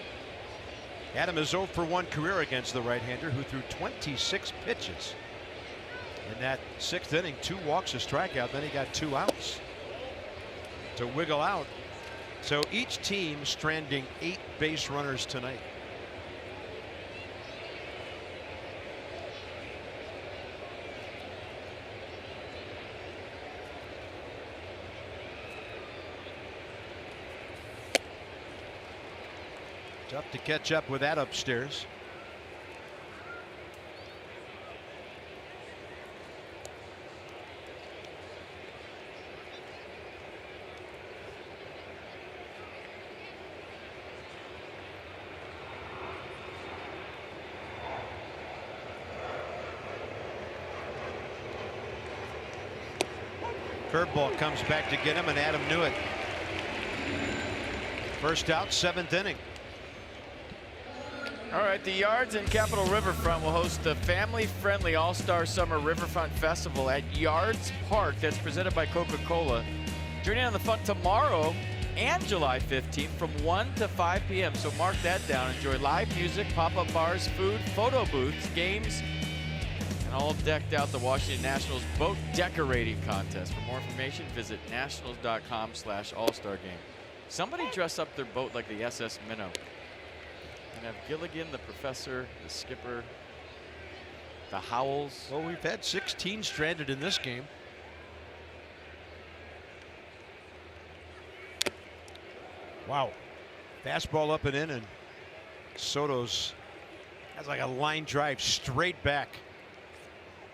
Adam is 0 for 1 career against the right-hander, who threw 26 pitches. In that 6th inning, 2 walks, a strikeout, then he got 2 outs to wiggle out. So each team stranding 8 base runners tonight. Tough to catch up with that upstairs. Curveball comes back to get him, and Adam knew it. First out, 7th inning. All right, the Yards and Capitol Riverfront will host the family-friendly All-Star Summer Riverfront Festival at Yards Park. That's presented by Coca-Cola. Join in on the fun tomorrow and July 15th from 1 to 5 p.m. So mark that down. Enjoy live music, pop-up bars, food, photo booths, games, and all decked out the Washington Nationals boat decorating contest. For more information, visit nationals.com/all-star game. Somebody dress up their boat like the SS Minnow. And have Gilligan, the professor, the skipper, the Howells. Well, we've had 16 stranded in this game. Wow. Fastball up and in, and Soto's has like a line drive straight back.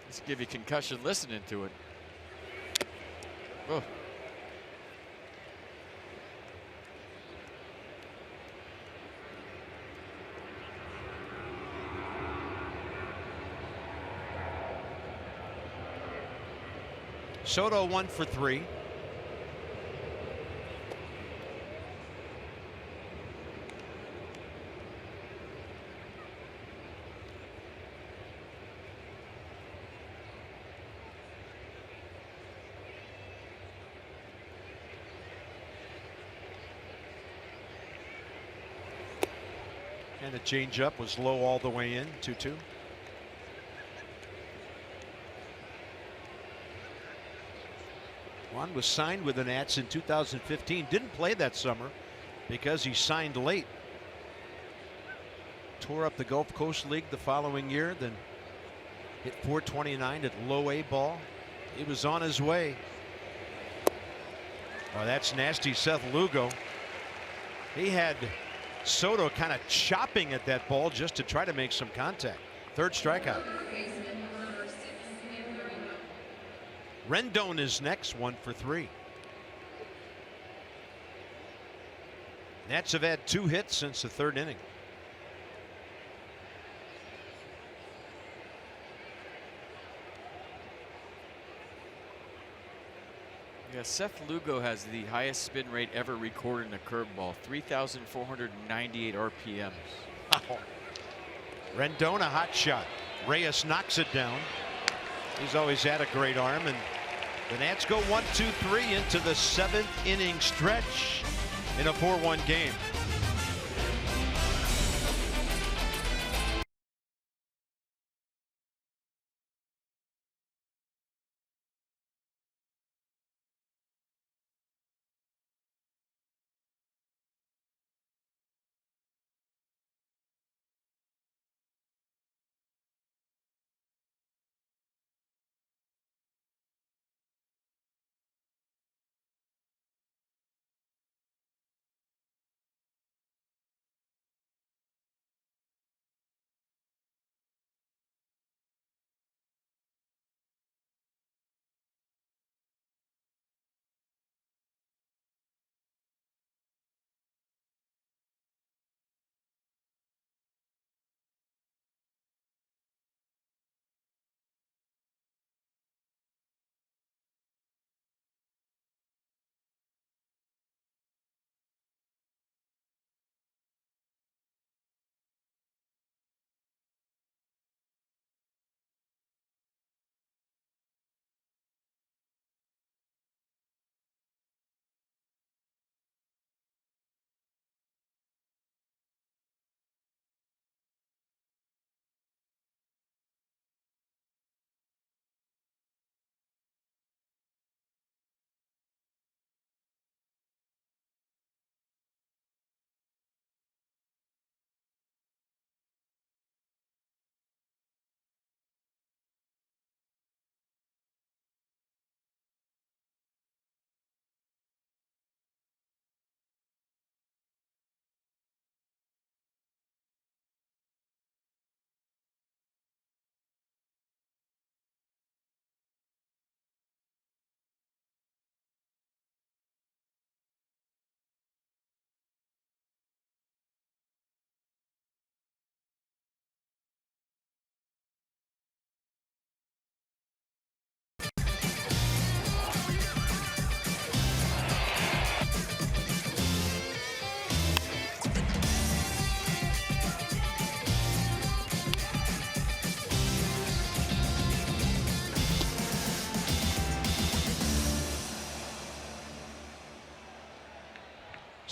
Let's give you concussion listening to it. Oh. Soto 1 for 3. And the changeup was low all the way in, 2-2. Juan was signed with the Nats in 2015. Didn't play that summer because he signed late. Tore up the Gulf Coast League the following year, then hit .429 at low A ball. He was on his way. Oh, that's nasty. Seth Lugo. He had Soto kind of chopping at that ball just to try to make some contact. Third strikeout. Rendon is next, 1 for 3. Nats have had 2 hits since the 3rd inning. Yeah, Seth Lugo has the highest spin rate ever recorded in a curveball, 3,498 RPMs. Wow. Rendon, a hot shot. Reyes knocks it down. He's always had a great arm, and the Nats go 1-2-3 into the 7th inning stretch in a 4-1 game.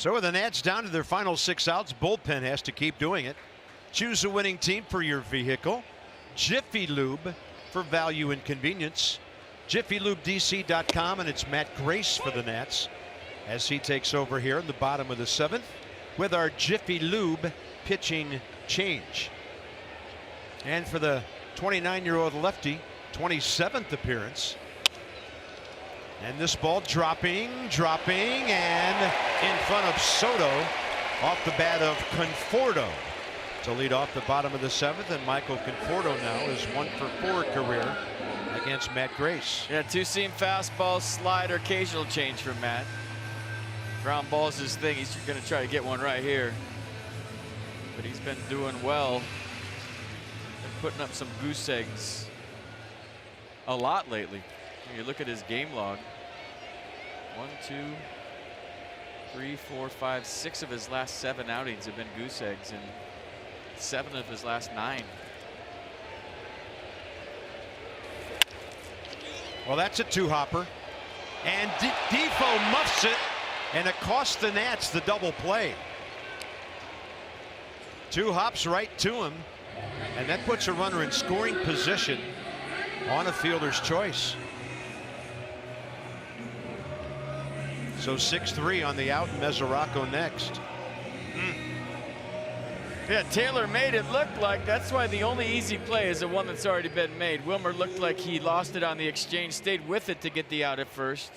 So with the Nats down to their final 6 outs, bullpen has to keep doing it. Choose a winning team for your vehicle. Jiffy Lube for value and convenience. JiffyLubeDC.com, and it's Matt Grace for the Nats as he takes over here in the bottom of the 7th with our Jiffy Lube pitching change. And for the 29-year-old lefty, 27th appearance. And this ball dropping, and in front of Soto off the bat of Conforto to lead off the bottom of the 7th. And Michael Conforto now is 1 for 4 career against Matt Grace. Yeah, 2-seam fastball, slider, occasional change from Matt. Ground ball's his thing. He's going to try to get one right here. But he's been doing well. Been putting up some goose eggs a lot lately. When you look at his game log, 1, 2, 3, 4, 5, 6 of his last 7 outings have been goose eggs, and 7 of his last 9. Well, that's a 2-hopper, and Defoe muffs it, and it costs the Nats the double play. 2 hops right to him, and that puts a runner in scoring position on a fielder's choice. So 6-3 on the out, Mesoraco next. Yeah, Taylor made it look like that's why the only easy play is the one that's already been made. Wilmer looked like he lost it on the exchange, stayed with it to get the out at first.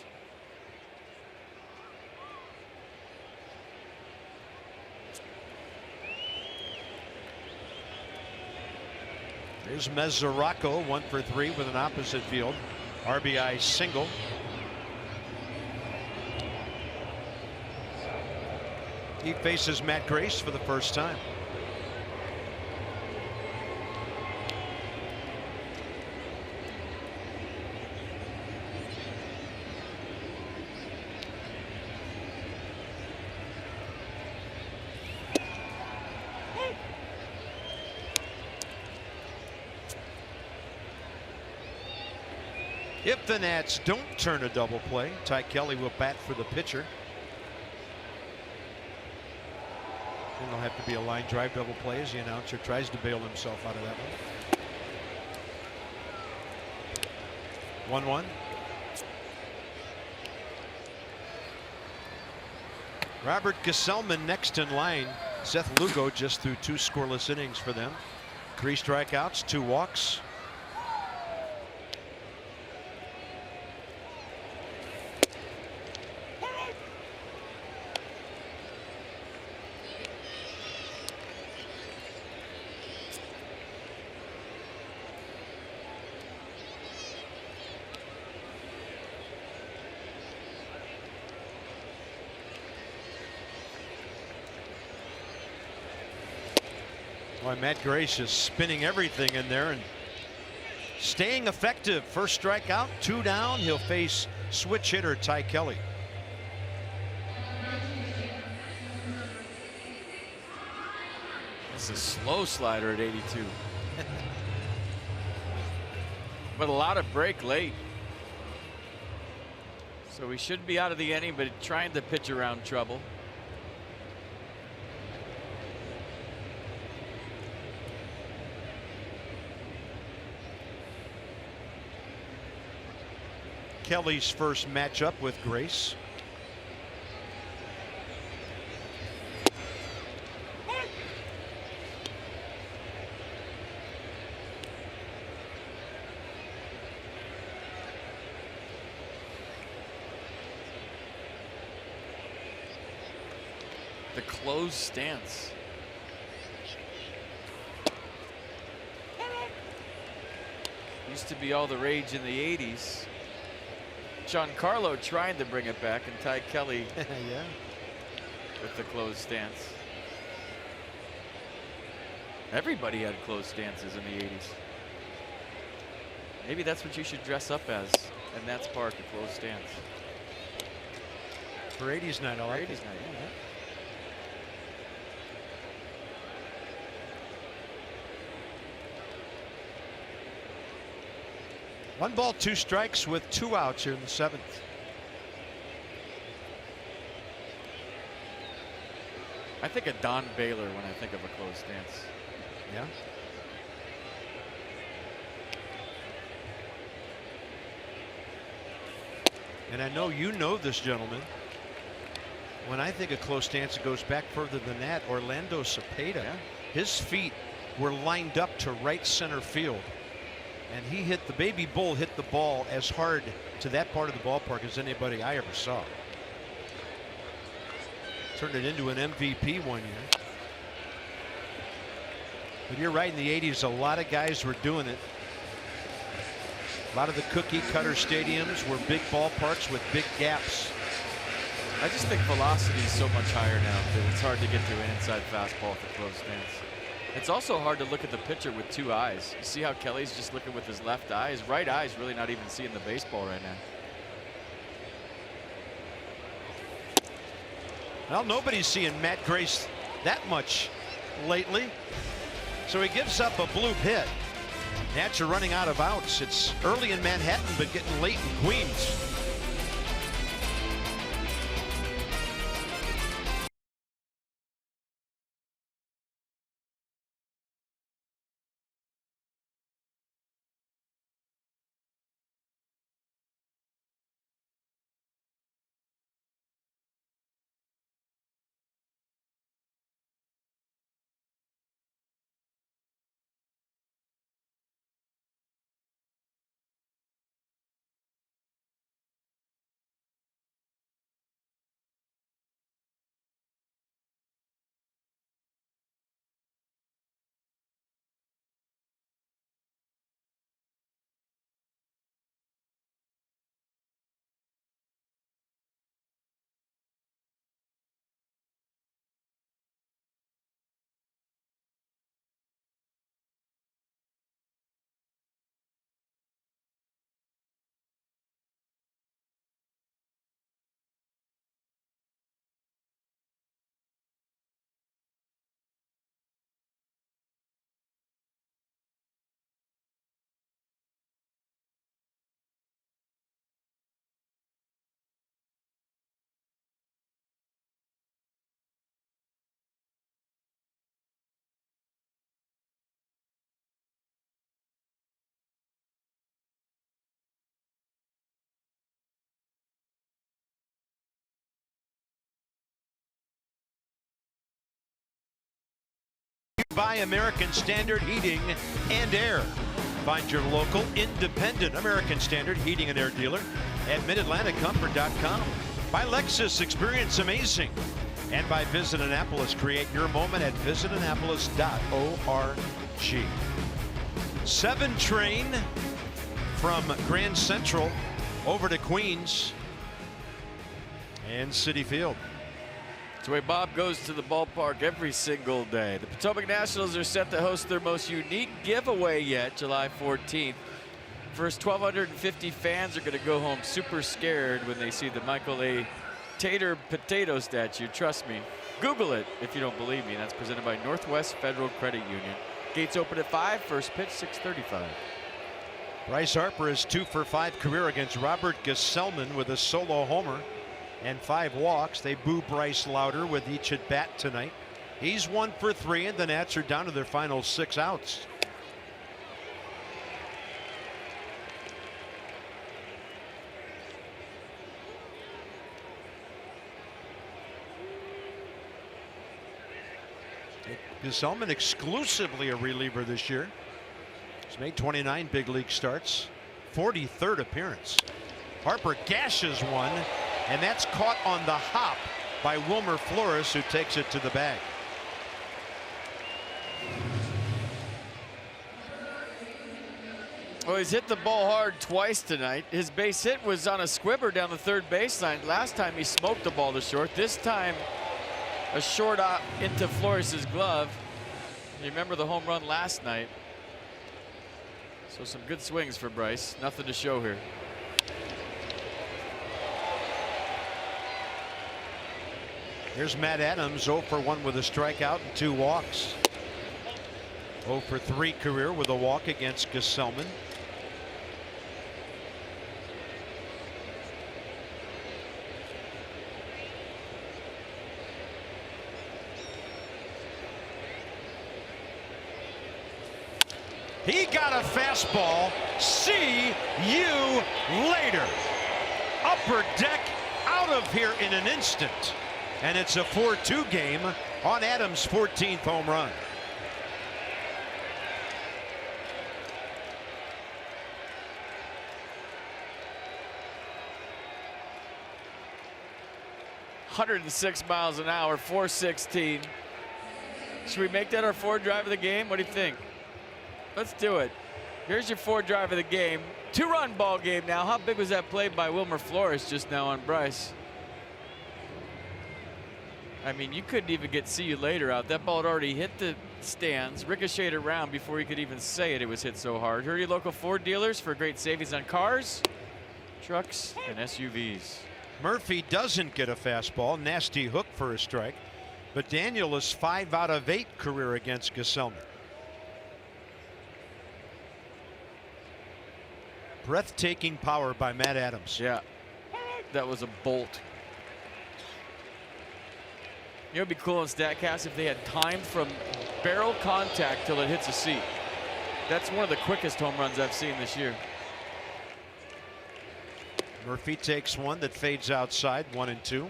There's Mesoraco, 1 for 3 with an opposite field RBI single. He faces Matt Grace for the first time. If the Nats don't turn a double play, Ty Kelly will bat for the pitcher. And there'll have to be a line drive double play as the announcer tries to bail himself out of that one. 1-1. Robert Gesellman next in line. Seth Lugo just threw 2 scoreless innings for them. 3 strikeouts, 2 walks. Boy, Matt Grace is spinning everything in there and staying effective. First strikeout, 2 down. He'll face switch hitter Ty Kelly. It's a slow slider at 82. But a lot of break late. So we should be out of the inning, but trying to pitch around trouble. Kelly's first matchup with Grace. The closed stance. Used to be all the rage in the 80s. Giancarlo trying to bring it back, and Ty Kelly Yeah. with the closed stance. Everybody had closed stances in the 80s. Maybe that's what you should dress up as, and that's part of closed stance. For 80s night, I like it. 80s night, yeah. 1 ball, 2 strikes with 2 outs here in the 7th. I think of Don Baylor when I think of a closed stance. Yeah. And I know you know this gentleman. When I think of close stance, it goes back further than that. Orlando Cepeda. Yeah. His feet were lined up to right center field. And he hit, the baby bull hit the ball as hard to that part of the ballpark as anybody I ever saw. Turned it into an MVP one year. But you're right, in the 80s, a lot of guys were doing it. A lot of the cookie cutter stadiums were big ballparks with big gaps. I just think velocity is so much higher now that it's hard to get to an inside fastball for close stance. It's also hard to look at the pitcher with two eyes. You see how Kelly's just looking with his left eye? His right eye is really not even seeing the baseball right now. Well, nobody's seeing Matt Grace that much lately. So he gives up a bloop hit. Nats are running out of outs. It's early in Manhattan, but getting late in Queens. By American Standard Heating and Air. Find your local independent American Standard Heating and Air dealer at MidAtlanticComfort.com. By Lexus, experience amazing. And by Visit Annapolis, create your moment at visitannapolis.org. 7 train from Grand Central over to Queens and Citi Field. It's the way Bob goes to the ballpark every single day. The Potomac Nationals are set to host their most unique giveaway yet, July 14th. First 1,250 fans are going to go home super scared when they see the Michael A. Tater Potato statue. Trust me. Google it if you don't believe me. That's presented by Northwest Federal Credit Union. Gates open at 5, first pitch 6:35. Bryce Harper is 2 for 5 career against Robert Gesellman with a solo homer and 5 walks. They boo Bryce louder with each at bat tonight. He's 1 for 3, and the Nats are down to their final 6 outs. Gesellman exclusively a reliever this year. He's made 29 big league starts, 43rd appearance. Harper gashes one, and that's caught on the hop by Wilmer Flores, who takes it to the bag. Well, he's hit the ball hard twice tonight. His base hit was on a squibber down the third baseline. Last time he smoked the ball to short. This time a short out into Flores' glove. You remember the home run last night. So some good swings for Bryce. Nothing to show here. Here's Matt Adams, 0 for 1 with a strikeout and 2 walks. 0 for 3 career with a walk against Gesellman. He got a fastball. See you later. Upper deck out of here in an instant. And it's a 4-2 game on Adams' 14th home run. .106 miles an hour, 416. Should we make that our Ford drive of the game? What do you think? Let's do it. Here's your Ford drive of the game. 2-run ball game now. How big was that play by Wilmer Flores just now on Bryce? I mean, you couldn't even get "see you later" out. That ball had already hit the stands, ricocheted around before you could even say it. It was hit so hard. Hurry your local Ford dealers for great savings on cars, trucks, and SUVs. Murphy doesn't get a fastball. Nasty hook for a strike. But Daniel is 5 out of 8 career against Gesellner. Breathtaking power by Matt Adams. Yeah, that was a bolt. You know, it'd be cool in StatCast if they had timed from barrel contact till it hits a seat. That's one of the quickest home runs I've seen this year. Murphy takes one that fades outside, 1-2.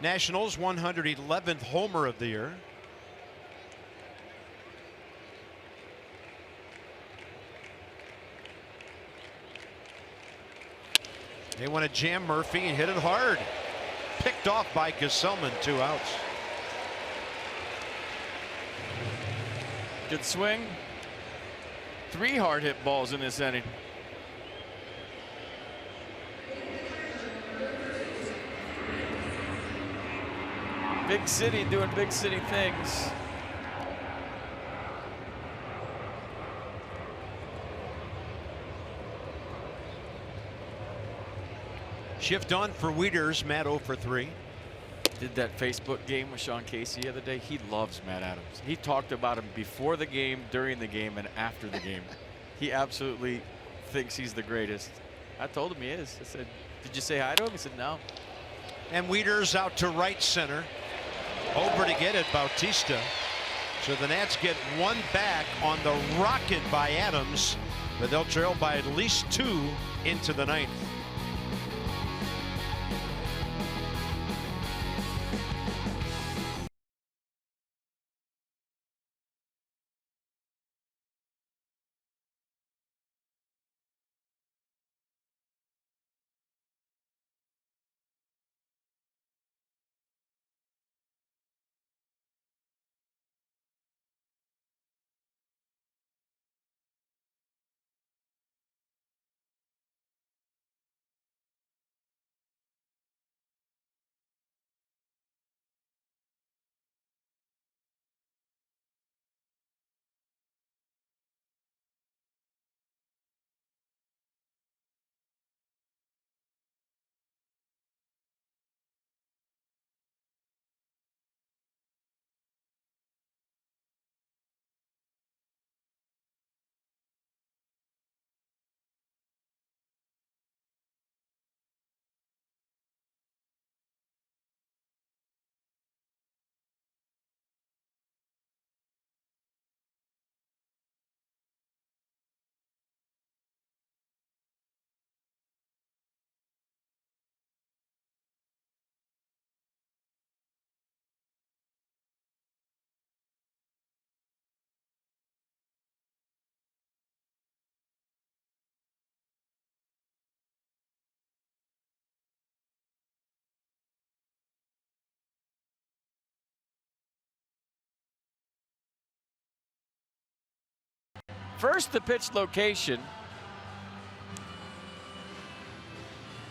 Nationals 111th homer of the year. They want to jam Murphy and hit it hard. Picked off by Gesellman, 2 outs. Good swing. 3 hard hit balls in this inning. Big city doing big city things. Shift on for Wieters. Matt 0 for 3. Did that Facebook game with Sean Casey the other day. He loves Matt Adams. He talked about him before the game, during the game, and after the game. He absolutely thinks he's the greatest. I told him he is. I said, "Did you say hi to him?" He said, "No." And Wieters out to right center. Over to get it, Bautista. So the Nats get 1 back on the rocket by Adams, but they'll trail by at least 2 into the 9th. First, the pitch location.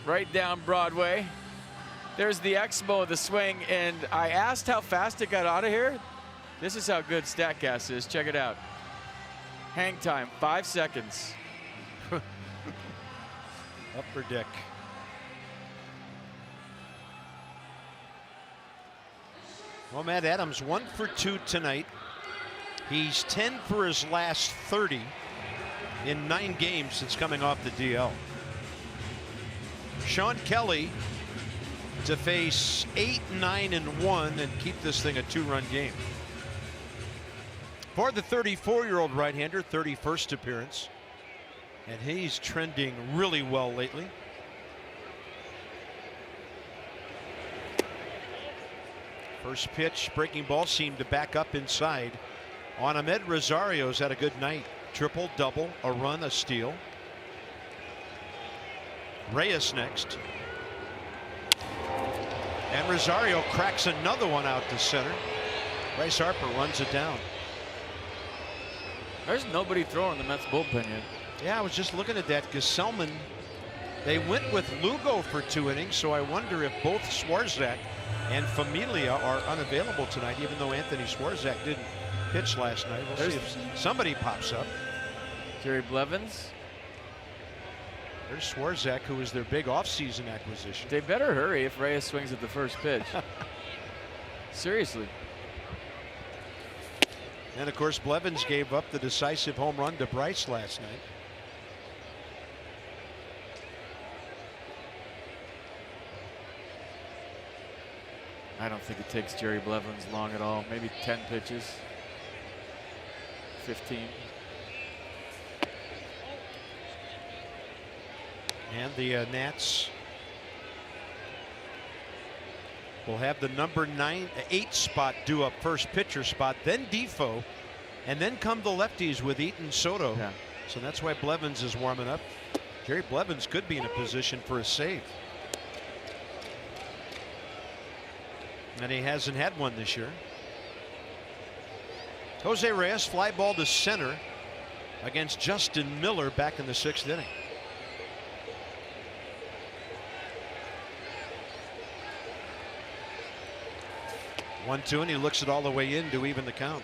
Right down Broadway. There's the Expo of the swing, and I asked how fast it got out of here. This is how good StatCast is. Check it out. Hang time, 5 seconds. Upper deck. Well, Matt Adams 1 for 2 tonight. He's 10 for his last 30 in 9 games since coming off the DL. Sean Kelly to face 8, 9, and 1 and keep this thing a 2-run game. for the 34-year-old right-hander, 31st appearance. And he's trending really well lately. First pitch, breaking ball seemed to back up inside. On Ahmed Rosario's had a good night. Triple, double, a run, a steal. Reyes next. And Rosario cracks another one out to center. Bryce Harper runs it down. There's nobody throwing the Mets bullpen yet. Yeah, I was just looking at that. Gesellman, they went with Lugo for 2 innings, so I wonder if both Swarzak and Familia are unavailable tonight, even though Anthony Swarzak didn't pitch last night. We'll see if somebody pops up. Jerry Blevins. There's Swarzak, who was their big offseason acquisition. They better hurry if Reyes swings at the first pitch. Seriously. And of course, Blevins gave up the decisive home run to Bryce last night. I don't think it takes Jerry Blevins long at all. Maybe 10 pitches. 15. And the Nats will have the number 8 spot due up, first pitcher spot, then Defoe, and then come the lefties with Eaton Soto. Yeah. So that's why Blevins is warming up. Jerry Blevins could be in a position for a save. And he hasn't had one this year. Jose Reyes fly ball to center against Justin Miller back in the 6th inning. One, two, and he looks it all the way in to even the count.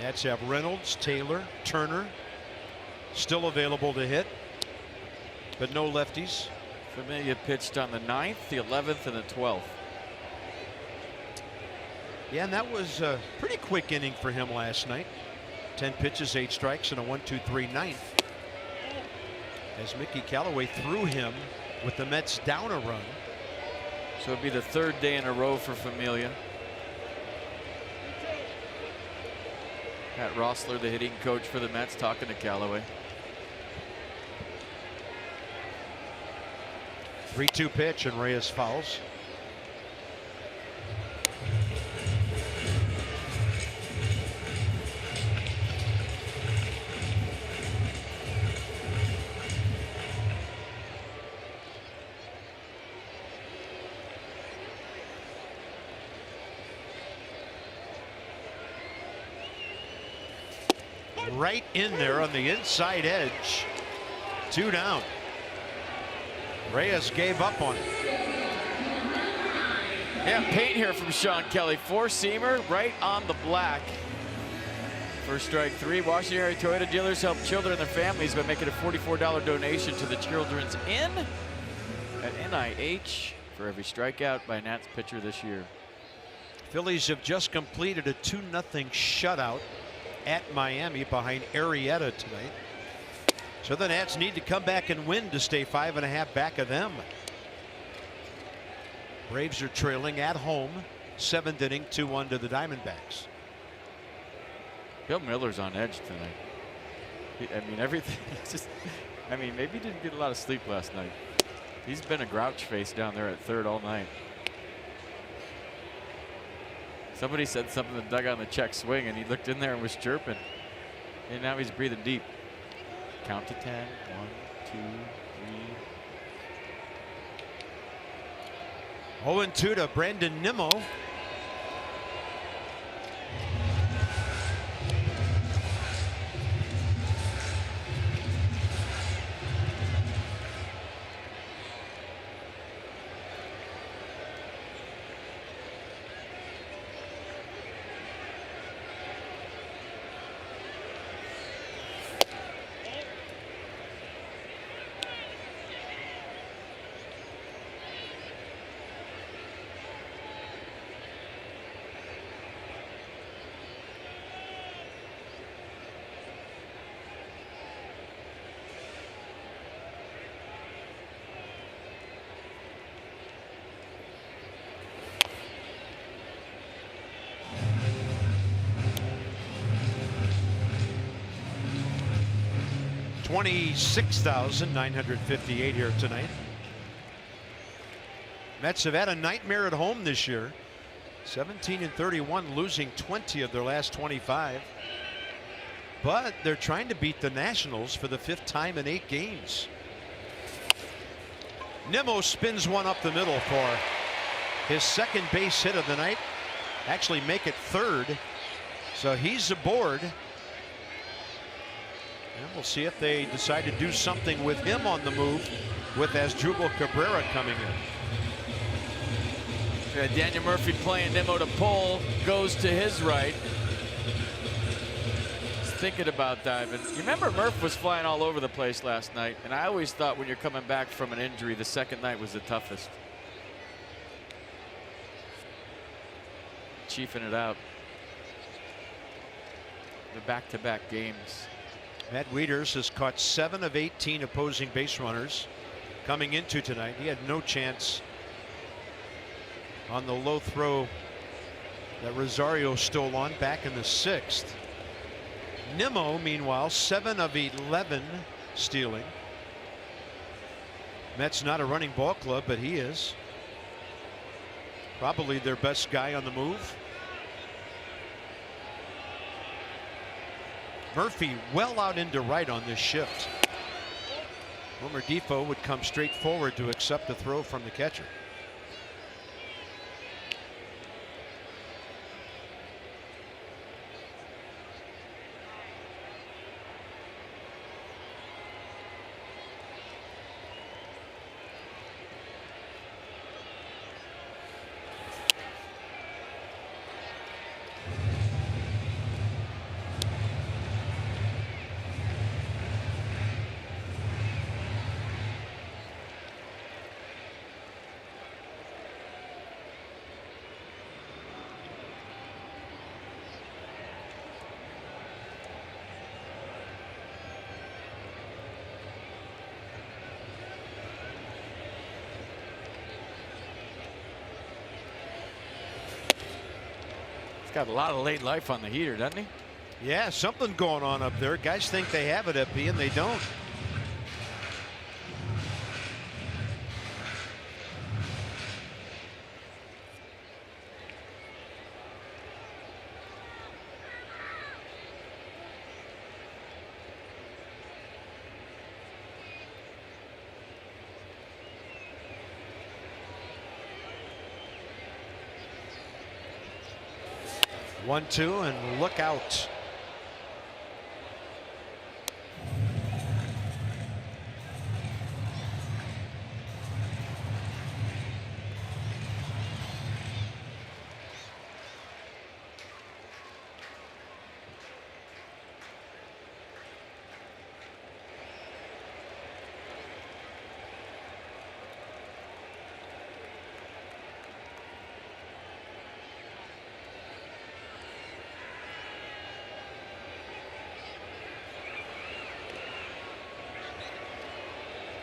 Nats have Reynolds, Taylor, Turner still available to hit, but no lefties. Familia pitched on the 9th, the 11th, and the 12th. Yeah, and that was a pretty quick inning for him last night. 10 pitches, 8 strikes, and a 1-2-3 ninth. As Mickey Callaway threw him with the Mets down a run. So it'd be the 3rd day in a row for Familia. Pat Rossler, the hitting coach for the Mets, talking to Callaway. 3-2 pitch, and Reyes fouls. Right in there on the inside edge. 2 down. Reyes gave up on it. Yeah, paint here from Sean Kelly. 4-seamer right on the black. First strike 3. Washington area Toyota dealers help children and their families by making a $44 donation to the Children's Inn at NIH for every strikeout by a Nats pitcher this year. Phillies have just completed a 2-0 shutout at Miami behind Arrieta tonight. So the Nats need to come back and win to stay 5.5 back of them. Braves are trailing at home, 7th inning, 2-1 to the Diamondbacks. Bill Miller's on edge tonight. I mean, everything. Just, I mean, maybe he didn't get a lot of sleep last night. He's been a grouch face down there at third all night. Somebody said something to Doug on the check swing, and he looked in there and was chirping. And now he's breathing deep. Count to 10. 1, 2, 3. 0-2 to Brandon Nimmo. 26,958 here tonight. Mets have had a nightmare at home this year. 17-31, losing 20 of their last 25. But they're trying to beat the Nationals for the 5th time in 8 games. Nimmo spins one up the middle for his 2nd base hit of the night. Actually make it 3rd. So he's aboard. And we'll see if they decide to do something with him on the move with Asdrubal Cabrera coming in. Yeah, Daniel Murphy playing Nimmo to pull, goes to his right. He's thinking about diving. You remember Murph was flying all over the place last night, and I always thought when you're coming back from an injury, the second night was the toughest. Chiefing it out. The back-to-back games. Matt Wieters has caught 7 of 18 opposing base runners coming into tonight. He had no chance on the low throw that Rosario stole on back in the 6th. Nimmo, meanwhile, 7 of 11 stealing. Mets not a running ball club, but he is probably their best guy on the move. Murphy well out into right on this shift. Wilmer Difo would come straight forward to accept the throw from the catcher. Got a lot of late life on the heater, doesn't he? Yeah, something going on up there. Guys think they have it up and they don't. One, two, and look out.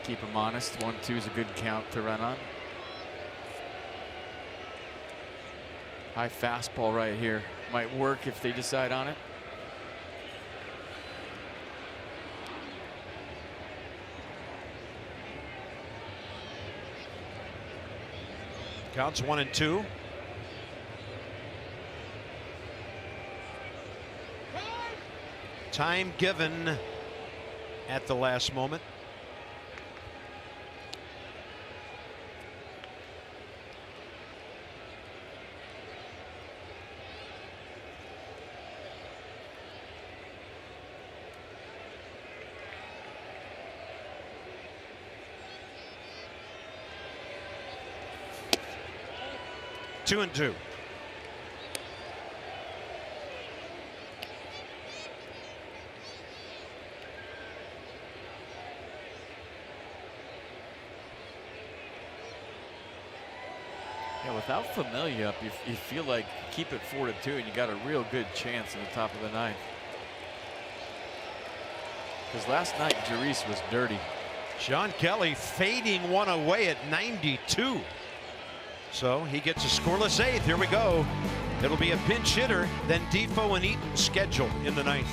Keep him honest. 1-2 is a good count to run on. High fastball right here. Might work if they decide on it. Counts 1 and 2. Time given at the last moment. Two and two. Yeah, without Familia up, you feel like keep it 4-2 and you got a real good chance in the top of the ninth. Because last night Jerice was dirty. Sean Kelly fading one away at 92. So he gets a scoreless 8th. Here we go. It'll be a pinch hitter, then Difo and Eaton scheduled in the ninth.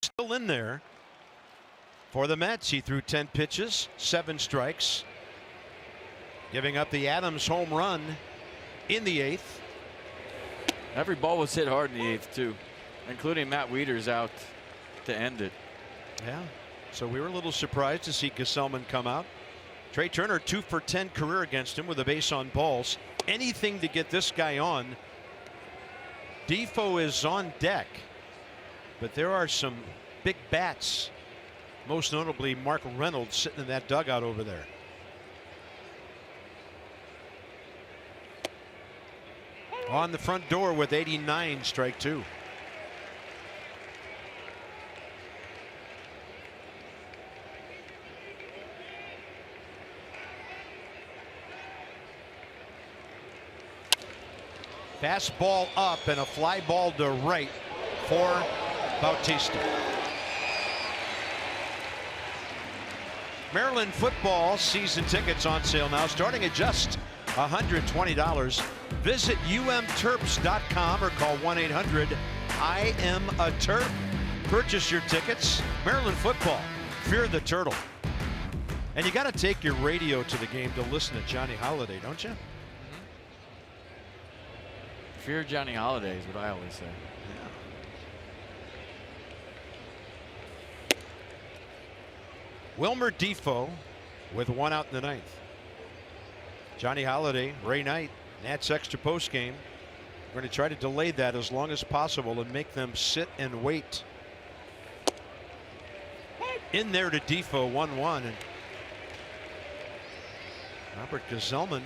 still in there for the Mets. He threw 10 pitches, 7 strikes, giving up the Adams home run in the 8th. Every ball was hit hard in the 8th too, including Matt Wieters out to end it. Yeah, so we were a little surprised to see Gesellman come out. Trey Turner 2 for 10 career against him with a base on balls. Anything to get this guy on. Defoe is on deck, but there are some big bats, most notably Mark Reynolds sitting in that dugout over there. On the front door with 89, strike 2. Fastball up and a fly ball to right for Bautista. Maryland football season tickets on sale now, starting at just $120. Visit umterps.com or call 1-800-I-AM-A-TERP. Purchase your tickets. Maryland football, fear the turtle. And you got to take your radio to the game to listen to Johnny Holiday, don't you? Fear Johnny Holiday is what I always say. Yeah. Wilmer Defoe with 1 out in the 9th. Johnny Holiday, Ray Knight, Nats extra post game. We're going to try to delay that as long as possible and make them sit and wait. In there to Defoe, 1-1. And Robert Gesellman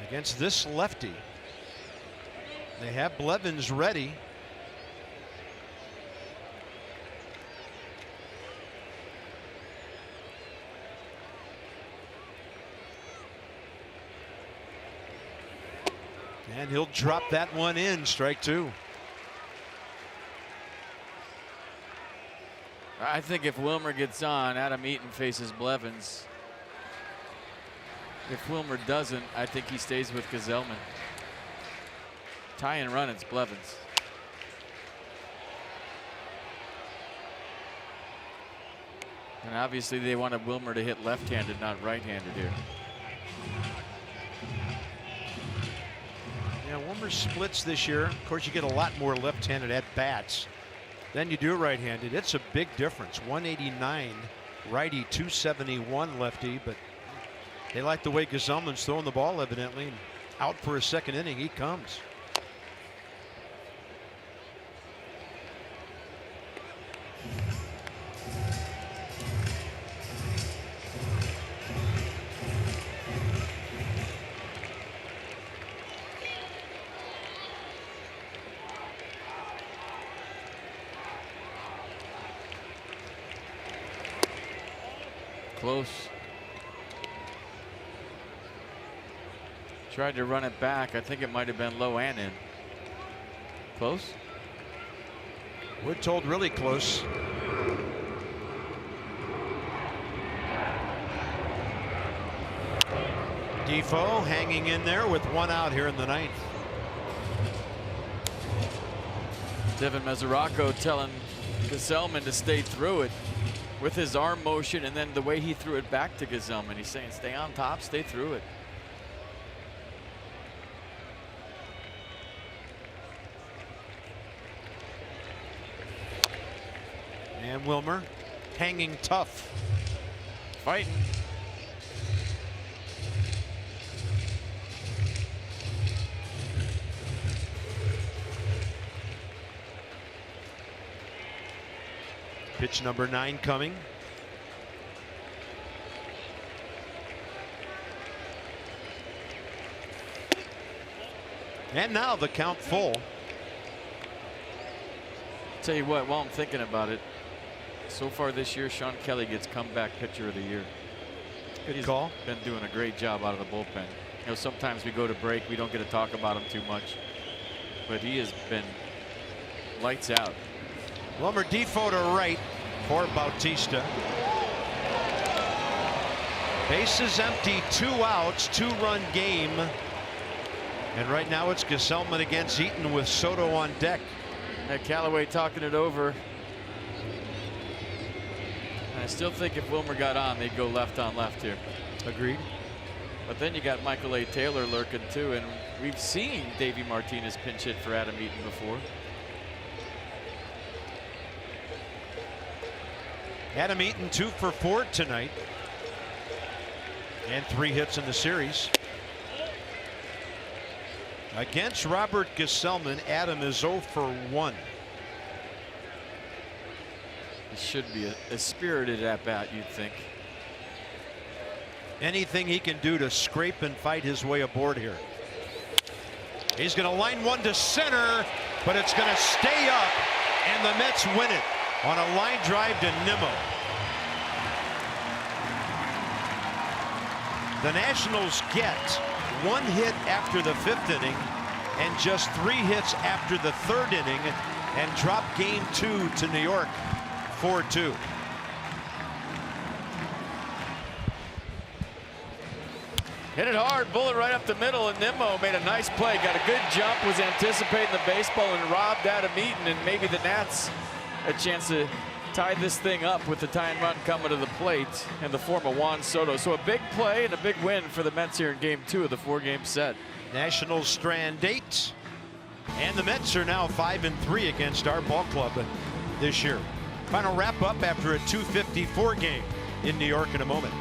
against this lefty. They have Blevins ready. And he'll drop that one in, strike 2. I think if Wilmer gets on, Adam Eaton faces Blevins. If Wilmer doesn't, I think he stays with Gesellman. Tie and run, it's Blevins. And obviously they wanted Wilmer to hit left-handed, not right-handed here. Yeah, Wilmer splits this year. Of course, you get a lot more left-handed at-bats than you do right-handed. It's a big difference. 189 righty, 271 lefty, but they like the way Gesellman's throwing the ball, evidently. And out for a second inning, he comes. Close. Tried to run it back. I think it might have been low and in. Close. We're told really close. Defoe hanging in there with 1 out here in the 9th. Devin Mesoraco telling Gesellman to stay through it with his arm motion, and then the way he threw it back to Gesellman. He's saying stay on top, stay through it. And Wilmer hanging tough. Fighting. Pitch number 9 coming. And now the count full. Tell you what, while I'm thinking about it, so far this year, Sean Kelly gets comeback pitcher of the year. Good call. Been doing a great job out of the bullpen. You know, sometimes we go to break, we don't get to talk about him too much, but he has been lights out. Wilmer Defoe to right for Bautista. Bases empty, 2 outs, 2-run game. And right now it's Gesellman against Eaton with Soto on deck. Callaway talking it over. I still think if Wilmer got on, they'd go left on left here. Agreed. But then you got Michael A. Taylor lurking too, and we've seen Davey Martinez pinch hit for Adam Eaton before. Adam Eaton 2 for 4 tonight, and 3 hits in the series. Against Robert Gesellman, Adam is 0 for 1. It should be a spirited at-bat, you'd think. Anything he can do to scrape and fight his way aboard here. He's going to line one to center, but it's going to stay up, and the Mets win it on a line drive to Nimmo. The Nationals get 1 hit after the 5th inning and just 3 hits after the 3rd inning, and drop game 2 to New York 4-2. Hit it hard, bullet right up the middle, and Nimmo made a nice play. Got a good jump, was anticipating the baseball, and robbed Adam Eaton, and maybe the Nats a chance to tie this thing up with the tying run coming to the plate in the form of Juan Soto. So a big play and a big win for the Mets here in game 2 of the 4-game set. Nationals strand 8, and the Mets are now 5-3 against our ball club this year. Final wrap up after a 254 game in New York in a moment.